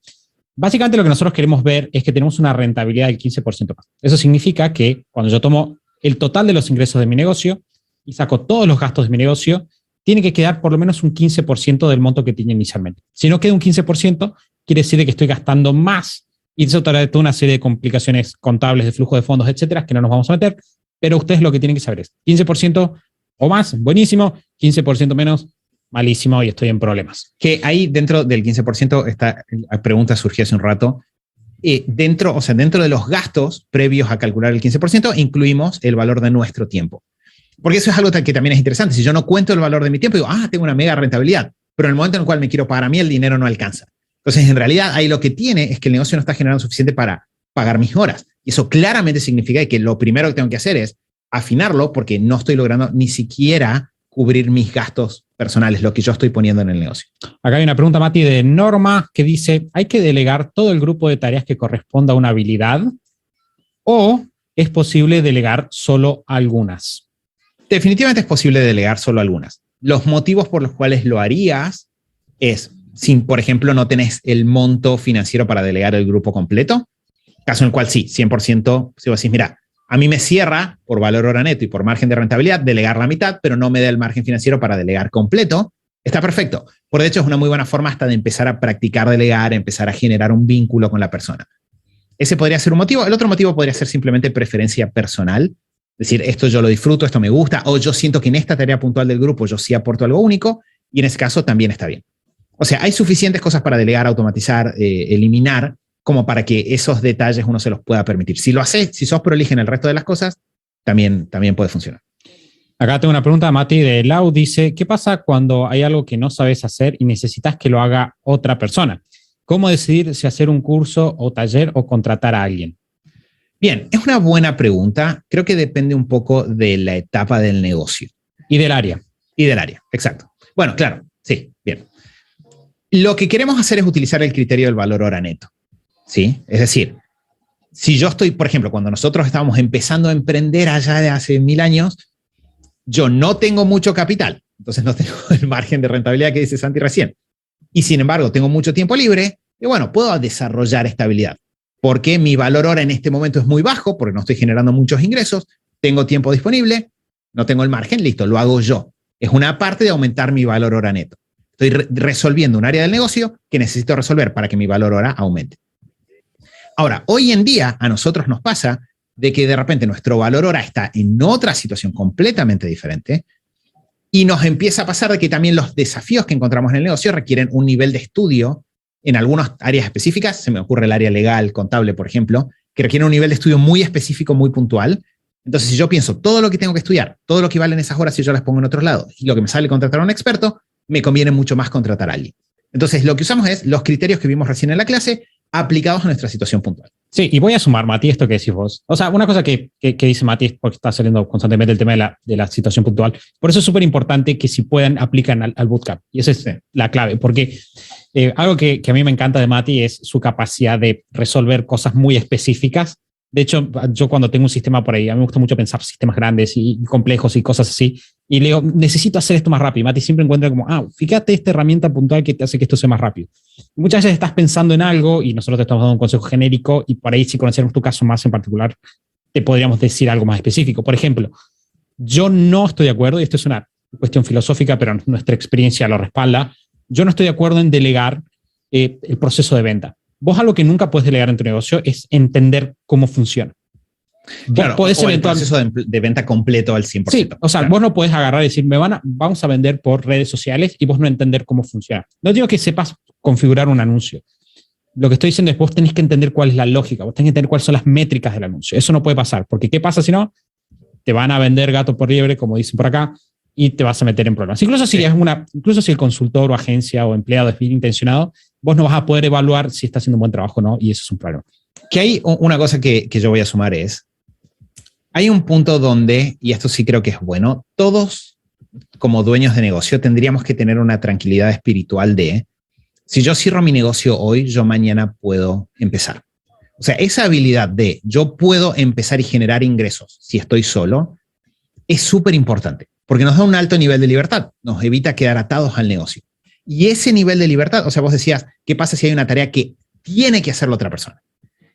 Básicamente lo que nosotros queremos ver es que tenemos una rentabilidad del 15% más. Eso significa que cuando yo tomo el total de los ingresos de mi negocio y saco todos los gastos de mi negocio, tiene que quedar por lo menos un 15% del monto que tenía inicialmente. Si no queda un 15%, quiere decir que estoy gastando más, y eso trae toda una serie de complicaciones contables de flujo de fondos, etcétera, que no nos vamos a meter, pero ustedes lo que tienen que saber es 15% o más, buenísimo, 15% menos, malísimo y estoy en problemas. Que ahí dentro del 15%, esta pregunta surgió hace un rato, dentro de los gastos previos a calcular el 15%, incluimos el valor de nuestro tiempo. Porque eso es algo que también es interesante. Si yo no cuento el valor de mi tiempo, digo, tengo una mega rentabilidad, pero en el momento en el cual me quiero pagar a mí, el dinero no alcanza. Entonces, en realidad, ahí lo que tiene es que el negocio no está generando suficiente para pagar mis horas. Y eso claramente significa que lo primero que tengo que hacer es afinarlo, porque no estoy logrando ni siquiera cubrir mis gastos personales, lo que yo estoy poniendo en el negocio. Acá hay una pregunta, Mati, de Norma, que dice, ¿hay que delegar todo el grupo de tareas que corresponda a una habilidad o es posible delegar solo algunas? Definitivamente es posible delegar solo algunas. Los motivos por los cuales lo harías es, si por ejemplo no tenés el monto financiero para delegar el grupo completo, caso en el cual sí, 100%, si vos decís, mira, a mí me cierra por valor hora neto y por margen de rentabilidad delegar la mitad, pero no me da el margen financiero para delegar completo, está perfecto. Por hecho, es una muy buena forma hasta de empezar a practicar delegar, empezar a generar un vínculo con la persona. Ese podría ser un motivo. El otro motivo podría ser simplemente preferencia personal. Es decir, esto yo lo disfruto, esto me gusta, o yo siento que en esta tarea puntual del grupo yo sí aporto algo único, y en ese caso también está bien. O sea, hay suficientes cosas para delegar, automatizar, eliminar, como para que esos detalles uno se los pueda permitir. Si lo haces, si sos prolijo en el resto de las cosas, también puede funcionar. Acá tengo una pregunta, Mati, de Lau. Dice, ¿qué pasa cuando hay algo que no sabes hacer y necesitas que lo haga otra persona? ¿Cómo decidir si hacer un curso o taller o contratar a alguien? Bien, es una buena pregunta. Creo que depende un poco de la etapa del negocio. Y del área. Y del área, exacto. Bueno, claro, sí, bien. Lo que queremos hacer es utilizar el criterio del valor hora neto, ¿sí? Es decir, si yo estoy, por ejemplo, cuando nosotros estábamos empezando a emprender allá de hace 1000 años, yo no tengo mucho capital, entonces no tengo el margen de rentabilidad que dice Santi recién. Y sin embargo, tengo mucho tiempo libre y bueno, puedo desarrollar esta habilidad. Porque mi valor hora en este momento es muy bajo, porque no estoy generando muchos ingresos, tengo tiempo disponible, no tengo el margen, listo, lo hago yo. Es una parte de aumentar mi valor hora neto. Estoy resolviendo un área del negocio que necesito resolver para que mi valor hora aumente. Ahora, hoy en día a nosotros nos pasa de que de repente nuestro valor hora está en otra situación completamente diferente y nos empieza a pasar de que también los desafíos que encontramos en el negocio requieren un nivel de estudio en algunas áreas específicas. Se me ocurre el área legal, contable, por ejemplo, que requiere un nivel de estudio muy específico, muy puntual. Entonces, si yo pienso todo lo que tengo que estudiar, todo lo que valen esas horas, si yo las pongo en otros lados y lo que me sale contratar a un experto, me conviene mucho más contratar a alguien. Entonces, lo que usamos es los criterios que vimos recién en la clase aplicados a nuestra situación puntual. Sí, y voy a sumar, Mati, esto que decís vos. O sea, una cosa que dice Mati es porque está saliendo constantemente el tema de la situación puntual. Por eso es súper importante que si puedan, aplican al bootcamp. Y esa es la clave, porque algo que a mí me encanta de Mati es su capacidad de resolver cosas muy específicas. De hecho, yo cuando tengo un sistema por ahí, a mí me gusta mucho pensar sistemas grandes y complejos y cosas así, y le digo, necesito hacer esto más rápido. Y Mati siempre encuentra como, fíjate esta herramienta puntual que te hace que esto sea más rápido. Y muchas veces estás pensando en algo y nosotros te estamos dando un consejo genérico y por ahí, si conocemos tu caso más en particular, te podríamos decir algo más específico. Por ejemplo, yo no estoy de acuerdo, y esto es una cuestión filosófica, pero nuestra experiencia lo respalda, yo no estoy de acuerdo en delegar el proceso de venta. Vos algo que nunca puedes delegar en tu negocio es entender cómo funciona. Claro, o el proceso de venta completo al 100%. Sí, o sea, claro. Vos no puedes agarrar y decir, vamos a vender por redes sociales y vos no entender cómo funciona. No digo que sepas configurar un anuncio. Lo que estoy diciendo es vos tenés que entender cuál es la lógica, vos tenés que entender cuáles son las métricas del anuncio. Eso no puede pasar, porque ¿qué pasa si no? Te van a vender gato por liebre, como dicen por acá, y te vas a meter en problemas. Incluso si el consultor o agencia o empleado es bien intencionado, vos no vas a poder evaluar si está haciendo un buen trabajo o no, y eso es un problema. Que hay una cosa que yo voy a sumar es, hay un punto donde, y esto sí creo que es bueno, todos como dueños de negocio tendríamos que tener una tranquilidad espiritual de, si yo cierro mi negocio hoy, yo mañana puedo empezar. O sea, esa habilidad de yo puedo empezar y generar ingresos si estoy solo es súper importante, porque nos da un alto nivel de libertad, nos evita quedar atados al negocio. Y ese nivel de libertad, o sea, vos decías, ¿qué pasa si hay una tarea que tiene que hacerlo otra persona?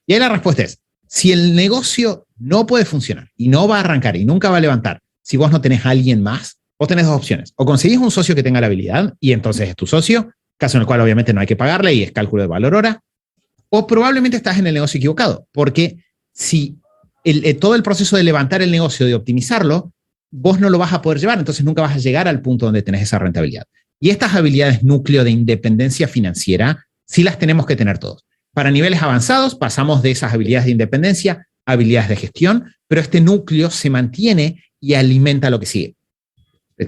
Y ahí la respuesta es, si el negocio no puede funcionar y no va a arrancar y nunca va a levantar, si vos no tenés a alguien más, vos tenés dos opciones. O conseguís un socio que tenga la habilidad y entonces es tu socio, caso en el cual obviamente no hay que pagarle y es cálculo de valor hora, o probablemente estás en el negocio equivocado, porque si todo el proceso de levantar el negocio, de optimizarlo, vos no lo vas a poder llevar, entonces nunca vas a llegar al punto donde tenés esa rentabilidad. Y estas habilidades núcleo de independencia financiera sí las tenemos que tener todos. Para niveles avanzados pasamos de esas habilidades de independencia a habilidades de gestión, pero este núcleo se mantiene y alimenta lo que sigue.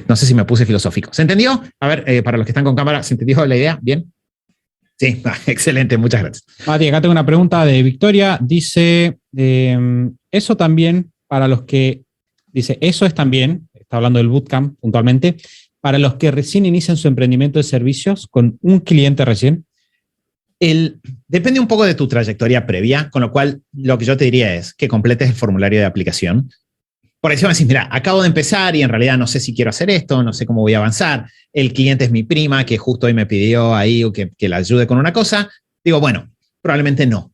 No sé si me puse filosófico. ¿Se entendió? A ver, para los que están con cámara, ¿se entendió la idea? ¿Bien? Sí, excelente, muchas gracias. Mati, acá tengo una pregunta de Victoria. Dice, eso también para los que, dice, eso es también, está hablando del bootcamp puntualmente, para los que recién inician su emprendimiento de servicios con un cliente recién. Depende un poco de tu trayectoria previa, con lo cual lo que yo te diría es que completes el formulario de aplicación. Por eso me decís, mira, acabo de empezar y en realidad no sé si quiero hacer esto, no sé cómo voy a avanzar. El cliente es mi prima que justo hoy me pidió ahí que la ayude con una cosa. Digo, bueno, probablemente no.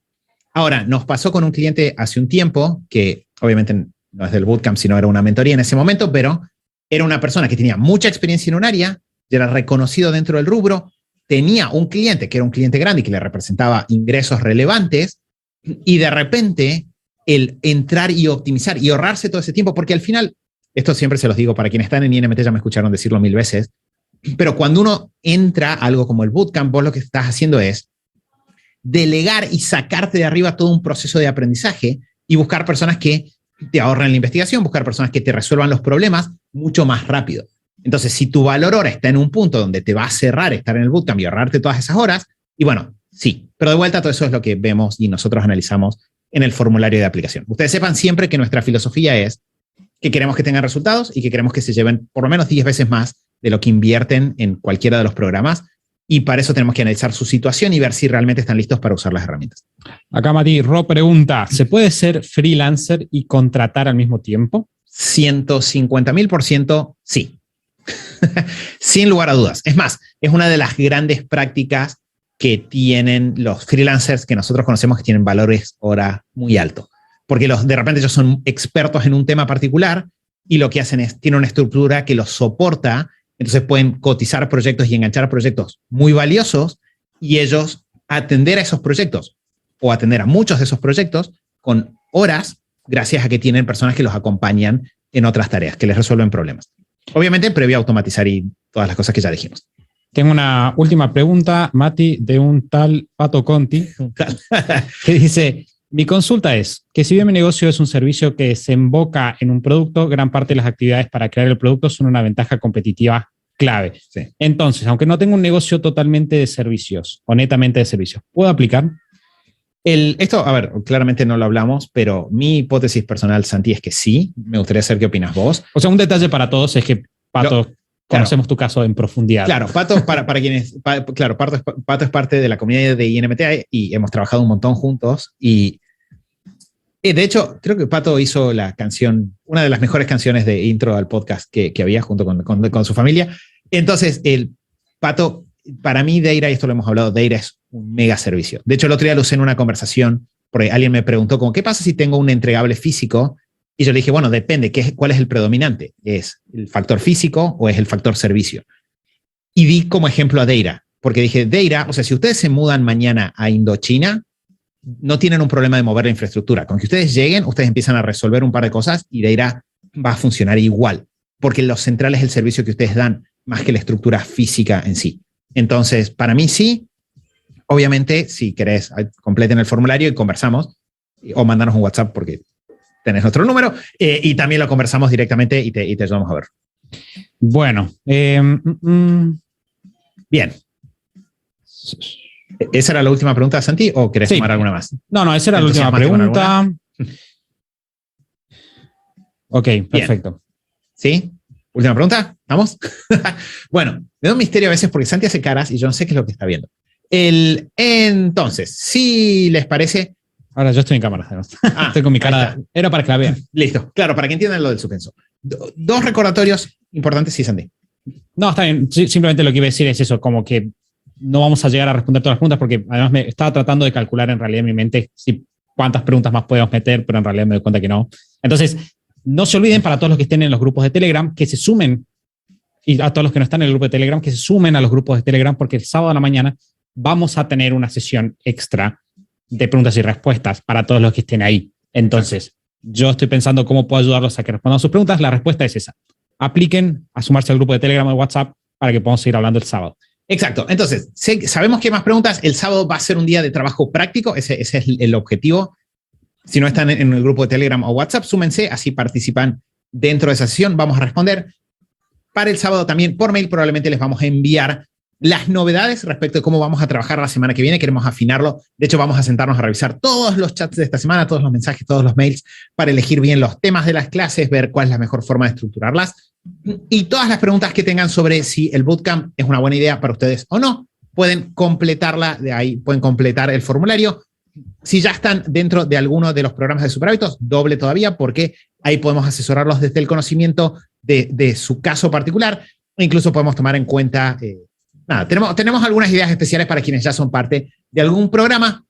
Ahora, nos pasó con un cliente hace un tiempo que obviamente no es del bootcamp, sino era una mentoría en ese momento, pero era una persona que tenía mucha experiencia en un área, ya era reconocido dentro del rubro, tenía un cliente que era un cliente grande y que le representaba ingresos relevantes, y de repente el entrar y optimizar y ahorrarse todo ese tiempo, porque al final, esto siempre se los digo, para quienes están en INMT ya me escucharon decirlo 1000 veces, pero cuando uno entra a algo como el bootcamp, vos lo que estás haciendo es delegar y sacarte de arriba todo un proceso de aprendizaje y buscar personas que te ahorren la investigación, buscar personas que te resuelvan los problemas, mucho más rápido. Entonces, si tu valor hora está en un punto donde te va a cerrar estar en el bootcamp y ahorrarte todas esas horas, y bueno, sí, pero de vuelta todo eso es lo que vemos y nosotros analizamos en el formulario de aplicación. Ustedes sepan siempre que nuestra filosofía es que queremos que tengan resultados y que queremos que se lleven por lo menos 10 veces más de lo que invierten en cualquiera de los programas, y para eso tenemos que analizar su situación y ver si realmente están listos para usar las herramientas. Acá Mati, Ro pregunta, ¿se puede ser freelancer y contratar al mismo tiempo? 150,000% sí. Sin lugar a dudas. Es más, es una de las grandes prácticas que tienen los freelancers que nosotros conocemos que tienen valores hora muy altos. Porque de repente ellos son expertos en un tema particular y lo que hacen es, tienen una estructura que los soporta, entonces pueden cotizar proyectos y enganchar proyectos muy valiosos y ellos atender a esos proyectos o atender a muchos de esos proyectos con horas gracias a que tienen personas que los acompañan en otras tareas, que les resuelven problemas. Obviamente, previo a automatizar y todas las cosas que ya dijimos. Tengo una última pregunta, Mati, de un tal Pato Conti, que dice, mi consulta es que si bien mi negocio es un servicio que se emboca en un producto, gran parte de las actividades para crear el producto son una ventaja competitiva clave. Sí. Entonces, aunque no tengo un negocio totalmente de servicios, o netamente de servicios, ¿puedo aplicar? Esto, a ver, claramente no lo hablamos, pero mi hipótesis personal, Santi, es que sí. Me gustaría saber qué opinas vos. O sea, un detalle para todos es que, Pato, conocemos tu caso en profundidad. Claro, Pato, para quienes, claro, Pato es parte de la comunidad de INMT y hemos trabajado un montón juntos. Y de hecho, creo que Pato hizo la canción, una de las mejores canciones de intro al podcast que había junto con su familia. Entonces, Pato, para mí, Deira, y esto lo hemos hablado, Deira es un mega servicio. De hecho, el otro día lo usé en una conversación, porque alguien me preguntó, ¿qué pasa si tengo un entregable físico? Y yo le dije, bueno, depende, ¿cuál es el predominante? ¿Es el factor físico o es el factor servicio? Y di como ejemplo a Deira, porque dije, Deira, o sea, si ustedes se mudan mañana a Indochina, no tienen un problema de mover la infraestructura. Con que ustedes lleguen, ustedes empiezan a resolver un par de cosas y Deira va a funcionar igual, porque lo central es el servicio que ustedes dan, más que la estructura física en sí. Entonces, para mí sí. Obviamente, si querés, completen el formulario y conversamos, o mandanos un WhatsApp porque tenés nuestro número, y también lo conversamos directamente y te ayudamos a ver. Bueno. Bien. ¿Esa era la última pregunta, Santi, o querés tomar alguna más? No, esa era la última pregunta. Ok, perfecto. Bien. ¿Sí? ¿Última pregunta? ¿Vamos? Bueno, me da un misterio a veces porque Santi hace caras y yo no sé qué es lo que está viendo. Entonces, si les parece... Ahora yo estoy en cámara. Estoy con mi cara. Era para que la vean. Listo. Claro, para que entiendan lo del suspenso. Dos recordatorios importantes, sí, Santi. No, está bien. Simplemente lo que iba a decir es eso, como que no vamos a llegar a responder todas las preguntas porque además me estaba tratando de calcular en realidad en mi mente cuántas preguntas más podemos meter, pero en realidad me doy cuenta que no. Entonces, no se olviden para todos los que estén en los grupos de Telegram que se sumen, y a todos los que no están en el grupo de Telegram que se sumen a los grupos de Telegram, porque el sábado a la mañana vamos a tener una sesión extra de preguntas y respuestas para todos los que estén ahí. Entonces, yo estoy pensando cómo puedo ayudarlos a que respondan sus preguntas. La respuesta es esa. Apliquen a sumarse al grupo de Telegram o de WhatsApp para que podamos seguir hablando el sábado. Exacto. Entonces, sabemos que hay más preguntas. El sábado va a ser un día de trabajo práctico. Ese es el objetivo. Si no están en el grupo de Telegram o WhatsApp, súmense, así participan dentro de esa sesión. Vamos a responder. Para el sábado también, por mail, probablemente les vamos a enviar las novedades respecto de cómo vamos a trabajar la semana que viene. Queremos afinarlo. De hecho, vamos a sentarnos a revisar todos los chats de esta semana, todos los mensajes, todos los mails, para elegir bien los temas de las clases, ver cuál es la mejor forma de estructurarlas. Y todas las preguntas que tengan sobre si el bootcamp es una buena idea para ustedes o no, pueden completarla de ahí, pueden completar el formulario. Si ya están dentro de alguno de los programas de Superhábitos, doble todavía, porque ahí podemos asesorarlos desde el conocimiento de su caso particular. E incluso podemos tomar en cuenta... tenemos algunas ideas especiales para quienes ya son parte de algún programa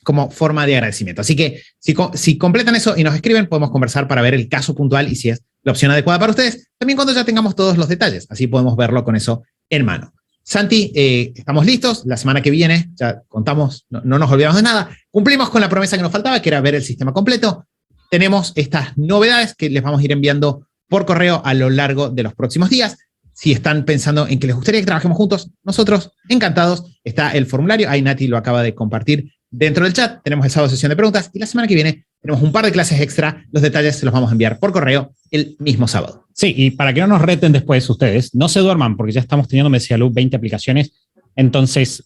como forma de agradecimiento. Así que si completan eso y nos escriben, podemos conversar para ver el caso puntual y si es la opción adecuada para ustedes. También cuando ya tengamos todos los detalles, así podemos verlo con eso en mano. Santi, estamos listos. La semana que viene ya contamos, no nos olvidamos de nada. Cumplimos con la promesa que nos faltaba, que era ver el sistema completo. Tenemos estas novedades que les vamos a ir enviando por correo a lo largo de los próximos días. Si están pensando en que les gustaría que trabajemos juntos, nosotros encantados. Está el formulario, ahí Nati lo acaba de compartir dentro del chat. Tenemos el sábado sesión de preguntas y la semana que viene tenemos un par de clases extra. Los detalles se los vamos a enviar por correo el mismo sábado. Sí, y para que no nos reten después ustedes, no se duerman porque ya estamos teniendo, me decía Lu, 20 aplicaciones. Entonces,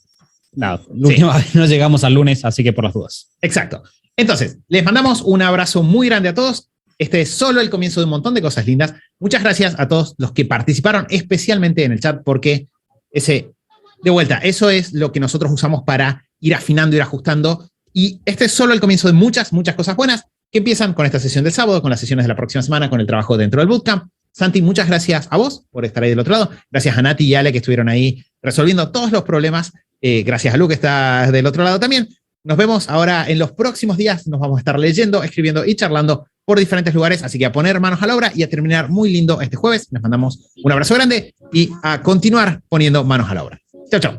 nada, la última vez no llegamos al lunes, así que por las dudas. Exacto. Entonces, les mandamos un abrazo muy grande a todos. Este es solo el comienzo de un montón de cosas lindas. Muchas gracias a todos los que participaron, especialmente en el chat, porque de vuelta, eso es lo que nosotros usamos para ir afinando, ir ajustando. Y este es solo el comienzo de muchas cosas buenas que empiezan con esta sesión del sábado, con las sesiones de la próxima semana, con el trabajo dentro del bootcamp. Santi, muchas gracias a vos por estar ahí del otro lado. Gracias a Nati y Ale que estuvieron ahí resolviendo todos los problemas. Gracias a Lu que está del otro lado también. Nos vemos ahora en los próximos días. Nos vamos a estar leyendo, escribiendo y charlando por diferentes lugares. Así que a poner manos a la obra y a terminar muy lindo este jueves. Les mandamos un abrazo grande y a continuar poniendo manos a la obra. Chao, chao.